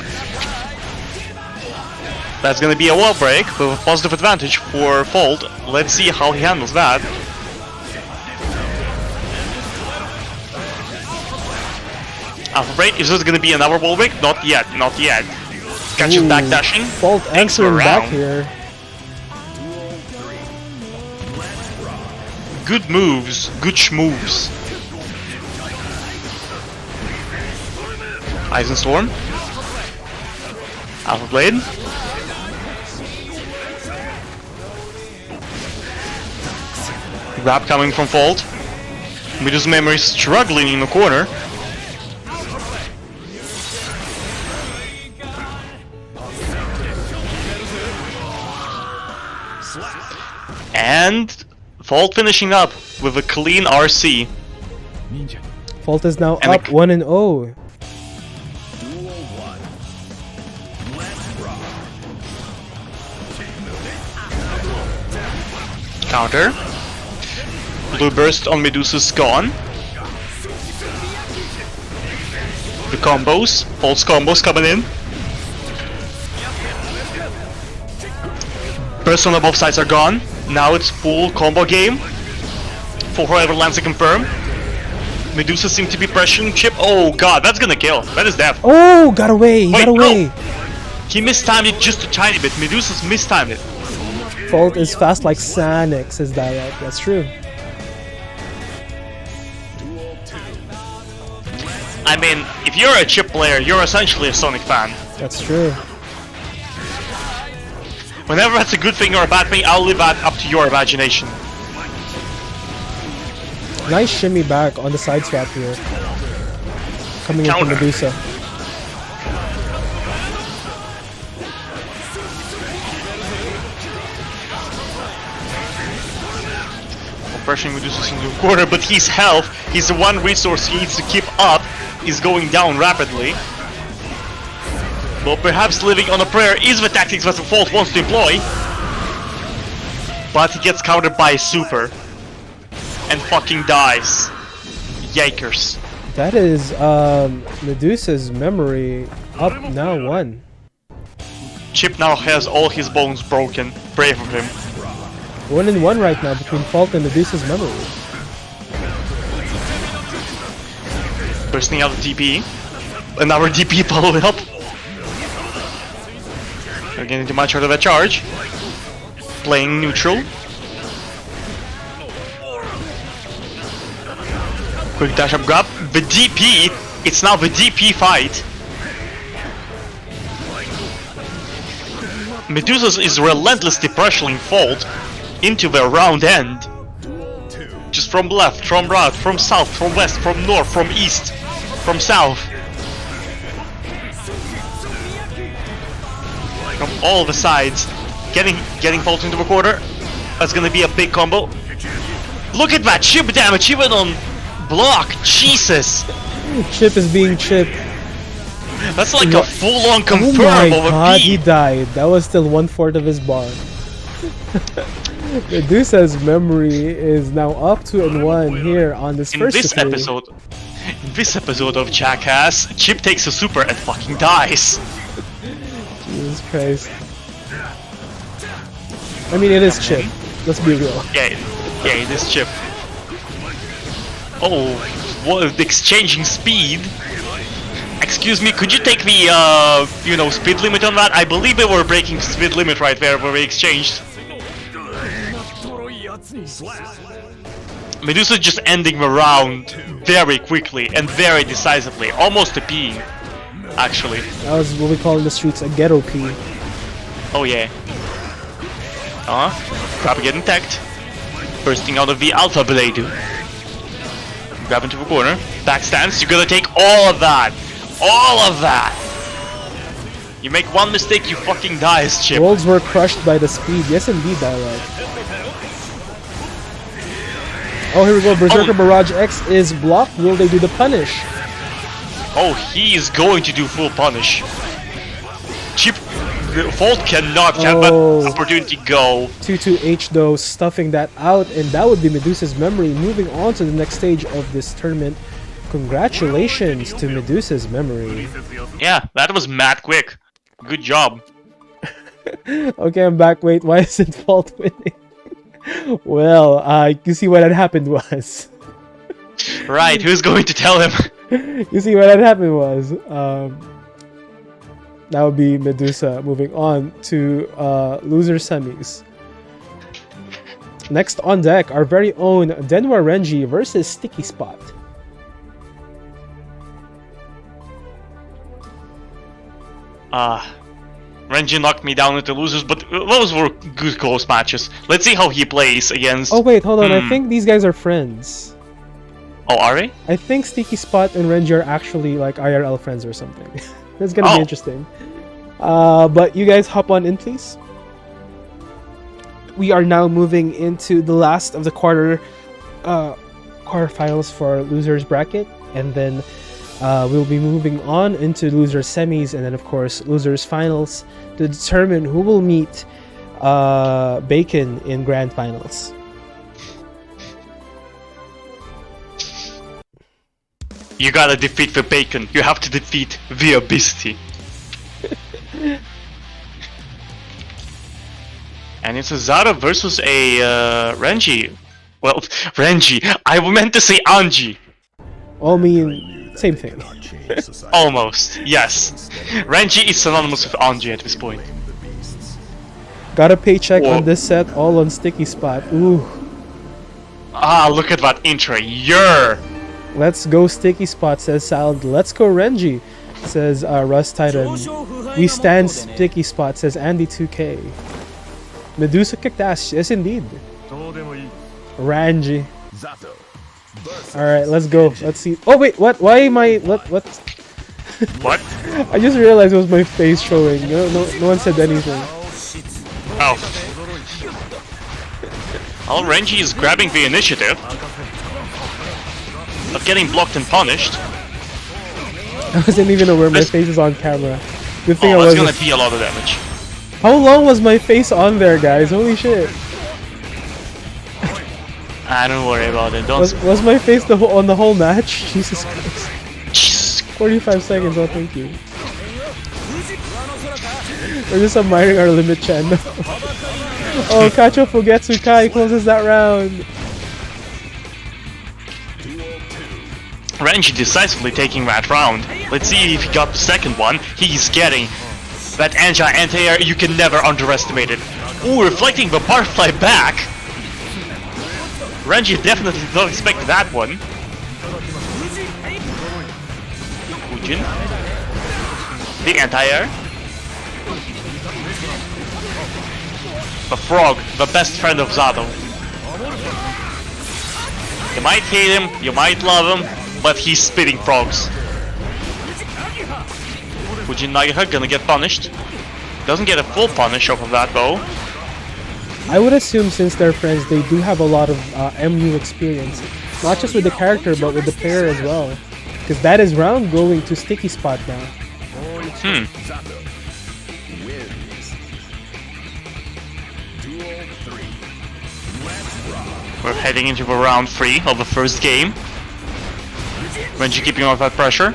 That's gonna be a wall break with a positive advantage for Fold. Let's see how he handles that. Alpha break, is this gonna be another wall break? Not yet, not yet. Catches back dashing. Fold answering back here. Good moves, good schmoves. Eisen Storm. Alpha Blade. Grab coming from Fold. Medusa's memory struggling in the corner. And Fold finishing up with a clean RC. Fault is now up 1-0. Counter. Blue burst on Medusa's gone. The combos. Fold's combos coming in. Burst on both sides are gone. Now it's full combo game. For whoever lands to confirm. Medusa seems to be pressuring Chip. Oh god, that's gonna kill. That is death. Oh, got away. He got away. No. He mistimed it just a tiny bit. Medusa's mistimed it. Fault is fast like Sonic, says Dialect. That's true. I mean, if you're a Chip player, you're essentially a Sonic fan. That's true. Whenever that's a good thing or a bad thing, I'll leave that up to your imagination. Nice shimmy back on the side swap here. Coming in from Medusa. pressuring Medusa's into the corner, but his health, his one resource he needs to keep up, is going down rapidly. Well, perhaps living on a prayer is the tactics that Fault wants to employ. But he gets countered by a super. And fucking dies. Yikers. That is Medusa's memory up now 1. Chip now has all his bones broken. Pray for him. 1-1 right now between Fault and Medusa's memory. Bursting out the DP. Another DP followed up. Again into much harder of a charge. Playing neutral. Quick dash up grab. The DP. It's now the DP fight. Medusa is relentlessly pressuring Fault into the round end. Just from left, from right, from south, from west, from north, from east, from south. From all the sides. Getting Fault into the corner. That's gonna be a big combo. Look at that chip damage even on block. Jesus. Chip is being chipped. That's like a full-on Oh confirm my of a god, he beat. died. That was still 1/4 of his bar. Medusa's memory is now up 2-1 here on this In first this decree. episode of Jackass, Chip takes a super and fucking dies. Jesus Christ. I mean, it is Chip. Let's be real. Yeah, it is Chip. Oh, what exchanging speed? Excuse me, could you take the speed limit on that? I believe they were breaking speed limit right there where we exchanged. Medusa just ending the round very quickly and very decisively, almost a P, actually. That was what we call in the streets a ghetto P. Oh yeah. Grab getting tagged. Bursting out of the Alpha Blade. Grab into the corner. Back stance, you're gonna take all of that. All of that! You make one mistake, you fucking die as Chip. Worlds were crushed by the speed. Yes, indeed, dialogue. Oh, here we go. Berserker Barrage X is blocked. Will they do the punish? Oh, he is going to do full punish. Chip, Fault cannot have that opportunity go. 2-2-H though, stuffing that out, and that would be Medusa's memory. Moving on to the next stage of this tournament. Congratulations to Medusa's memory. Yeah, that was mad quick. Good job. Okay, I'm back. Wait, why isn't Fault winning? Well, you see what had happened was. Right, who's going to tell him? You see what had happened was. That would be Medusa moving on to loser semis. Next on deck, our very own Denwa Renji versus Sticky Spot. Renji knocked me down into losers, but those were good close matches. Let's see how he plays against... Oh wait, hold on, I think these guys are friends. Oh, are they? I think Sticky Spot and Renji are actually like IRL friends or something. It's gonna be interesting. But you guys hop on in, please. We are now moving into the last of the quarterfinals for losers bracket, and then we'll be moving on into loser semis, and then of course losers finals to determine who will meet Bacon in grand finals. You gotta defeat the Bacon. You have to defeat the Abyssity. And it's a Zara versus a Renji. Well, Renji. I meant to say Anji. I mean, same thing. Almost, yes. Renji is synonymous with Anji at this point. Got a paycheck on this set, all on Sticky Spot. Ooh. Ah, look at that intro. Yer! Let's go Sticky Spot, says Salad. Let's go Renji, says Rust Titan. We stand Sticky Spot, says Andy2K. Medusa kicked ass. Yes, indeed. Renji. Alright, let's go. Let's see. Oh, wait, what? Why am I... What? What? I just realized it was my face showing. No one said anything. Oh. Well, Renji is grabbing the initiative, but getting blocked and punished. I wasn't even aware my face is on camera. Good thing I Oh, that's wasn't. gonna be a lot of damage. How long was my face on there, guys? Holy shit. Don't worry about it. Don't. Was my face on the whole match? Jesus Christ. Jesus. 45 seconds, oh thank you. We're just admiring our limit channel. Oh, Kacho Fugetsu Kai closes that round. Renji decisively taking that round. Let's see if he got the second one. He's getting that anti-air. You can never underestimate it. Ooh, reflecting the butterfly back. Renji definitely did not expect that one. Fujin. The anti-air. The frog, the best friend of Zato. You might hate him, you might love him, but he's spitting frogs. Fujin Nagaha gonna get punished. Doesn't get a full punish off of that though. I would assume since they're friends, they do have a lot of MU experience. Not just with the character, but with the player as well. Because that is round going to sticky spot now. We're heading into the round 3 of the first game. Renji keeping off that pressure.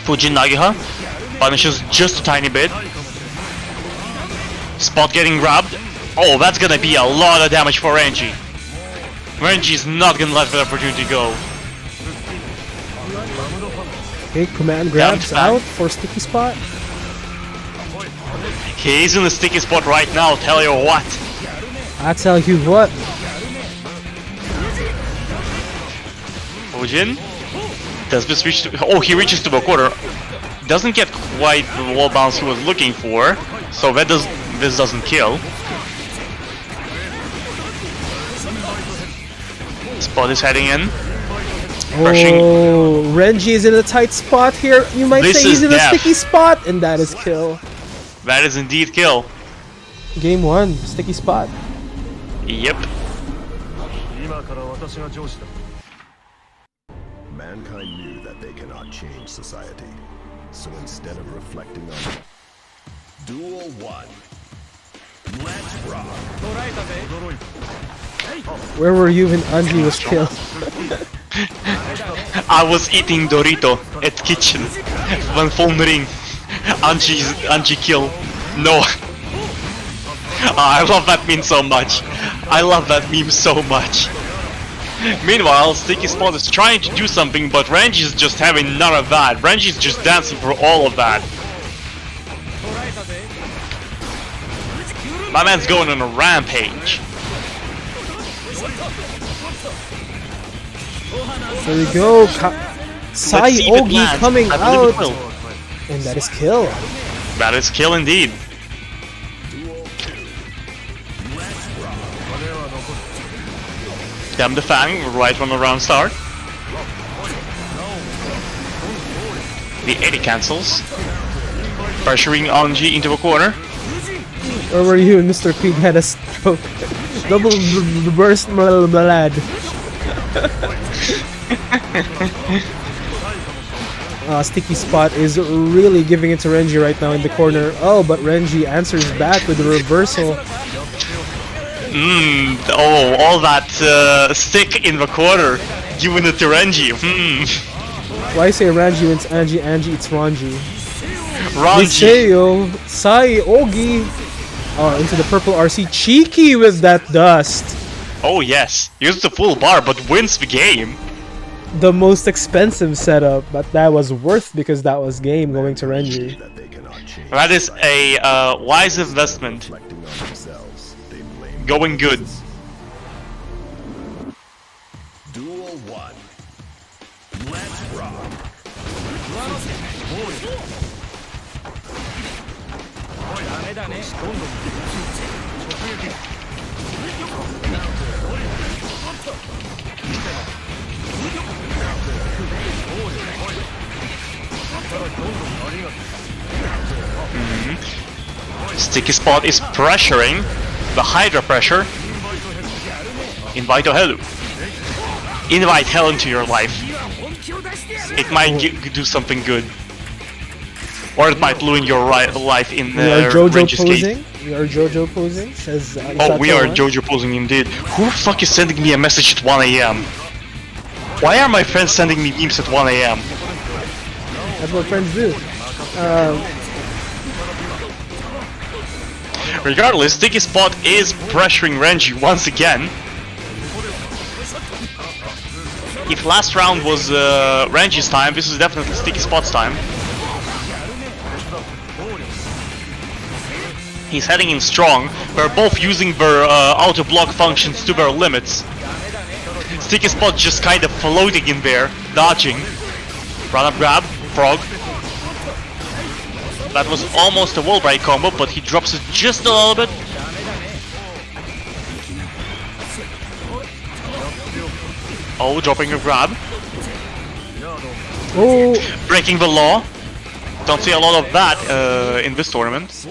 Fujin Nagiha punishes just a tiny bit. Spot getting grabbed. Oh, that's gonna be a lot of damage for Renji. Renji's not gonna let that opportunity go. Okay, command grabs out for sticky spot. He's in the sticky spot right now, tell you what. I tell you what. Fujin does this reach to, oh, he reaches to the quarter. Doesn't get quite the wall bounce he was looking for, so that this doesn't kill. Spot is heading in. Rushing. Oh, Renji is in a tight spot here. You might This say he's is in a death. sticky spot, and that is kill. That is indeed kill. Game 1, sticky spot. Yep. Mankind knew that they cannot change society. So instead of reflecting on it, Duel 1. Let's rock. Where were you when Anji was killed? I was eating Dorito at kitchen when phone ring. Anji kill. No. I love that meme so much. I love that meme so much. Meanwhile, Sticky Spot is trying to do something, but Renji's just having none of that. Renji's just dancing for all of that. My man's going on a rampage. There we go. Sai Let's see if it Ogi lands. coming I believe it out. will. And that is kill. That is kill indeed. Damn the Fang, right from the round start. The 80 cancels. Pressuring Anji into a corner. Where were you when Mr. Queen had a stroke? Double burst lad. Sticky Spot is really giving it to Renji right now in the corner. Oh, but Renji answers back with the reversal. Oh, all that stick in the corner. Giving it to Renji. Why say Renji when it's Anji? Anji, it's Ranji. Ranji. Niseo, Sai Ogi. Oh, into the purple RC. Cheeky with that dust. Oh yes, uses the full bar but wins the game. The most expensive setup, but that was worth because that was game going to Renji. that they cannot change That is a wise investment. reflecting on themselves. They blame Going good. Duel 1. Let's rock. Sticky Spot is pressuring. the Hydra pressure. Invite hell. Invite hell into your life. It might do something good. Or it might ruin your life in We are JoJo Renji's case. posing. We are JoJo posing. Says. Oh, we are Isato1. JoJo posing indeed. Who the fuck is sending me a message at 1 AM? Why are my friends sending me memes at 1 AM? That's what friends do. Regardless, Sticky Spot is pressuring Renji once again. If last round was Renji's time, this is definitely Sticky Spot's time. He's heading in strong. They're both using their auto-block functions to their limits. Sticky Spot just kind of floating in there, dodging. Run up grab, frog. That was almost a wall break combo, but he drops it just a little bit. Oh, dropping a grab. Oh, Breaking the law. Don't see a lot of that in this tournament.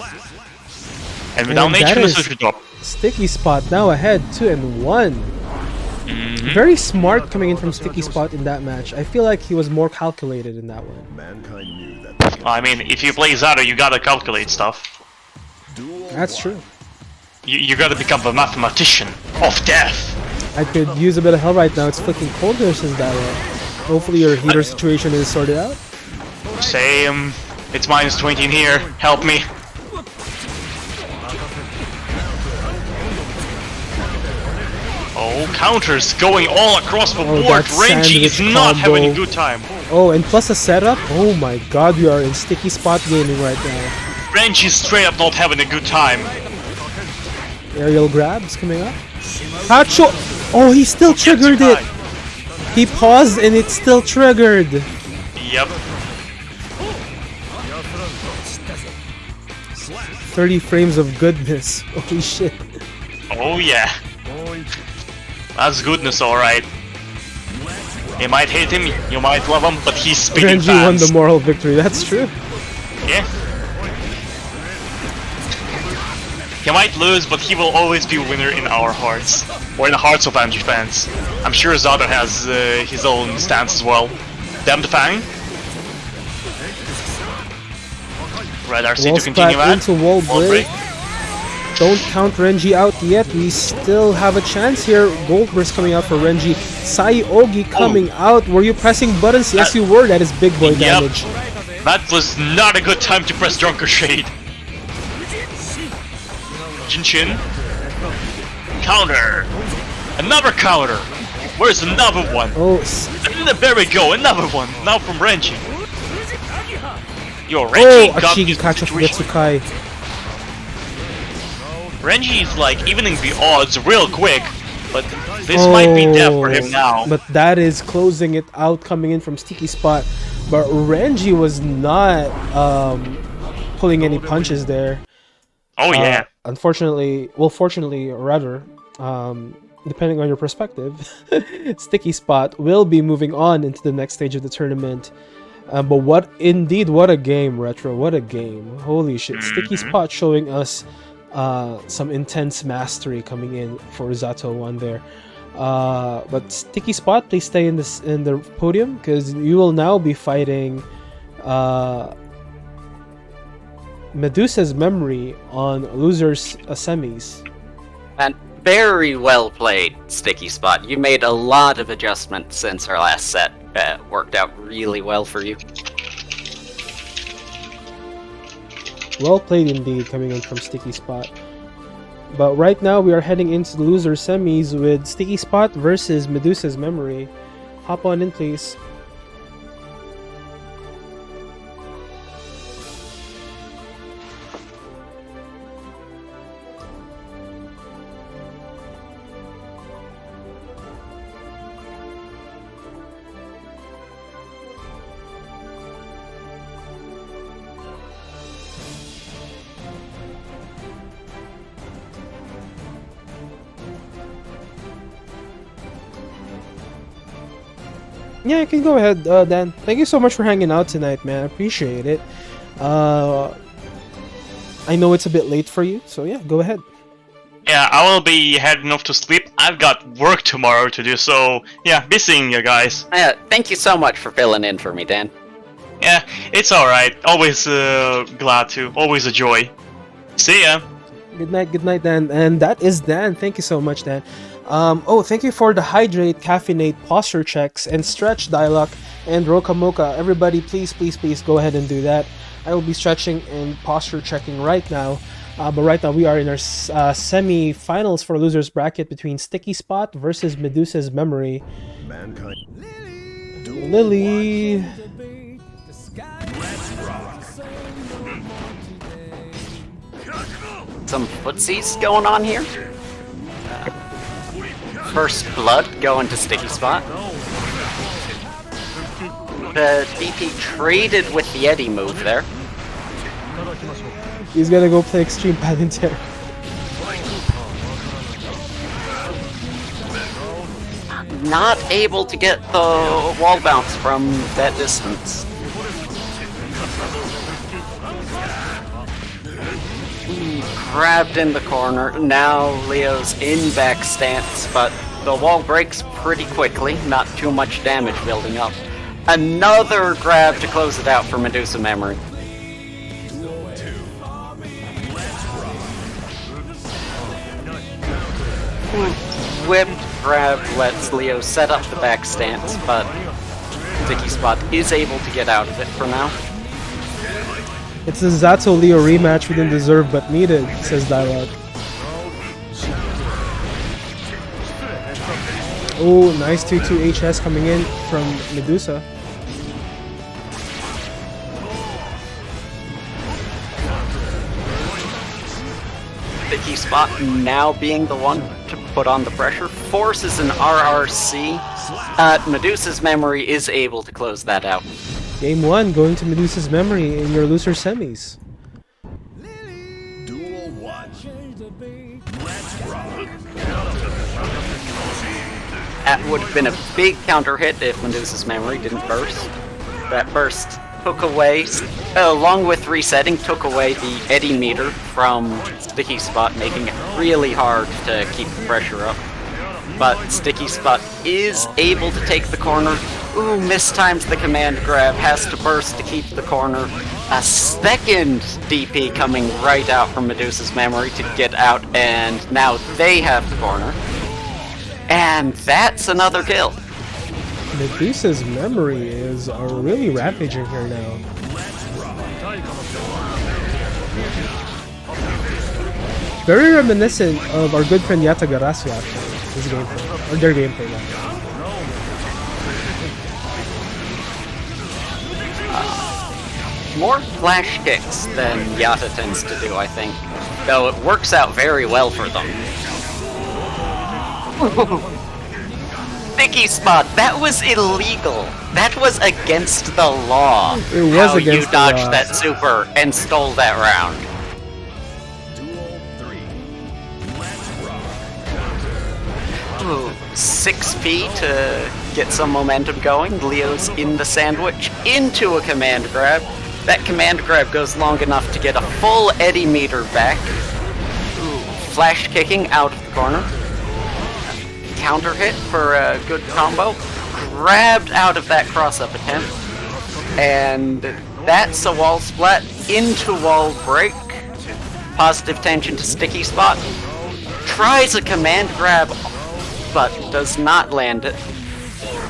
And without And that nature, is- the sushi drop. Sticky Spot now ahead 2-1. Very smart coming in from Sticky Spot in that match. I feel like he was more calculated in that one. Mankind knew that they cannot I mean, if you play Zato, you gotta calculate stuff. duel That's true. You gotta become the mathematician of death. I could use a bit of help right now. It's fucking cold here since that way. Hopefully your heater situation is sorted out. Same. It's minus 20 in here. Help me. Oh, counters going all across the Oh, board. that Renji is sandwich not having a combo. good time. Oh, and plus a setup. Oh my god, we are in Sticky Spot gaming right now. Renji's straight up not having a good time. Aerial grabs coming up. Hacho! Oh, he still triggered it! He paused and it still triggered. Yep. 30 frames of goodness. Holy shit. Oh yeah. That's goodness, alright. You might hate him, you might love him, but he's spitting Renji won fans. the moral victory, that's true. Yeah. He might lose, but he will always be a winner in our hearts. Or in the hearts of Angie fans. I'm sure Zato has his own stance as well. Damned Fang. Red RC Wall to continue splat that. into wall break. Don't count Renji out yet. We still have a chance here. Gold burst coming out for Renji. Saiogi coming out. Were you pressing buttons? Yes, you were. That is big boy Yep. damage. That was not a good time to press Drunker Shade. Jinshin. Counter. Another counter. Where's another one? Oh, There we go, another one. Now from Renji. Yo, oh, Renji got Ashigi this catch up situation. Getsukai. Renji is like evening the odds real quick, but this might be death for him now. But that is closing it out, coming in from Sticky Spot. But Renji was not pulling any punches there. Oh yeah. Unfortunately, well, fortunately, or rather, depending on your perspective, Sticky Spot will be moving on into the next stage of the tournament. But what a game, Retro, what a game. Holy shit, Sticky Spot showing us some intense mastery coming in for Zato1 there. But Sticky Spot, please stay in the podium, because you will now be fighting Medusa's Memory on losers semis. And very well played, Sticky Spot. You made a lot of adjustments since our last set. Worked out really well for you. Well played indeed, coming in from Sticky Spot. But right now we are heading into the loser semis with Sticky Spot versus Medusa's Memory. Hop on in, please. Yeah, you can go ahead, Dan. Thank you so much for hanging out tonight, man. I appreciate it. I know it's a bit late for you, so yeah, go ahead. Yeah, I will be heading off to sleep. I've got work tomorrow to do, so yeah, be seeing you guys. Thank you so much for filling in for me, Dan. Yeah, it's alright. Always glad to. Always a joy. See ya. Good night, Dan. And that is Dan. Thank you so much, Dan. Thank you for the hydrate, caffeinate, posture checks, and stretch dialogue, and Roka Mocha. Everybody, please go ahead and do that. I will be stretching and posture checking right now. But right now we are in our semi-finals for losers bracket between Sticky Spot versus Medusa's Memory. Mankind. Lily. Some footsies going on here. First blood going to Sticky Spot. The DP traded with the Eddie move there. He's gonna go play Extreme Palantir. Not able to get the wall bounce from that distance. Grabbed in the corner. Now Leo's in back stance, but the wall breaks pretty quickly. Not too much damage building up. Another grab to close it out for Medusa Memory. Whip grab lets Leo set up the back stance, but Sticky Spot is able to get out of it for now. It's a Zato Leo rematch we didn't deserve but needed, says Dialogue. Oh, nice 2-2 HS coming in from Medusa. Sticky Spot now being the one to put on the pressure, forces an RRC. Medusa's Memory is able to close that out. Game 1 going to Medusa's Memory in your loser semis. Duel 1. Let's rock. That would have been a big counter hit if Medusa's Memory didn't burst. That burst took away, along with resetting, took away the eddy meter from Sticky Spot, making it really hard to keep the pressure up. But Sticky Spot is able to take the corner. Ooh, mistimes the command grab, has to burst to keep the corner. A second DP coming right out from Medusa's Memory to get out, and now they have the corner. And that's another kill. Medusa's Memory is really rampaging here now. Very reminiscent of our good friend Yatagarasu actually, his gameplay, or their gameplay now. More flash kicks than Yata tends to do, I think. Though it works out very well for them. Sticky Spot, that was illegal. That was against the law. It was how against you dodged the law. that super and stole that round. Duel 3. Let's rock. Ooh, 6p to get some momentum going. Leo's in the sandwich into a command grab. That command grab goes long enough to get a full eddy meter back. Ooh, flash kicking out of the corner. Counter hit for a good combo. Grabbed out of that cross-up attempt. And that's a wall splat into wall break. Positive tension to Sticky Spot. Tries a command grab, but does not land it.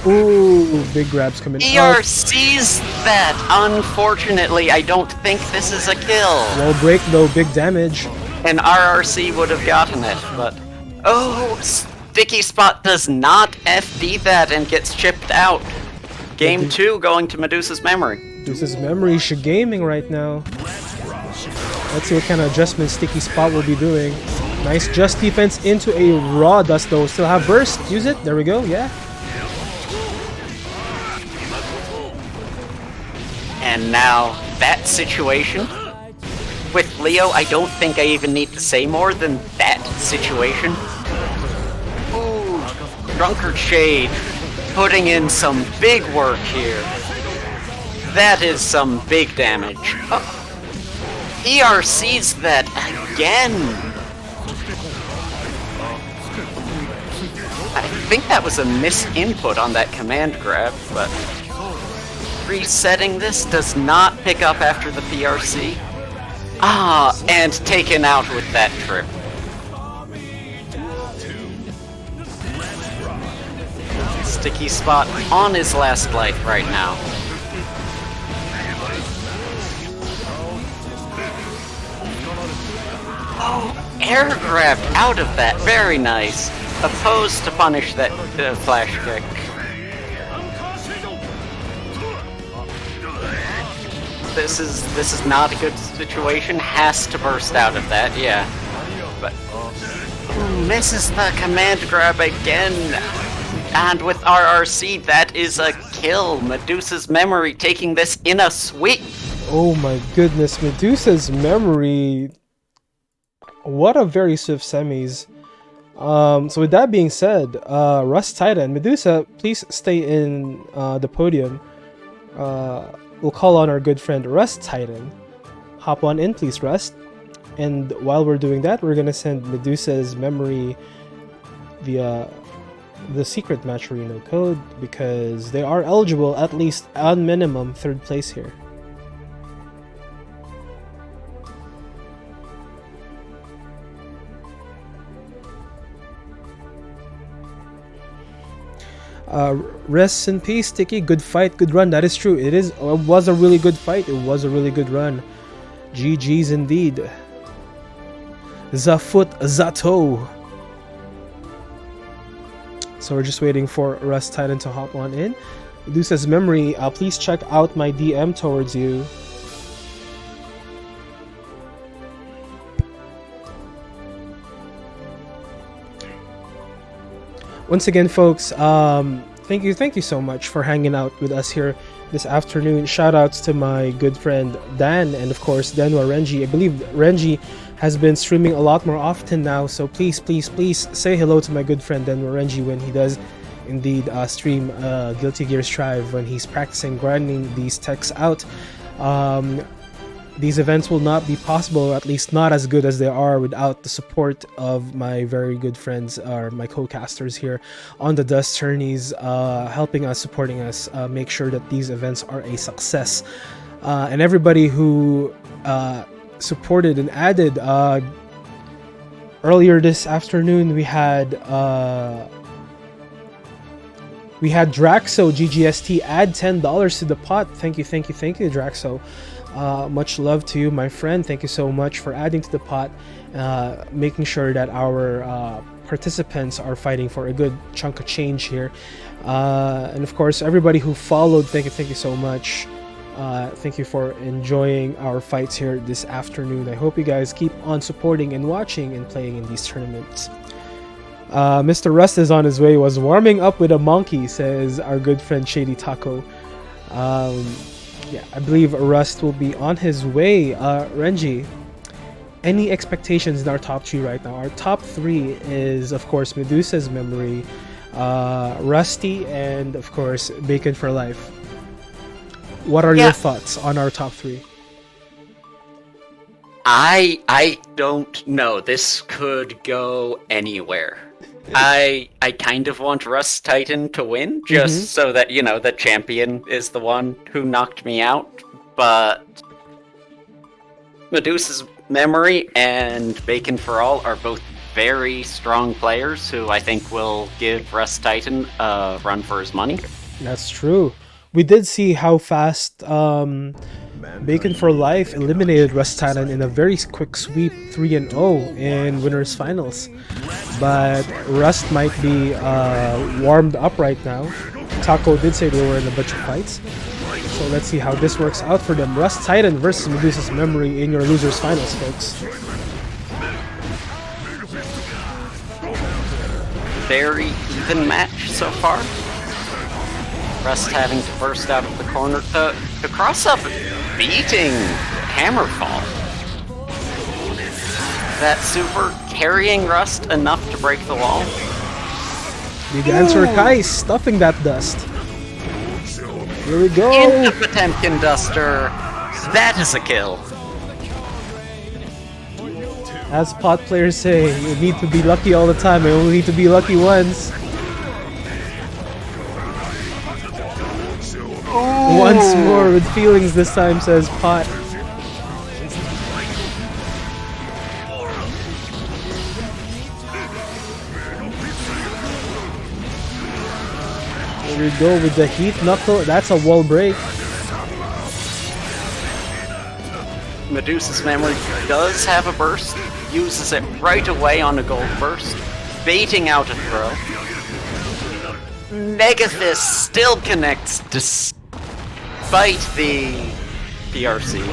Ooh, big grabs coming ER sees that. Unfortunately, I don't think this is a kill. Wall break though, big damage. And RRC would have gotten it, but... Oh, Sticky Spot does not FD that and gets chipped out. Game 2 going to Medusa's Memory. Medusa's Memory gaming right now. Let's see what kind of adjustments Sticky Spot will be doing. Nice just defense into a raw dust though. Still have burst. Use it. There we go. Yeah. And now, that situation. With Leo, I don't think I even need to say more than that situation. Ooh, Drunkard Shade. Putting in some big work here. That is some big damage. ER sees that again. I think that was a misinput on that command grab, but resetting this does not pick up after the PRC. Ah, and taken out with that trip. Sticky spot on his last life right now. Oh, air grabbed out of that. Very nice. Opposed to punish that flash kick. This is not a good situation. Has to burst out of that, yeah. But misses the command grab again. And with RRC, that is a kill. Medusa's memory taking this in a sweep. Oh my goodness, Medusa's memory. What a very swift semis. So with that being said, Rust Titan, Medusa, please stay in the podium. We'll call on our good friend Rust Titan. Hop on in, please, Rust. And while we're doing that, we're gonna send Medusa's memory via the secret matcherino code because they are eligible at least on minimum 3rd place here. Rest in peace, Sticky. Good fight, good run. That is true. It was a really good fight. It was a really good run. GG's indeed. Zafut Zato. So we're just waiting for Rust Titan to hop on in. Medusa's memory, please check out my DM towards you. Once again, folks, thank you so much for hanging out with us here this afternoon. Shout outs to my good friend Dan and of course Denwa Renji. I believe Renji has been streaming a lot more often now, so please say hello to my good friend Denwa Renji when he does indeed stream Guilty Gear Strive, when he's practicing grinding these techs out. These events will not be possible, or at least not as good as they are, without the support of my very good friends, or my co-casters here on the DUST Tourneys, helping us, supporting us, make sure that these events are a success. And everybody who supported and added, earlier this afternoon we had Draxo GGST add $10 to the pot. Thank you, Draxo. Much love to you, my friend. Thank you so much for adding to the pot, making sure that our participants are fighting for a good chunk of change here. And of course, everybody who followed, thank you so much. Thank you for enjoying our fights here this afternoon. I hope you guys keep on supporting and watching and playing in these tournaments. Mr. Rust is on his way. Was warming up with a monkey, says our good friend Shady Taco. Yeah, I believe Rust will be on his way. Renji, any expectations in our top 3 right now? Our top 3 is, of course, Medusa's memory, Rusty, and of course, Bacon for Life. What are your thoughts on our top 3? I don't know. This could go anywhere. I kind of want Rust Titan to win, just so that, you know, the champion is the one who knocked me out, but Medusa's memory and Bacon for All are both very strong players who I think will give Rust Titan a run for his money. That's true. We did see how fast Bacon for Life eliminated Rust Titan in a very quick sweep, 3-0 in winners finals. But Rust might be warmed up right now. Taco did say they were in a bunch of fights. So let's see how this works out for them. Rust Titan versus Medusa's memory in your losers finals, folks. Very even match so far. Rust having to burst out of the corner. The cross-up beating Hammerfall. That super carrying Rust enough to break the wall. Big answer, Kai, stuffing that dust. Here we go. In the Potemkin Duster. That is a kill. As pot players say, you need to be lucky all the time. You only need to be lucky once. Once more with feelings this time, says Pot. Here we go with the Heat Knuckle. That's a wall break. Medusa's memory does have a burst, uses it right away on a gold burst, baiting out a throw. Megafist still connects despite the PRC.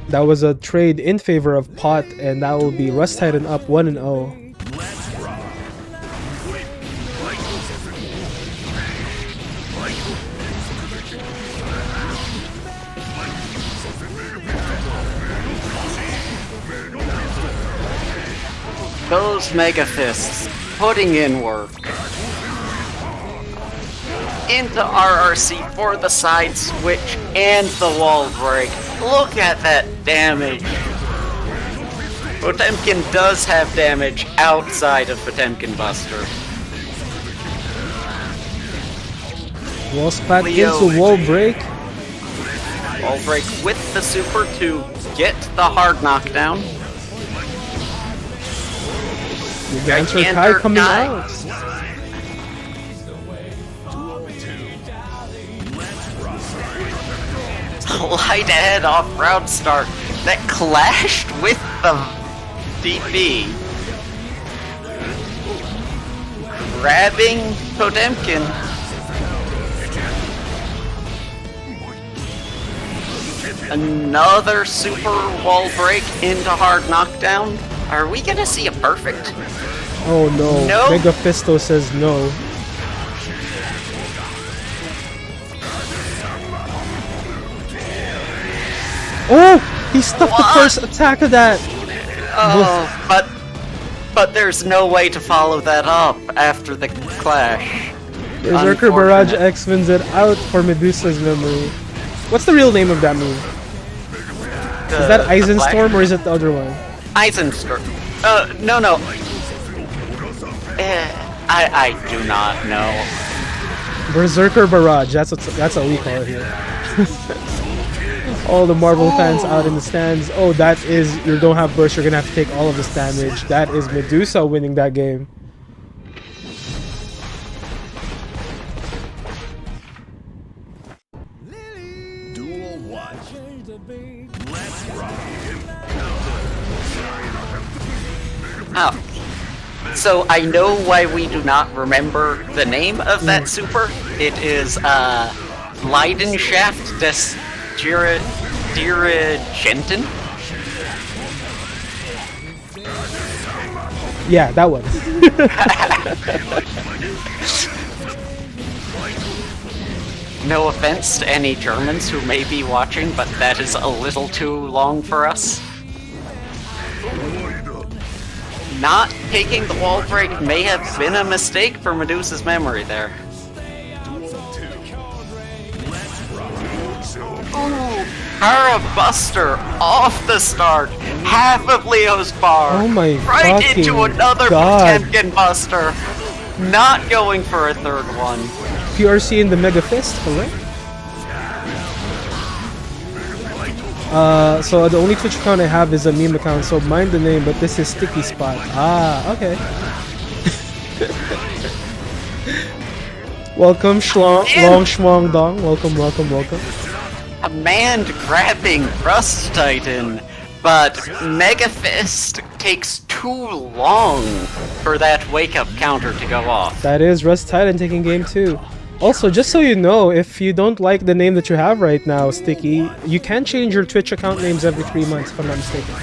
That was a trade in favor of Pot, and that will be Rust Titan up 1-0. Those Mega Fists putting in work. Into RRC for the side switch and the wall break. Look at that damage. Potemkin does have damage outside of Potemkin Buster. Wall splat Leo. into wall break. Wall break with the super to get the hard knockdown. Gigantor Kai Gigantor coming Kai. out. Light ahead off round start that clashed with the DP. Grabbing Potemkin. Another super wall break into hard knockdown. Are we gonna see a perfect? Oh no. No. Megafisto says no. Oh! He stuffed the What? first attack of that! Oh, but there's no way to follow that up after the clash. Berserker Barrage Unfortunate. X wins it out for Medusa's memory. What's the real name of that move? Is that Eisenstorm or is it the other one? Eisenstorm. No. I do not know. Berserker Barrage, that's what we call it here. All the Marvel fans out in the stands. Oh, that is, you don't have burst, you're gonna have to take all of this damage. That is Medusa winning that game. Duel 1. Let's rock. Oh. So I know why we do not remember the name of that super. It is Leidenschaft des Dirigenten. Yeah, that one. No offense to any Germans who may be watching, but that is a little too long for us. Not taking the wall break may have been a mistake for Medusa's memory there. Ooh, Hara Buster off the start. Half of Leo's bar. Oh my right fucking into another God. Potemkin Buster. Not going for a third one. PRC in the Mega Fist, correct? So the only Twitch account I have is a meme account, so mind the name, but this is Sticky Spot. Ah, okay. Welcome, Long Schwong Dong. Welcome. Command grabbing Rust Titan, but Mega Fist takes too long for that wake up counter to go off. That is Rust Titan taking game 2. Also, just so you know, if you don't like the name that you have right now, Sticky, you can change your Twitch account names every 3 months, if I'm not mistaken.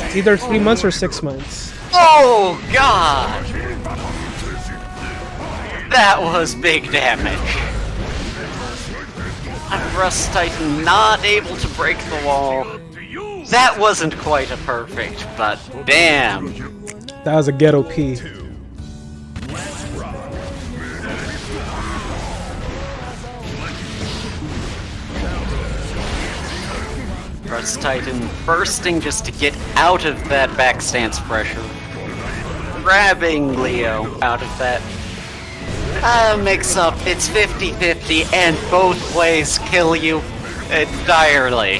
It's either 3 months or 6 months. Oh god! That was big damage. And Rust Titan not able to break the wall. That wasn't quite a perfect, but damn. That was a ghetto P. Rust Titan bursting just to get out of that back stance pressure. Grabbing Leo out of that. Mix up, it's 50-50 and both ways kill you entirely.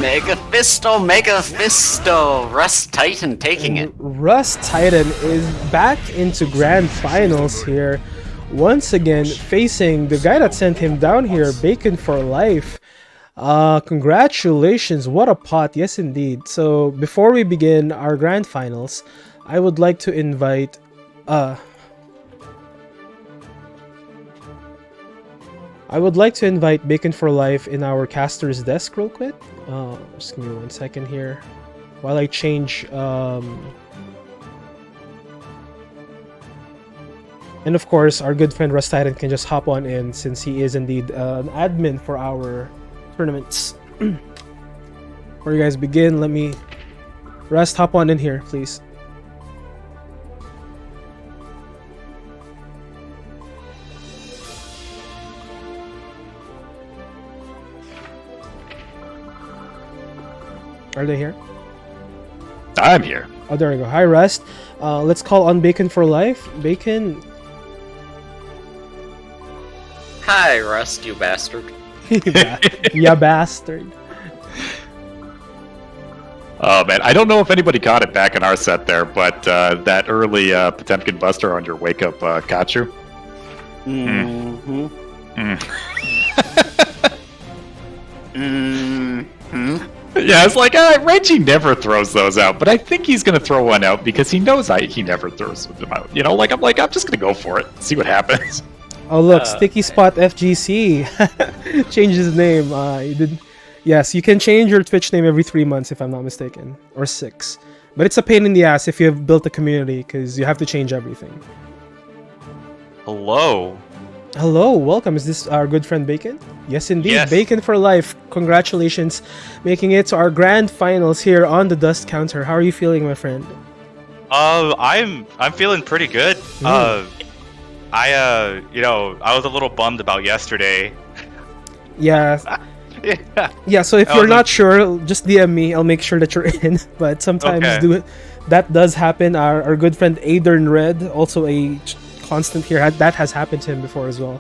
Mega Fisto! Rust Titan taking it. Rust Titan is back into grand finals here. Once again, facing the guy that sent him down here, Bacon for Life. Congratulations, what a pot, yes indeed. So, before we begin our grand finals, I would like to invite... Bacon for Life in our caster's desk real quick. Just give me 1 second here while I change. And of course, our good friend Rust Titan can just hop on in since he is indeed an admin for our tournaments. Before you guys begin, let me... Rust, hop on in here, please. Are they here? I'm here. Oh, there we go. Hi, Rust. Let's call on Bacon for Life. Bacon. Hi, Rust, you bastard. Ya bastard. Oh man, I don't know if anybody caught it back in our set there, but that early Potemkin Buster on your wake up caught you. Mm-hmm. Mm-hmm. Yeah, it's like Reggie never throws those out, but I think he's gonna throw one out because he knows he never throws them out. You know, I'm just gonna go for it, see what happens. Oh look, Sticky Spot FGC changed his name. He did. Yes, you can change your Twitch name every 3 months if I'm not mistaken, or 6. But it's a pain in the ass if you have built a community because you have to change everything. Hello. Hello, welcome. Is this our good friend Bacon? Yes, indeed. Yes. Bacon for Life. Congratulations, making it to our grand finals here on the Dust Counter. How are you feeling, my friend? I'm feeling pretty good. I was a little bummed about yesterday. Yeah. Yeah. Yeah, so if you're not sure, just DM me. I'll make sure that you're in. But sometimes that does happen. Our good friend Adern Red, also a constant here, that has happened to him before as well.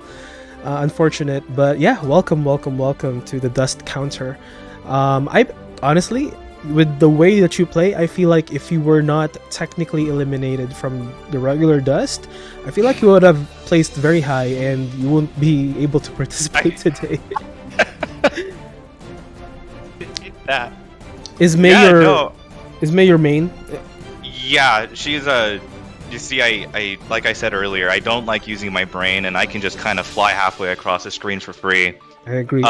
Unfortunate, but yeah, welcome to the Dust Counter. I honestly, with the way that you play, I feel like if you were not technically eliminated from the regular Dust, I feel like you would have placed very high and you won't be able to participate today. That. Is May your main? Yeah, she's you see, I like I said earlier, I don't like using my brain, and I can just kind of fly halfway across the screen for free. I agree.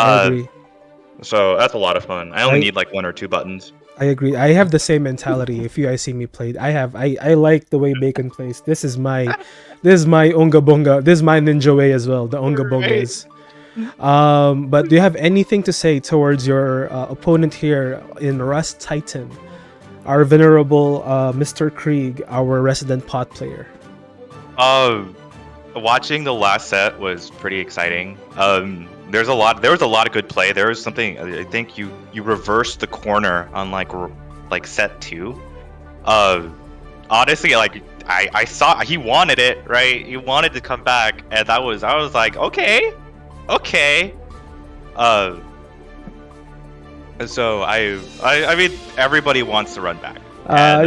So that's a lot of fun. I only need like 1 or 2 buttons. I agree. I have the same mentality. If you guys see me play, I like the way Bacon plays. This is my Unga Bunga. This is my Ninja way as well. The Unga Bungas. But do you have anything to say towards your opponent here in Rust Titan, our venerable Mr. Krieg, our resident pot player? Watching the last set was pretty exciting. There was a lot of good play. There was something, I think you reversed the corner on like set 2. Honestly, like I saw he wanted it, right? He wanted to come back, and I was like, okay. So I mean, everybody wants to run back.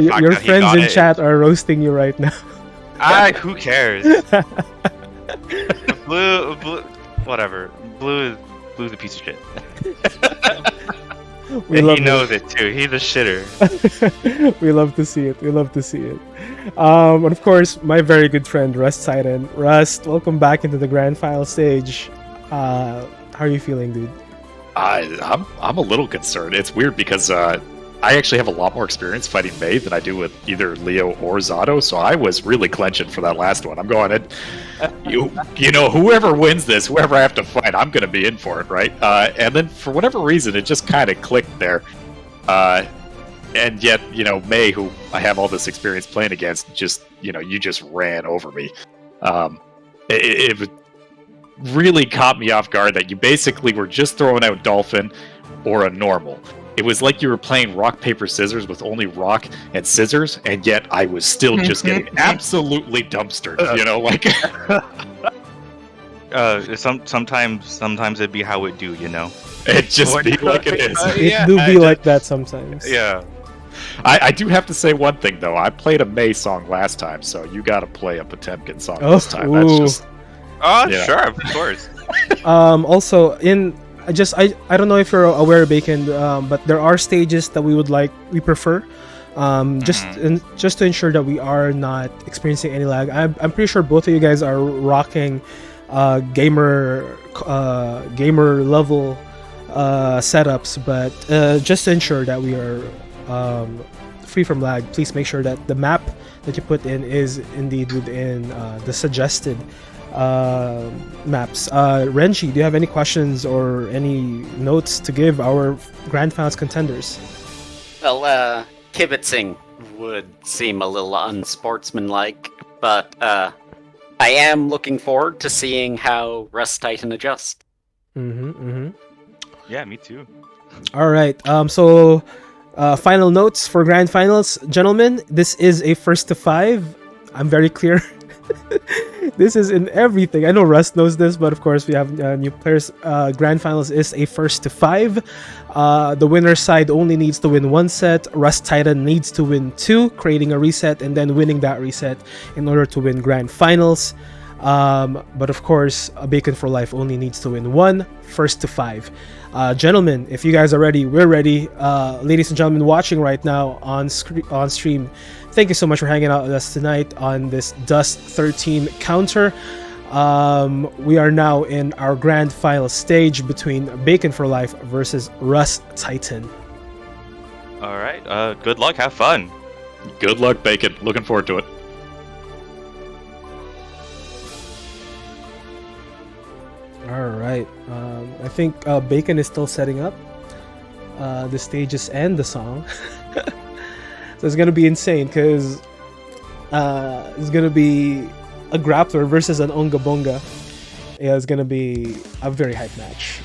Your friends in chat are roasting you right now. Who cares? Blue, whatever. Blue is a piece of shit. He knows it too. He's a shitter. We love to see it. And of course, my very good friend Rust Titan. Rust, welcome back into the grand final stage. How are you feeling, dude? I'm a little concerned. It's weird because I actually have a lot more experience fighting May than I do with either Leo or Zato, so I was really clenching for that last one. I'm going, you know, whoever wins this, whoever I have to fight, I'm going to be in for it, right? And then for whatever reason, it just kind of clicked there. And yet, you know, May, who I have all this experience playing against, just, you know, you just ran over me. It really caught me off guard that you basically were just throwing out Dolphin or a normal. it was like you were playing rock, paper, scissors with only rock and scissors, and yet I was still just getting absolutely dumpstered, you know, like... Sometimes it'd be how it do, you know? It just be like it is. It do be like that sometimes. Yeah. I do have to say one thing, though. I played a May song last time, so you gotta play a Potemkin song Oh, this time. That's ooh. just... Oh, Yeah. sure, of course. Also, I don't know if you're aware, Bacon, but there are stages that we prefer, just to ensure that we are not experiencing any lag. I'm pretty sure both of you guys are rocking gamer level setups, but just to ensure that we are free from lag, please make sure that the map that you put in is indeed within the suggested maps. Renji, do you have any questions or any notes to give our Grand Finals contenders? Well, kibitzing would seem a little unsportsmanlike, but I am looking forward to seeing how Rust Titan adjusts. Yeah, me too. All right. So final notes for Grand Finals, gentlemen. This is a first to 5. I'm very clear. This is in everything. I know Rust knows this, but of course we have new players. Grand Finals is a first to 5. The winner's side only needs to win 1 set. Rust Titan needs to win 2, creating a reset and then winning that reset in order to win Grand Finals. But of course, Bacon for Life only needs to win 1, first to 5. Gentlemen, if you guys are ready, we're ready. Ladies and gentlemen watching right now on stream, thank you so much for hanging out with us tonight on this DUST XIII counter. We are now in our grand final stage between Bacon for Life versus Rust Titan. All right. Good luck. Have fun. Good luck, Bacon. Looking forward to it. All right. I think Bacon is still setting up the stages and the song. So it's gonna be insane because it's gonna be a grappler versus an Onga Bonga. Yeah, it's gonna be a very hype match.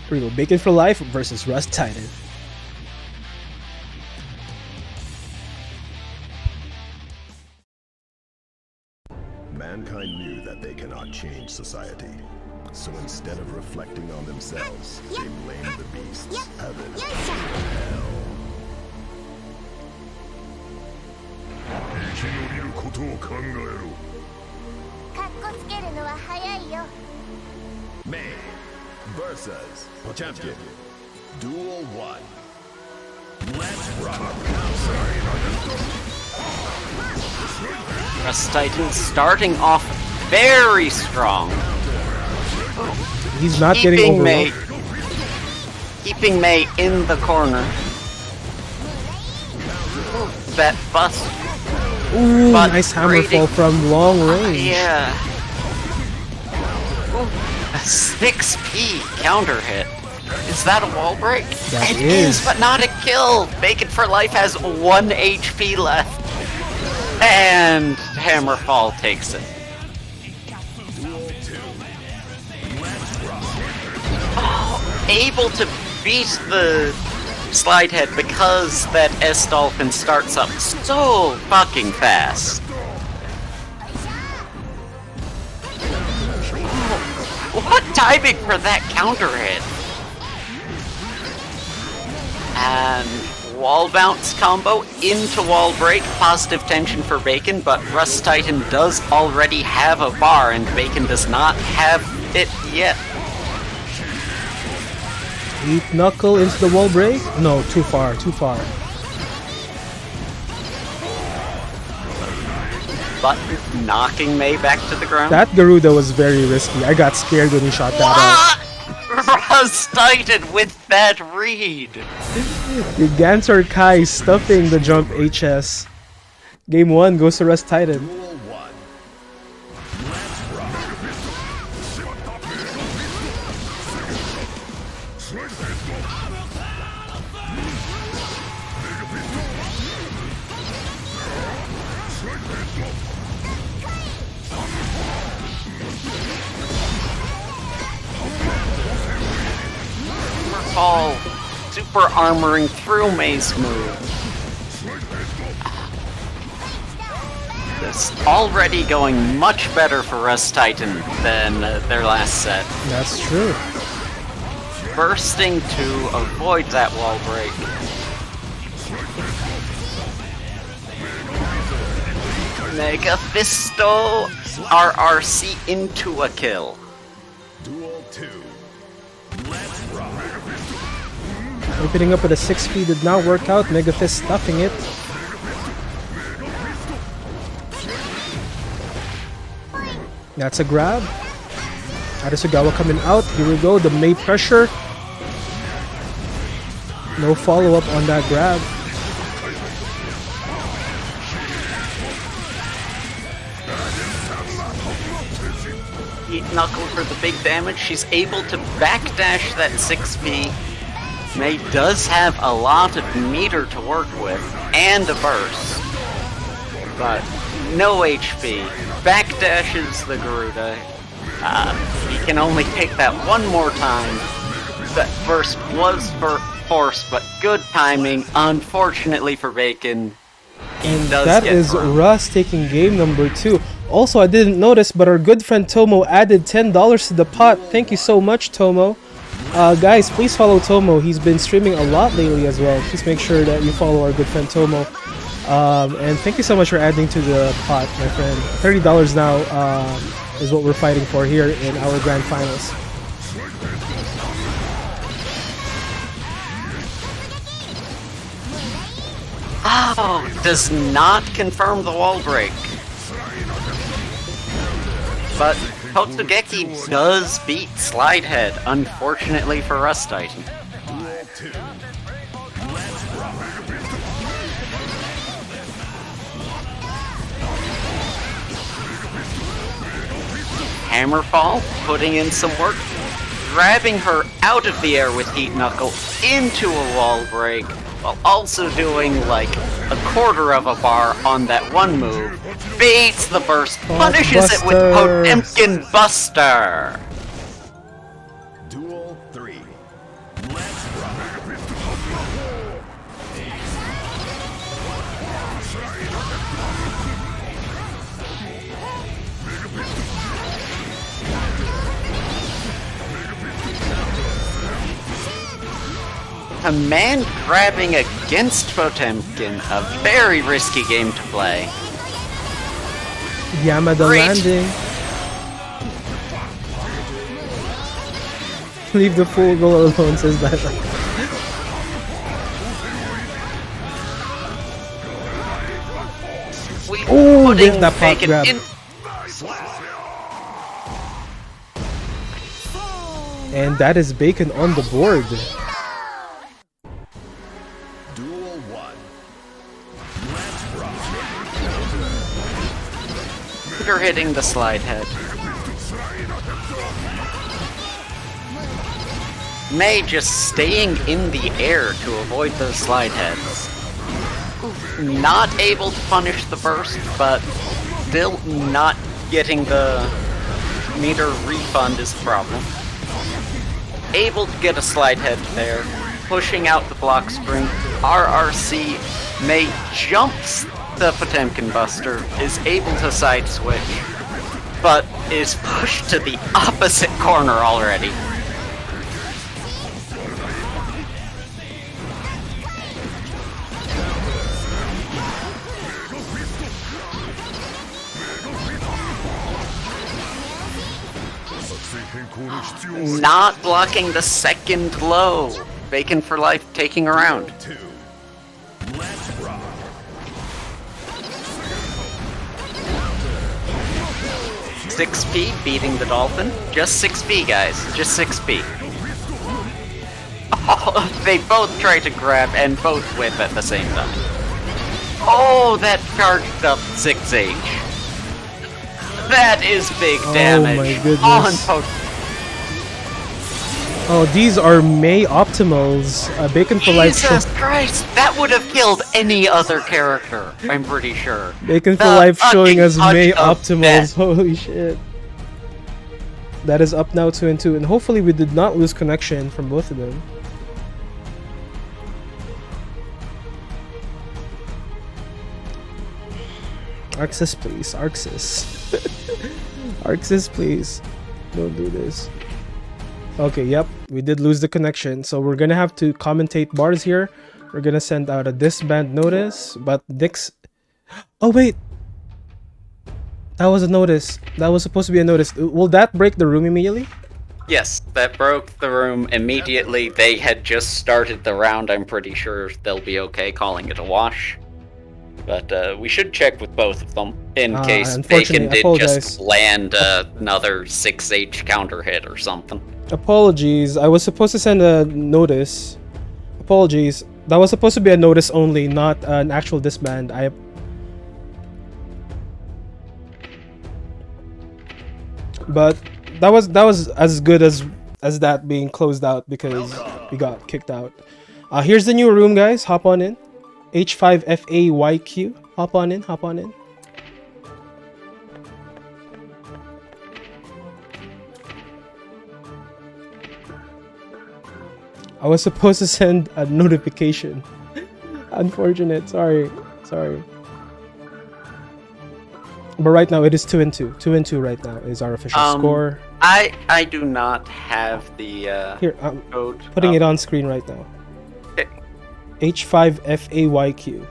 Here we go. Bacon for Life versus Rust Titan. Mankind knew that they cannot change society. So instead of reflecting on themselves, they blamed the beasts, heaven, and hell. 生き延びることを考えろ。かっこつけるのは早いよ。 May versus Potemkin. Duel 1. Let's rock. Rust Titan starting off very strong. He's not getting Keeping overlooked. Keeping May in the corner. That bust. Ooh, But nice hammer rating- fall from long range. Yeah. Ooh, a 6p counter hit. Is that a wall break? That It is. but not a kill. Bacon for Life has 1 HP left. And Hammerfall takes it. Oh, able to beat the slide head because that S Dolphin starts up so fucking fast. What timing for that counter hit? And wall bounce combo into wall break, positive tension for Bacon, but Rust Titan does already have a bar and Bacon does not have it yet. Deep knuckle into the wall break? No, too far, too far. But knocking May back to the ground. That Garuda was very risky. I got scared when he shot that out. What? Rust Titan with that read. The Ganser Kai stuffing the jump HS. Game 1 goes to Rust Titan. Duel 1. Let's rock. Fall super armoring through May's move. This already going much better for Rust Titan than their last set. That's true. Bursting to avoid that wall break. Mega Fisto RRC into a kill. Duel 2. Let's rock. Opening up with a 6P did not work out. Mega Fist stuffing it. That's a grab. Arisugawa coming out. Here we go. The May pressure. No follow-up on that grab. Heat Knuckle for the big damage. She's able to backdash that 6P. May does have a lot of meter to work with and a burst, but no HP. Backdashes the Garuda. He can only take that one more time. That burst was forced, but good timing. Unfortunately for Bacon, And that is Russ taking game number 2. Also, I didn't notice, but our good friend Tomo added $10 to the pot. Thank you so much, Tomo. Guys, please follow Tomo. He's been streaming a lot lately as well. Please make sure that you follow our good friend Tomo. And thank you so much for adding to the pot, my friend. $30 now is what we're fighting for here in our grand finals. Oh, does not confirm the wall break. But Totsugeki does beat Slidehead, unfortunately for Rust Titan. Duel 2. Hammerfall, putting in some work, grabbing her out of the air with Heat Knuckle into a wall break, while also doing like a quarter of a bar on that one move. Beats the burst, punishes it with Potemkin Buster! Duel 3. Let's rock. Command grabbing against Potemkin, a very risky game to play. Yamada Great. landing. Leave the fool girl alone, says that. Oh, Putting with that pop Bacon grab. in. And that is Bacon on the board. Duel 1. Let's rock. You're hitting the slide head. May just staying in the air to avoid those slide heads. Not able to punish the burst, but still not getting the meter refund is the problem. Able to get a slide head there, pushing out the block string. RRC May jumps the Potemkin Buster, is able to side switch, but is pushed to the opposite corner already. Not blocking the second low. Bacon for life taking a round. 2. Let's rock. $6P beating the Dolphin. Just $6P, guys. Just $6P. Oh, they both try to grab and both whip at the same time. Oh, that charged up 6H. That is big damage. Oh my goodness. On Oh, these are May Optimals. Bacon for Life. Jesus Christ, that would have killed any other character, I'm pretty sure. Bacon for The Life showing fucking us May touch of Optimals. death. Holy shit. That is up now 2-2, and hopefully we did not lose connection from both of them. Arxis, please. Arxis. Arxis, please. Don't do this. Okay, yep. We did lose the connection. So we're gonna have to commentate bars here. We're gonna send out a disband notice. But Dix... Oh, wait! That was a notice. That was supposed to be a notice. Will that break the room immediately? Yes, that broke the room immediately. They had just started the round. I'm pretty sure they'll be okay calling it a wash. But we should check with both of them in case Bacon did just land another 6H counter hit or something. Apologies. I was supposed to send a notice. Apologies. That was supposed to be a notice only, not an actual disband. But that was as good as that being closed out because we got kicked out. Here's the new room, guys. Hop on in. H5FAYQ. Hop on in. Hop on in. I was supposed to send a notification. Unfortunate. Sorry. But right now it is 2-2. 2-2 right now is our official score. I do not have the here, I'm code. Putting it on screen right now. Okay. H5FAYQ.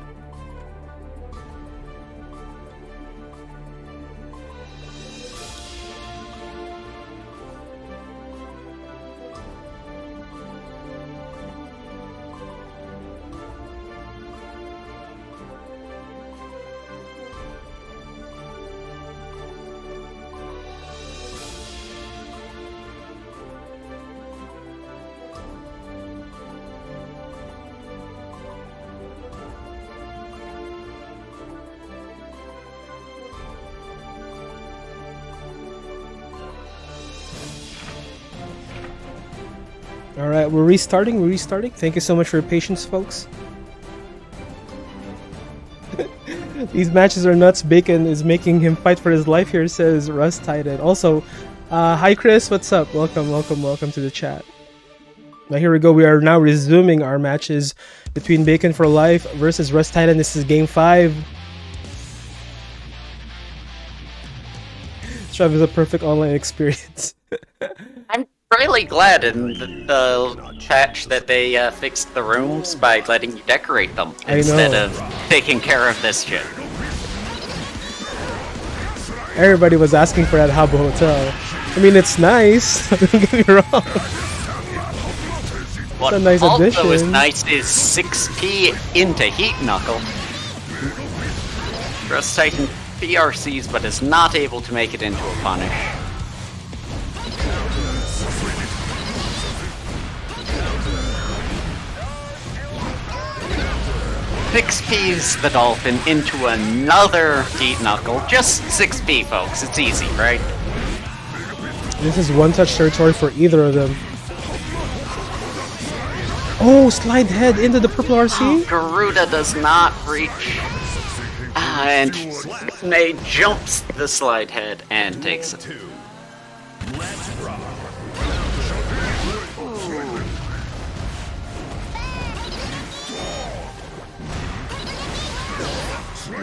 Alright, we're restarting. Thank you so much for your patience, folks. These matches are nuts. Bacon is making him fight for his life here, says Rust Titan. Also, hi Chris, what's up? Welcome to the chat. Now here we go. We are now resuming our matches between Bacon for Life versus Rust Titan. This is game 5. Strive is a perfect online experience. I'm really glad in the patch that they fixed the rooms by letting you decorate them instead of taking care of this shit. Everybody was asking for that Habbo Hotel. I mean, it's nice. Don't get me wrong. What It's a nice also addition. is nice is 6p into Heat Knuckle. Rust Titan PRCs, but is not able to make it into a punish. Six P's the Dolphin into another Heat Knuckle. Just 6p, folks. It's easy, right? This is one-touch territory for either of them. Oh, slide head into the purple RC? Garuda does not reach. And May jumps the slide head and takes it.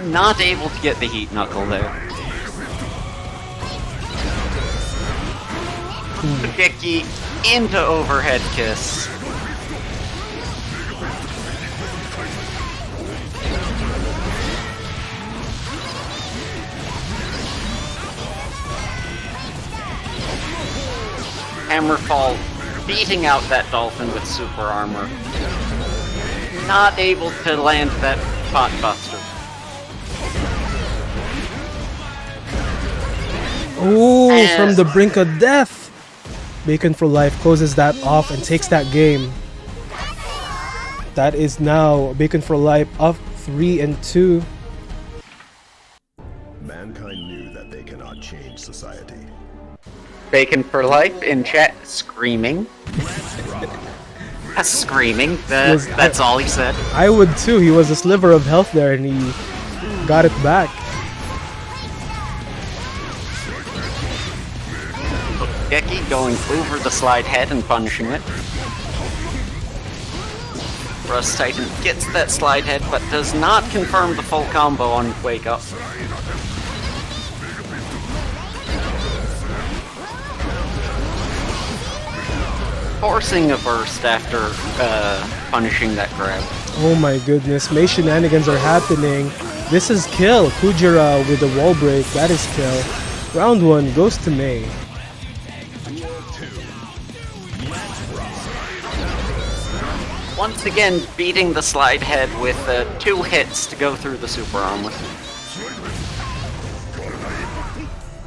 Not able to get the Heat Knuckle there. Geki into overhead kiss. Hammerfall beating out that dolphin with super armor. Not able to land that pot buster. Oh, from the brink of death! Bacon for Life closes that off and takes that game. That is now Bacon for Life up 3-2. Mankind knew that they cannot change society. Bacon for Life in chat screaming. Screaming. That's all he said. I would too. He was a sliver of health there and he got it back. Geki going over the slide head and punishing it. Rust Titan gets that slide head but does not confirm the full combo on Wake Up. forcing a burst after punishing that grab. Oh my goodness, May shenanigans are happening. This is kill. Kujira with the wall break. That is kill. Round 1 goes to May. Once again, beating the slide head with 2 hits to go through the super armor.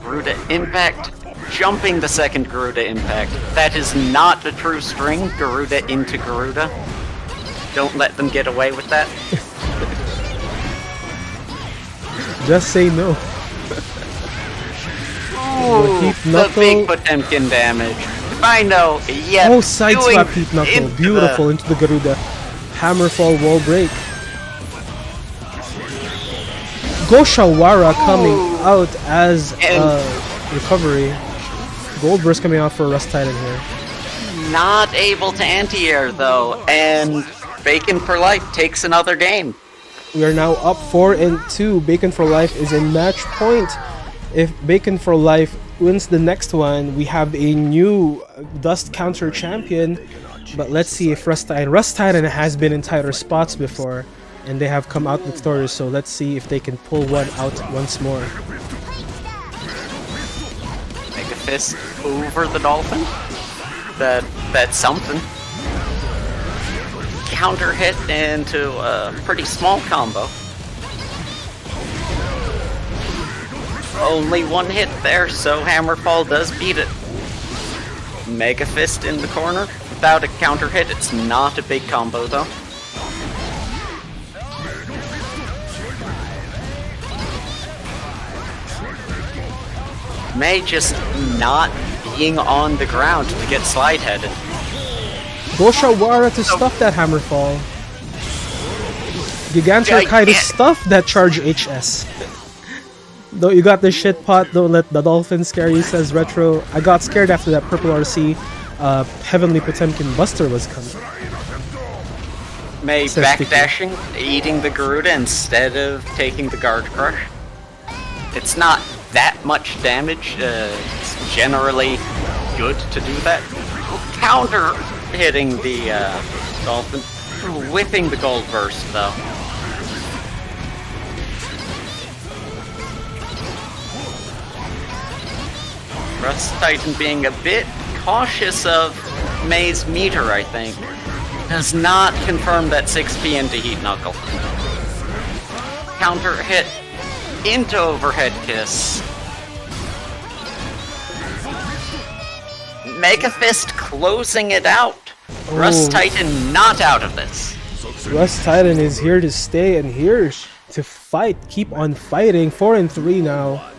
Garuda impact, jumping the second Garuda impact. That is not a true string, Garuda into Garuda. Don't let them get away with that. Just say no. Ooh, Heat the knuckle. big Potemkin damage. I know, yeah. Oh, side swap heat knuckle. Beautiful into the Garuda. Hammerfall wall break. Goshawara coming out as recovery. Gold burst coming out for Rust Titan here. Not able to anti-air though, and Bacon for Life takes another game. We are now up 4-2. Bacon for Life is in match point. If Bacon for Life wins the next one, we have a new Dust Counter champion. But let's see if Rust Titan has been in tighter spots before, and they have come out victorious. So let's see if they can pull one out once more. Make a fist over the dolphin. That's something. Counter hit into a pretty small combo. Only 1 hit there, so Hammerfall does beat it. Mega Fist in the corner. Without a counter hit, it's not a big combo though. May just not being on the ground to get slide headed. Goshawara to stuff that Hammerfall. Gigantor Kai to stuff that charge HS. Though you got the shit pot, don't let the dolphin scare you, says Retro. I got scared after that purple RC Heavenly Potemkin Buster was coming. May Says backdashing, eating the Garuda instead of taking the guard crush. It's not that much damage, it's generally good to do that. Counter hitting the dolphin, whipping the gold burst though. Rust Titan being a bit cautious of May's meter, I think. Does not confirm that 6p into Heat Knuckle. Counter hit into Overhead Kiss. Mega Fist closing it out. Rust Titan not out of this. Rust Titan is here to stay and here to fight. Keep on fighting. 4-3 now.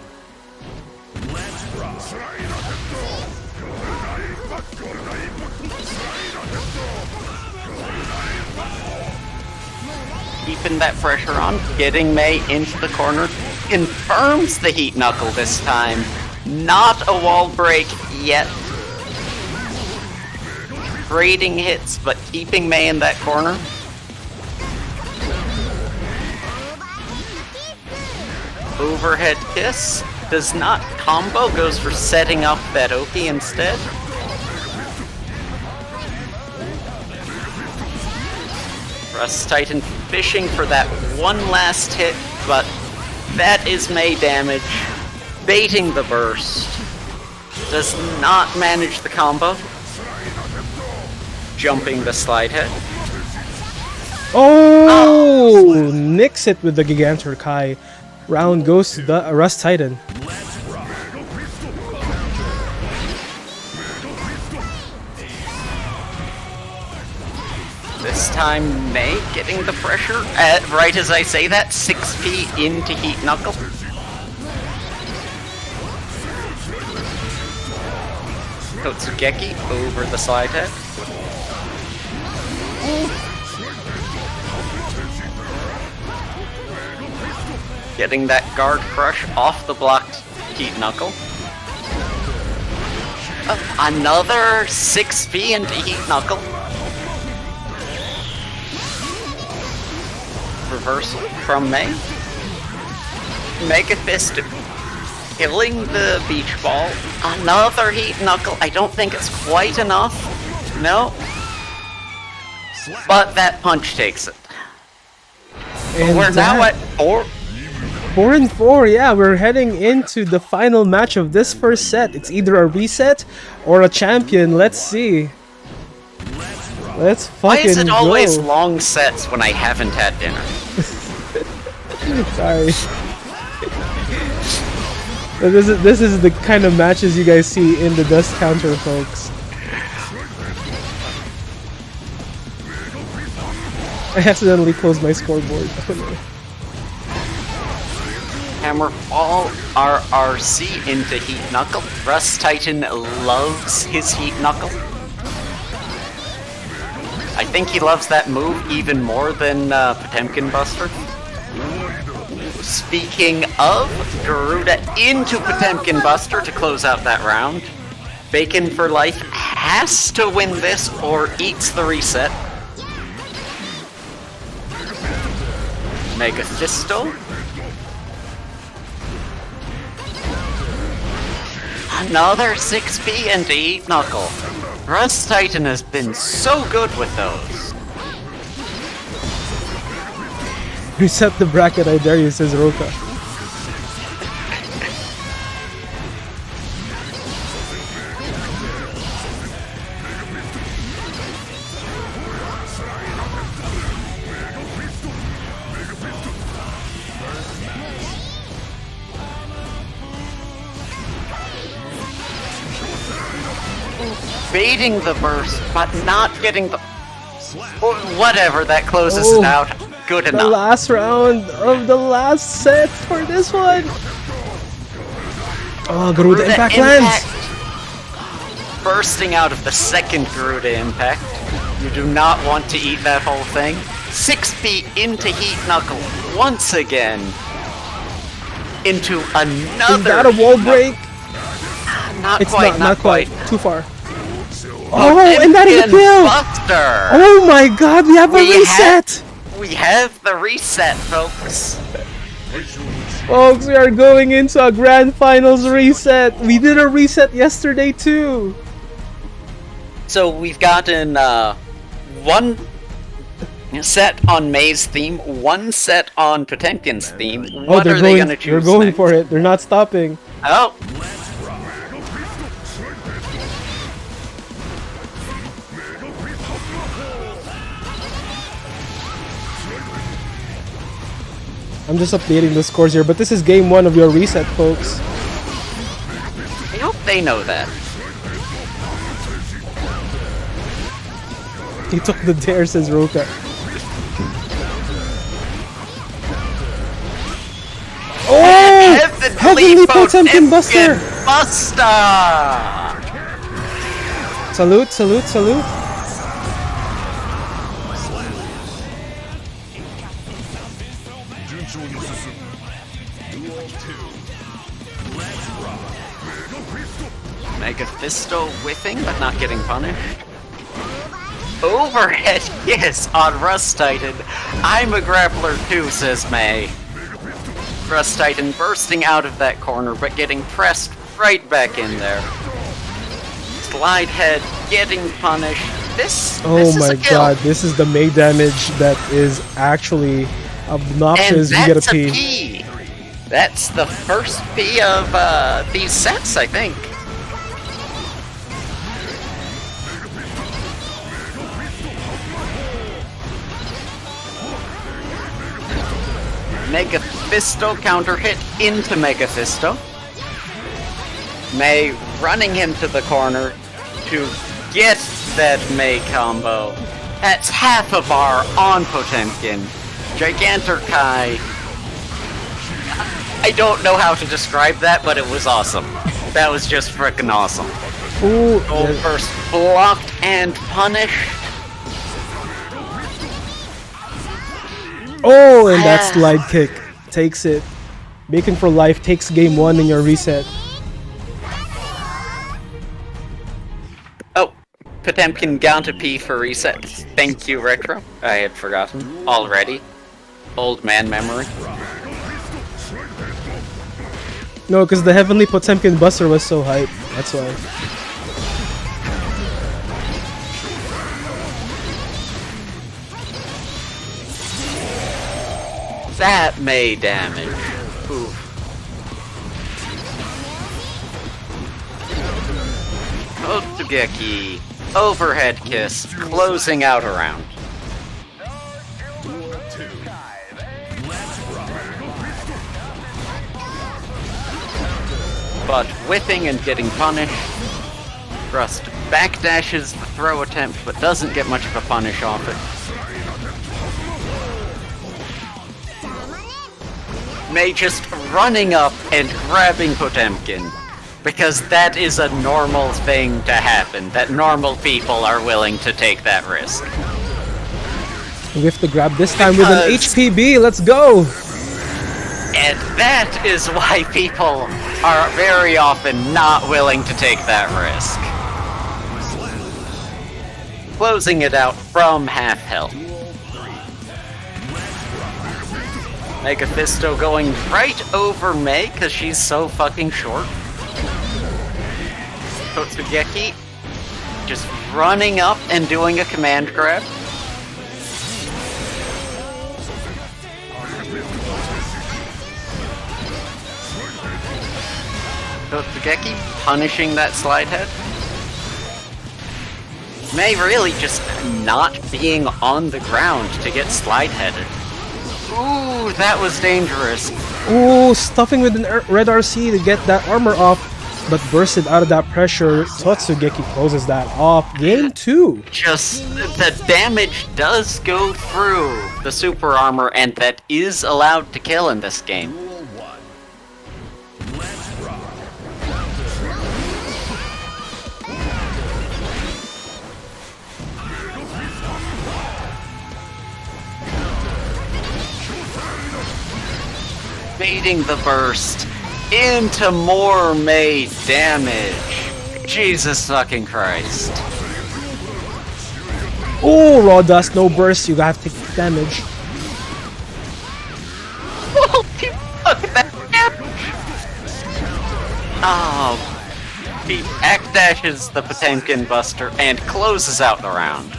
Keeping that pressure on, getting May into the corner, confirms the Heat Knuckle this time. Not a wall break yet. Trading hits, but keeping May in that corner. Overhead Kiss does not combo, goes for setting up that OP instead. Rust Titan fishing for that one last hit, but that is May damage. Baiting the burst. Does not manage the combo. Jumping the slide head. Oh! Nicks it with the Gigantor Kai. Round goes to the Rust Titan. This time, May getting the pressure. Right as I say that, 6p into Heat Knuckle. Totsugeki over the slide head. Getting that guard crush off the blocked Heat Knuckle. Another 6p into Heat Knuckle. Reversal from May. Mega Fist killing the beach ball. Another Heat Knuckle. I don't think it's quite enough. No. But that punch takes it. And We're now at 4. 4-4, yeah, we're heading into the final match of this first set. It's either a reset or a champion. Let's see. Let's Why fucking is it always go. long sets when I haven't had dinner? Sorry. This is the kind of matches you guys see in the Dust Counter, folks. I accidentally closed my scoreboard. Hammer all RRC into Heat Knuckle. Rust Titan loves his Heat Knuckle. I think he loves that move even more than Potemkin Buster. Speaking of, Garuda into Potemkin Buster to close out that round. Bacon for Life has to win this or eats the reset. Mega Fisto. Another 6p into Heat Knuckle. Rust Titan has been so good with those. Reset the bracket, I dare you, says Roka. Baiting the burst, but not getting the... Whatever, that closes it out. Good The enough. last round of the last set for this one. Oh, Garuda Impact lands. Bursting out of the second Garuda Impact. You do not want to eat that whole thing. 6p into Heat Knuckle once again. Into another... Is that a wall break? Not It's quite, not quite. Too far. Oh, and that is a kill! Buster! Oh my god, we have a reset! We have the reset, folks. Folks, we are going into a grand finals reset. We did a reset yesterday too. So we've gotten one set on May's theme, one set on Potemkin's theme. What are they gonna choose? They're going next? for it. They're not stopping. Oh. I'm just updating the scores here, but this is game 1 of your reset, folks. I hope they know that. He took the dare, says Roka. Oh! Heavenly Potemkin Buster! Buster! Salute, salute, salute. Mega Fisto whiffing, but not getting punished. Overhead yes on Rust Titan. I'm a grappler too, says May. Rust Titan bursting out of that corner, but getting pressed right back in there. Slide head, getting punished. This Oh is my a kill. god, this is the May damage that is actually obnoxious. And We get a that's P. P. That's the first P of these sets, I think. Mega Fisto counter hit into Mega Fisto. May running him to the corner to get that May combo. That's half a bar on Potemkin. Gigantorkai. I don't know how to describe that, but it was awesome. That was just frickin' awesome. Ooh, Gold first blocked and punished. oh, and that slide kick takes it. Bacon for Life takes game 1 in your reset. Oh, Potemkin down to P for reset. Thank you, Retro. I had forgotten already. Old man memory. No, because the Heavenly Potemkin Buster was so hype. That's why. that May damage. Oof. Otsugeki. Overhead kiss, closing out a round. But whipping and getting punished. Rust backdashes the throw attempt, but doesn't get much of a punish off it. May just running up and grabbing Potemkin. Because that is a normal thing to happen, that normal people are willing to take that risk. We have to grab this time with an HPB, let's go! And that is why people are very often not willing to take that risk. Closing it out from half health. Megaphisto going right over May because she's so fucking short. Totsugeki just running up and doing a command grab. Totsugeki punishing that slide head. May really just not being on the ground to get slide headed. Ooh, that was dangerous. Ooh, stuffing with an red RC to get that armor off, but bursted out of that pressure. Totsugeki closes that off. Game 2. Just, the damage does go through the super armor, and that is allowed to kill in this game. Baiting the burst into more May damage. Jesus fucking Christ. Ooh, raw dust, no burst, you have to take damage. Holy fuck, that damage! Oh, he backdashes the Potemkin Buster and closes out the round.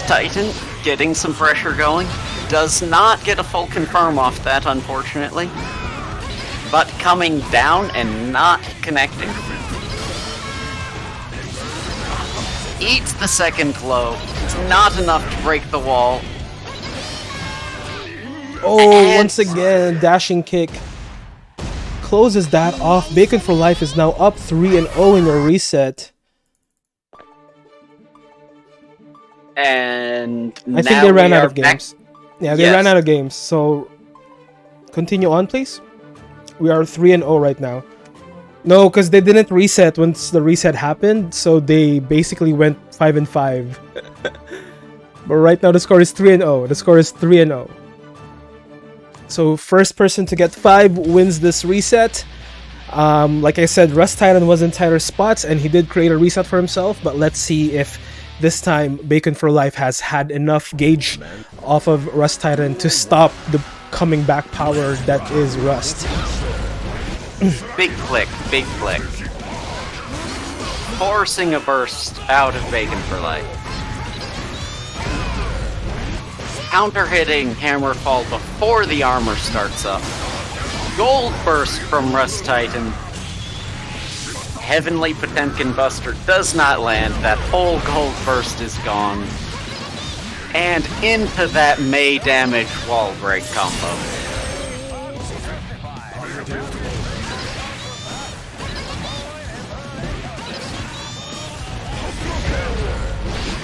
Titan getting some pressure going. Does not get a full confirm off that, unfortunately. But coming down and not connecting. Eats the second blow. It's not enough to break the wall. Oh, and once again, dashing kick. Closes that off. Bacon for Life is now up 3-0 in a reset. And I think they ran out of games. Yeah, they ran out of games. So continue on, please. We are 3-0 right now. No, because they didn't reset once the reset happened, so they basically went 5-5. But right now the score is 3-0. The score is 3-0. So first person to get 5 wins this reset. Like I said, Rust Titan was in tighter spots, and he did create a reset for himself. But let's see if this time Bacon for Life has had enough gauge off of Rust Titan to stop the coming back power that is Rust. Big click, big click. Forcing a burst out of Bacon for Life. Counter hitting Hammerfall before the armor starts up. Gold burst from Rust Titan. Heavenly Potemkin Buster does not land. That whole gold burst is gone. And into that May damage wall break combo.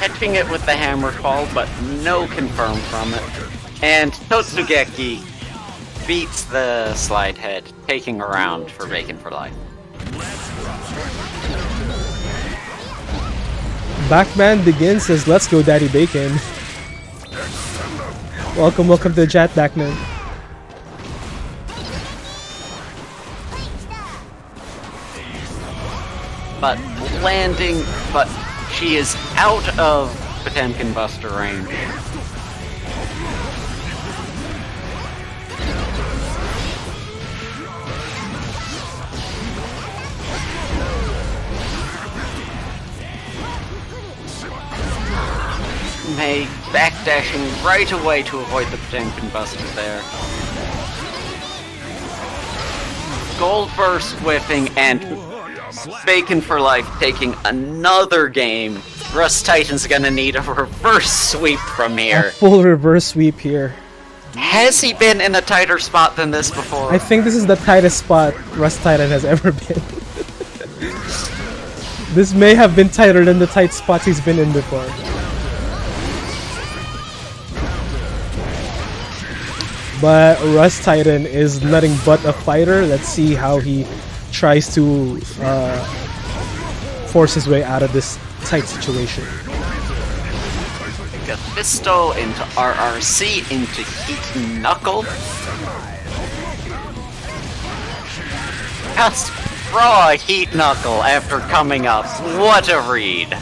Catching it with the Hammerfall, but no confirm from it. And Totsugeki beats the slide head, taking a round for Bacon for Life. Backman Begin says, "Let's go, Daddy Bacon." Welcome to the chat, Backman. but landing, but she is out of Potemkin Buster range. May backdashing right away to avoid the Potemkin Buster there. Gold Burst whiffing and Bacon for Life taking another game. Rust Titan's gonna need a reverse sweep from A here. full reverse sweep here. Has he been in a tighter spot than this before? I think this is the tightest spot Rust Titan has ever been. This may have been tighter than the tight spots he's been in before. But Rust Titan is nothing but a fighter. Let's see how he tries to force his way out of this tight situation. Mephisto into RRC into Heat Knuckle. Just raw Heat Knuckle after coming up. What a read.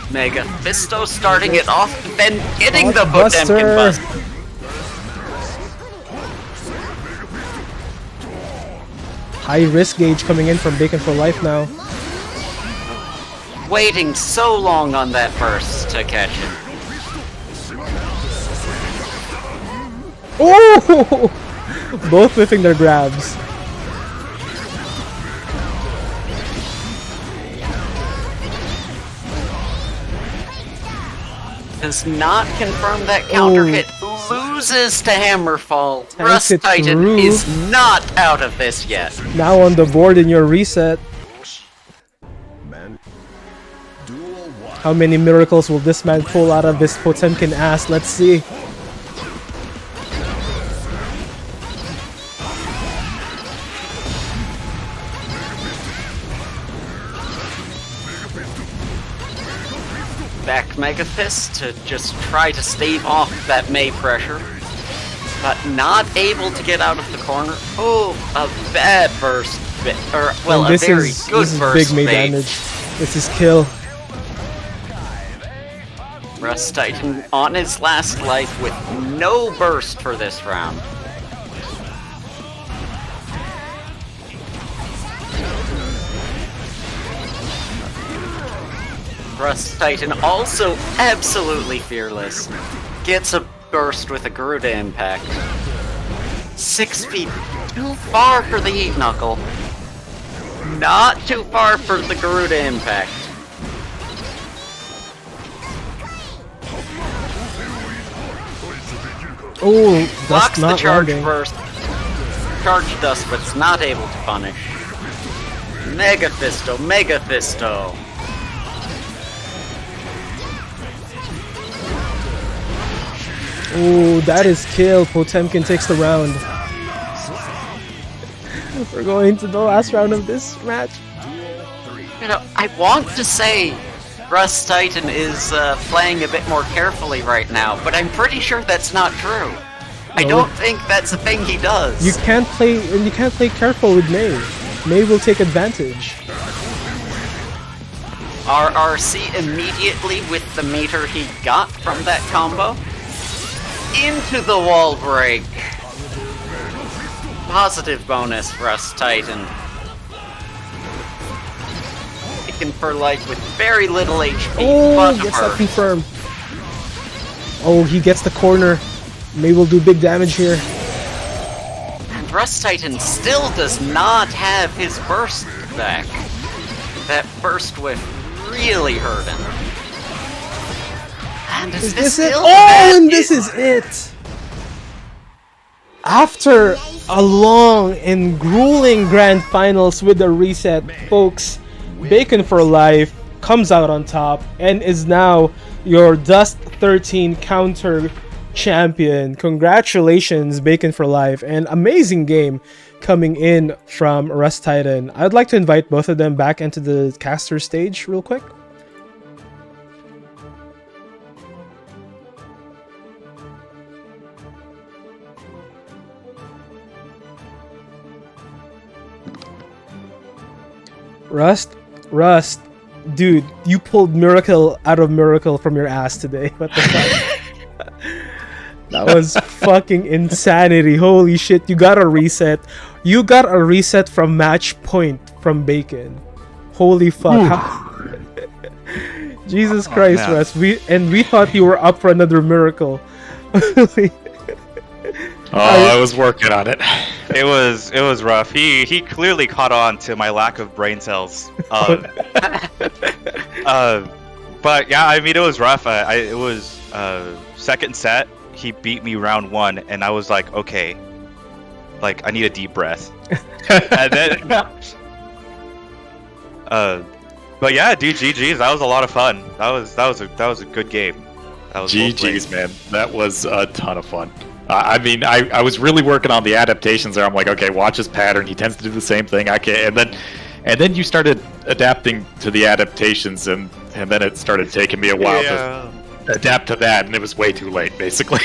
Mega Fisto starting it off, then getting the Potemkin Buster. High risk gauge coming in from Bacon for Life now. Waiting so long on that burst to catch him. Oh! Both whiffing their grabs. Does not confirm that counter hit. Loses to Hammerfall. Rust it Titan through. is not out of this yet. Now on the board in your reset. Man. Duel 1. How many miracles will this man pull out of this Potemkin ass? Let's see. Back Mega Fist to just try to stave off that May pressure. But not able to get out of the corner. Oh, a bad burst. Or, well, And a very good this is burst. big May bait. damage. This is kill. Rust Titan on his last life with no burst for this round. Rust Titan also absolutely fearless. Gets a burst with a Garuda impact. 6 feet too far for the Heat Knuckle. Not too far for the Garuda impact. Oh, Blocks that's the not charge landing. burst. Charge dust, but it's not able to punish. Mega Fisto, Mega Fisto. Oh, that is kill. Potemkin takes the round. We're going to the last round of this match. You know, I want to say Rust Titan is playing a bit more carefully right now, but I'm pretty sure that's not true. I No. don't think that's a thing he does. You can't play careful with May. May will take advantage. RRC immediately with the meter he got from that combo. Into the wall break. Positive bonus, Rust Titan. Taken for life with very little HP. Oh, but a gets that burst. confirmed. Oh, he gets the corner. May will do big damage here. And Rust Titan still does not have his burst back. That burst whiff really hurt him. And is This is it. still Oh, bad? and this is it. After a long and grueling grand finals with the reset, folks, Bacon for Life comes out on top and is now your DUST 13 counter champion. Congratulations, Bacon for Life. An amazing game coming in from Rust Titan. I'd like to invite both of them back into the caster stage real quick. Rust, dude, you pulled Miracle out of Miracle from your ass today. What the fuck? That was fucking insanity. Holy shit, you got a reset. You got a reset from match point from Bacon. Holy fuck. Jesus Christ, man. Rust. We thought you were up for another miracle. I was working on it. It was rough. He clearly caught on to my lack of brain cells. But yeah, I mean it was rough. It was second set. He beat me round 1, and I was like, okay, like I need a deep breath. And then, but yeah, dude, GG's. That was a lot of fun. That was a good game. That was well played. GG's, man. That was a ton of fun. I mean, I was really working on the adaptations there. I'm like, okay, watch his pattern. He tends to do the same thing. Okay, and then you started adapting to the adaptations, and then it started taking me a while to adapt to that, and it was way too late, basically.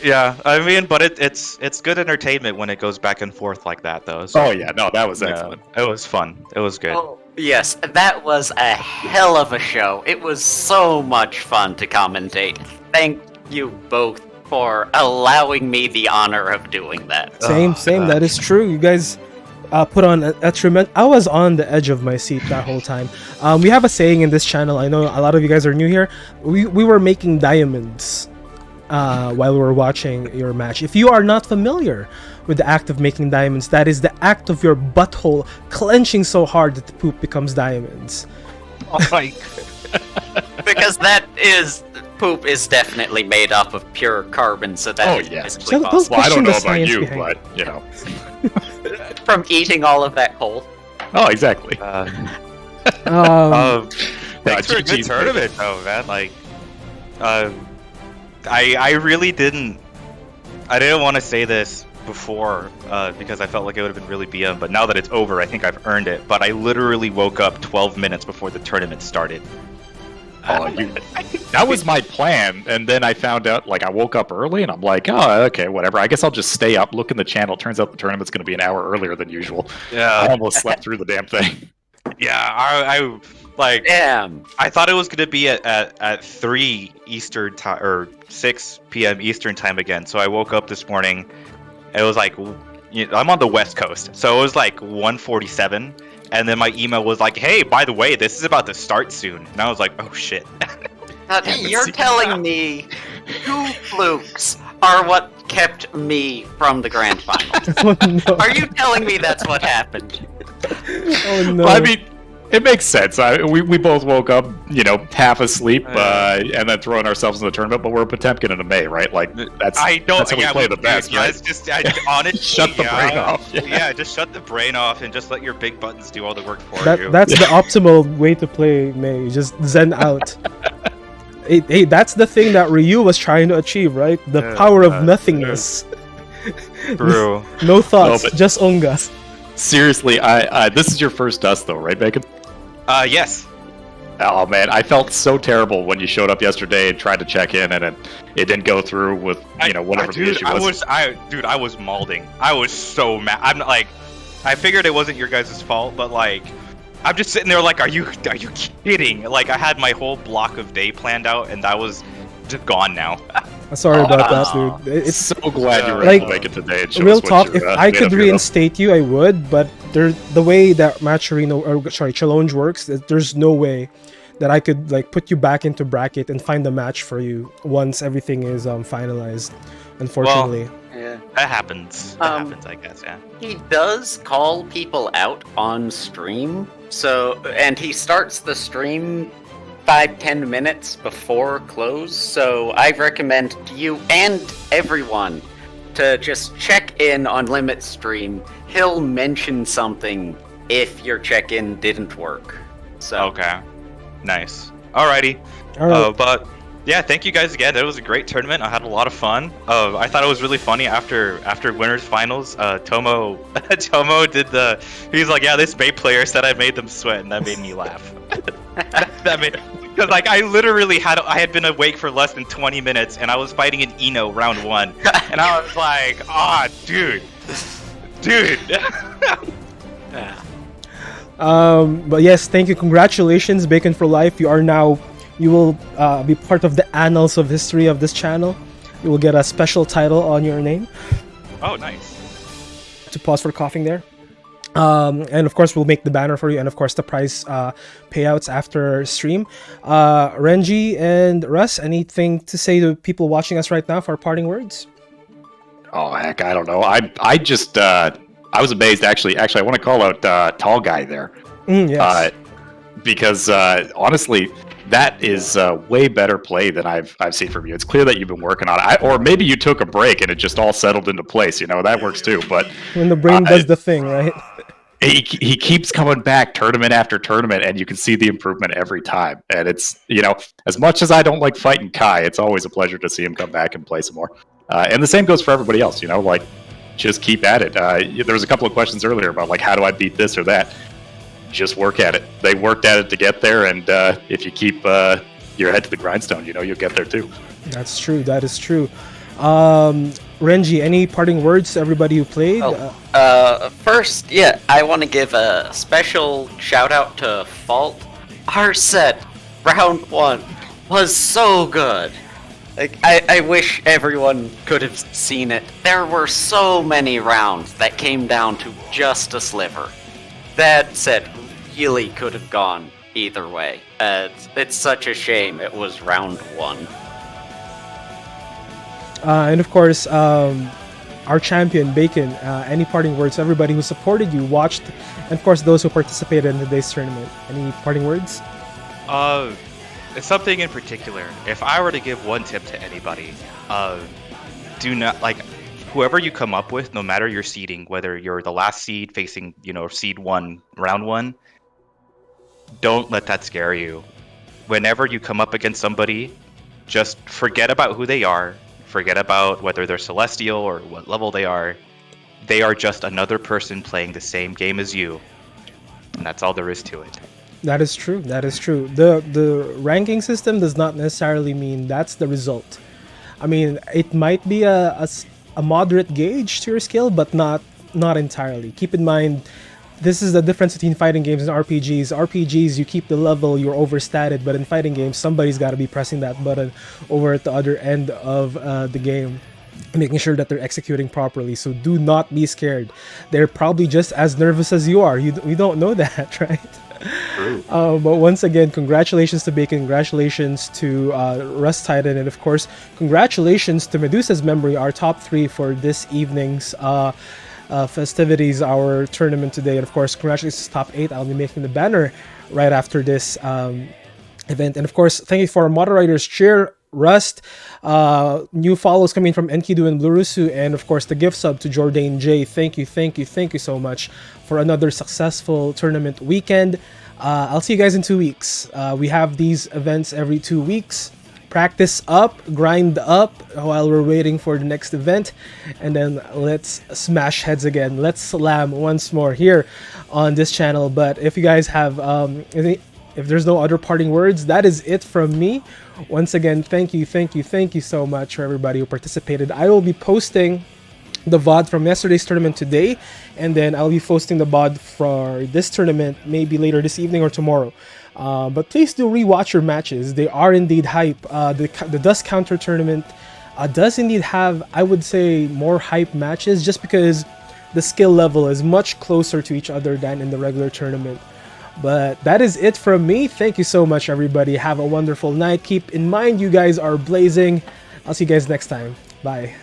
Yeah, I mean, but it's good entertainment when it goes back and forth like that, though. So, Oh yeah, no, that was excellent. it was fun. It was good. Oh, yes, that was a hell of a show. It was so much fun to commentate. Thank you both for allowing me the honor of doing that. Same. That is true. You guys put on a tremendous. I was on the edge of my seat that whole time. We have a saying in this channel. I know a lot of you guys are new here. We were making diamonds while we were watching your match. If you are not familiar with the act of making diamonds, that is the act of your butthole clenching so hard that the poop becomes diamonds. Oh my. Because poop is definitely made up of pure carbon, so that is physically So those possible. Well, I don't know question the about science you, behind but you know. From eating all of that coal. Oh, exactly. Thanks for a good GG's, tournament, though, man. Like, I really didn't. I didn't want to say this before because I felt like it would have been really BM, but now that it's over, I think I've earned it. But I literally woke up 12 minutes before the tournament started. That was my plan, and then I found out, like, I woke up early, and I'm like, oh, okay, whatever. I guess I'll just stay up, look in the channel. Turns out the tournament's going to be an hour earlier than usual. Yeah. I almost slept through the damn thing. Yeah, I like. Damn. I thought it was gonna be at 3 Eastern time or 6 p.m. Eastern time again. So I woke up this morning. It was like, I'm on the West Coast, so it was like 1:47, and then my email was like, "Hey, by the way, this is about to start soon." And I was like, "Oh shit." You're telling me 2 flukes are what kept me from the grand finals. Oh no! Are you telling me that's what happened? Oh no! Well, I mean, it makes sense. We both woke up, half asleep, and then throwing ourselves in the tournament. But we're a Potemkin in a May, right? Like that's how we play the best, yeah, right? it's just honestly, Shut the brain off. Yeah, just shut the brain off and just let your big buttons do all the work for you. That's the optimal way to play May. Just zen out. Hey, that's the thing that Ryu was trying to achieve, right? The power of nothingness. True. No thoughts, No, but- just Onga. Seriously, this is your first dust, though, right, Bacon? Yes. Oh man, I felt so terrible when you showed up yesterday and tried to check in, and it didn't go through with whatever the issue was. I was malding. I was so mad. I'm not like, I figured it wasn't your guys' fault, but like, I'm just sitting there like, are you kidding? Like, I had my whole block of day planned out, and that was just gone now. Sorry about that, dude. It's so glad you were like, able to make it today. And show real us what talk. you're, If I made could of here, reinstate you, I would. But the way that challenge works, there's no way that I could like put you back into bracket and find a match for you once everything is finalized. Unfortunately. Yeah. That happens. That happens, I guess. Yeah. He does call people out on stream, and he starts the stream 5-10 minutes before close, so I recommend you and everyone to just check in on Limit Stream. He'll mention something if your check-in didn't work. So Okay. Nice. Alrighty. All right. But yeah, thank you guys again. It was a great tournament. I had a lot of fun. I thought it was really funny after winners finals. Tomo did he's like, yeah, this Bay player said I made them sweat, and that made me laugh. that made, because like I had been awake for less than 20 minutes, and I was fighting an Eno round 1, and I was like, dude. yeah. But yes, thank you. Congratulations, Bacon for Life. You will be part of the annals of history of this channel. You will get a special title on your name. Oh, nice. To pause for coughing there. And of course, we'll make the banner for you, and of course, the prize payouts after stream. Renji and Russ, anything to say to people watching us right now for parting words? Oh heck, I don't know. I just I was amazed actually. Actually, I want to call out Tall Guy there. Yes. Because honestly, that is way better play than I've seen from you. It's clear that you've been working on it, or maybe you took a break and it just all settled into place. You know, that works too. But When the brain does the thing, right? he keeps coming back tournament after tournament, and you can see the improvement every time. And it's, you know, as much as I don't like fighting Kai, it's always a pleasure to see him come back and play some more. And the same goes for everybody else. You know, like, just keep at it. There was a couple of questions earlier about like, how do I beat this or that? Just work at it. They worked at it to get there, and if you keep your head to the grindstone, you know, you'll get there too. That's true. That is true. Renji, any parting words to everybody who played? First, I want to give a special shout out to Fault. Our set, round 1, was so good. Like, I wish everyone could have seen it. There were so many rounds that came down to just a sliver. That set really could have gone either way. It's such a shame it was round 1. And of course, our champion, Bacon, any parting words to everybody who supported you, watched, and of course those who participated in today's tournament. Any parting words? It's something in particular. If I were to give one tip to anybody, do not, like, whoever you come up with, no matter your seeding, whether you're the last seed facing, you know, seed 1, round 1, don't let that scare you. Whenever you come up against somebody, just forget about who they are. Forget about whether they're celestial or what level they are. They are just another person playing the same game as you. And that's all there is to it. That is true. That is true. The ranking system does not necessarily mean that's the result. I mean, it might be a moderate gauge to your skill, but not entirely. Keep in mind, this is the difference between fighting games and RPGs. RPGs, you keep the level, you're overstated, but in fighting games, somebody's got to be pressing that button over at the other end of the game, making sure that they're executing properly. So do not be scared. They're probably just as nervous as you are. We don't know that, right? True. But once again, congratulations to Bacon, congratulations to Rust Titan, and of course, congratulations to Medusa's Memory, our top 3 for this evening's festivities, our tournament today. And of course, congratulations to top 8. I'll be making the banner right after this event. And of course, thank you for our moderators, Cheer, Rust, new follows coming from Enkidu and Blurusu, and of course the gift sub to Jordan J. Thank you so much for another successful tournament weekend. I'll see you guys in 2 weeks. We have these events every 2 weeks. Practice up, grind up while we're waiting for the next event, and then let's smash heads again. Let's slam once more here on this channel. But if you guys have if there's no other parting words, that is it from me. Once again, thank you so much for everybody who participated. I will be posting the VOD from yesterday's tournament today, and then I'll be posting the VOD for this tournament maybe later this evening or tomorrow. But please do rewatch your matches. They are indeed hype. The DUST Counter tournament does indeed have, I would say, more hype matches, just because the skill level is much closer to each other than in the regular tournament. But that is it from me. Thank you so much, everybody. Have a wonderful night. Keep in mind, you guys are blazing. I'll see you guys next time. Bye.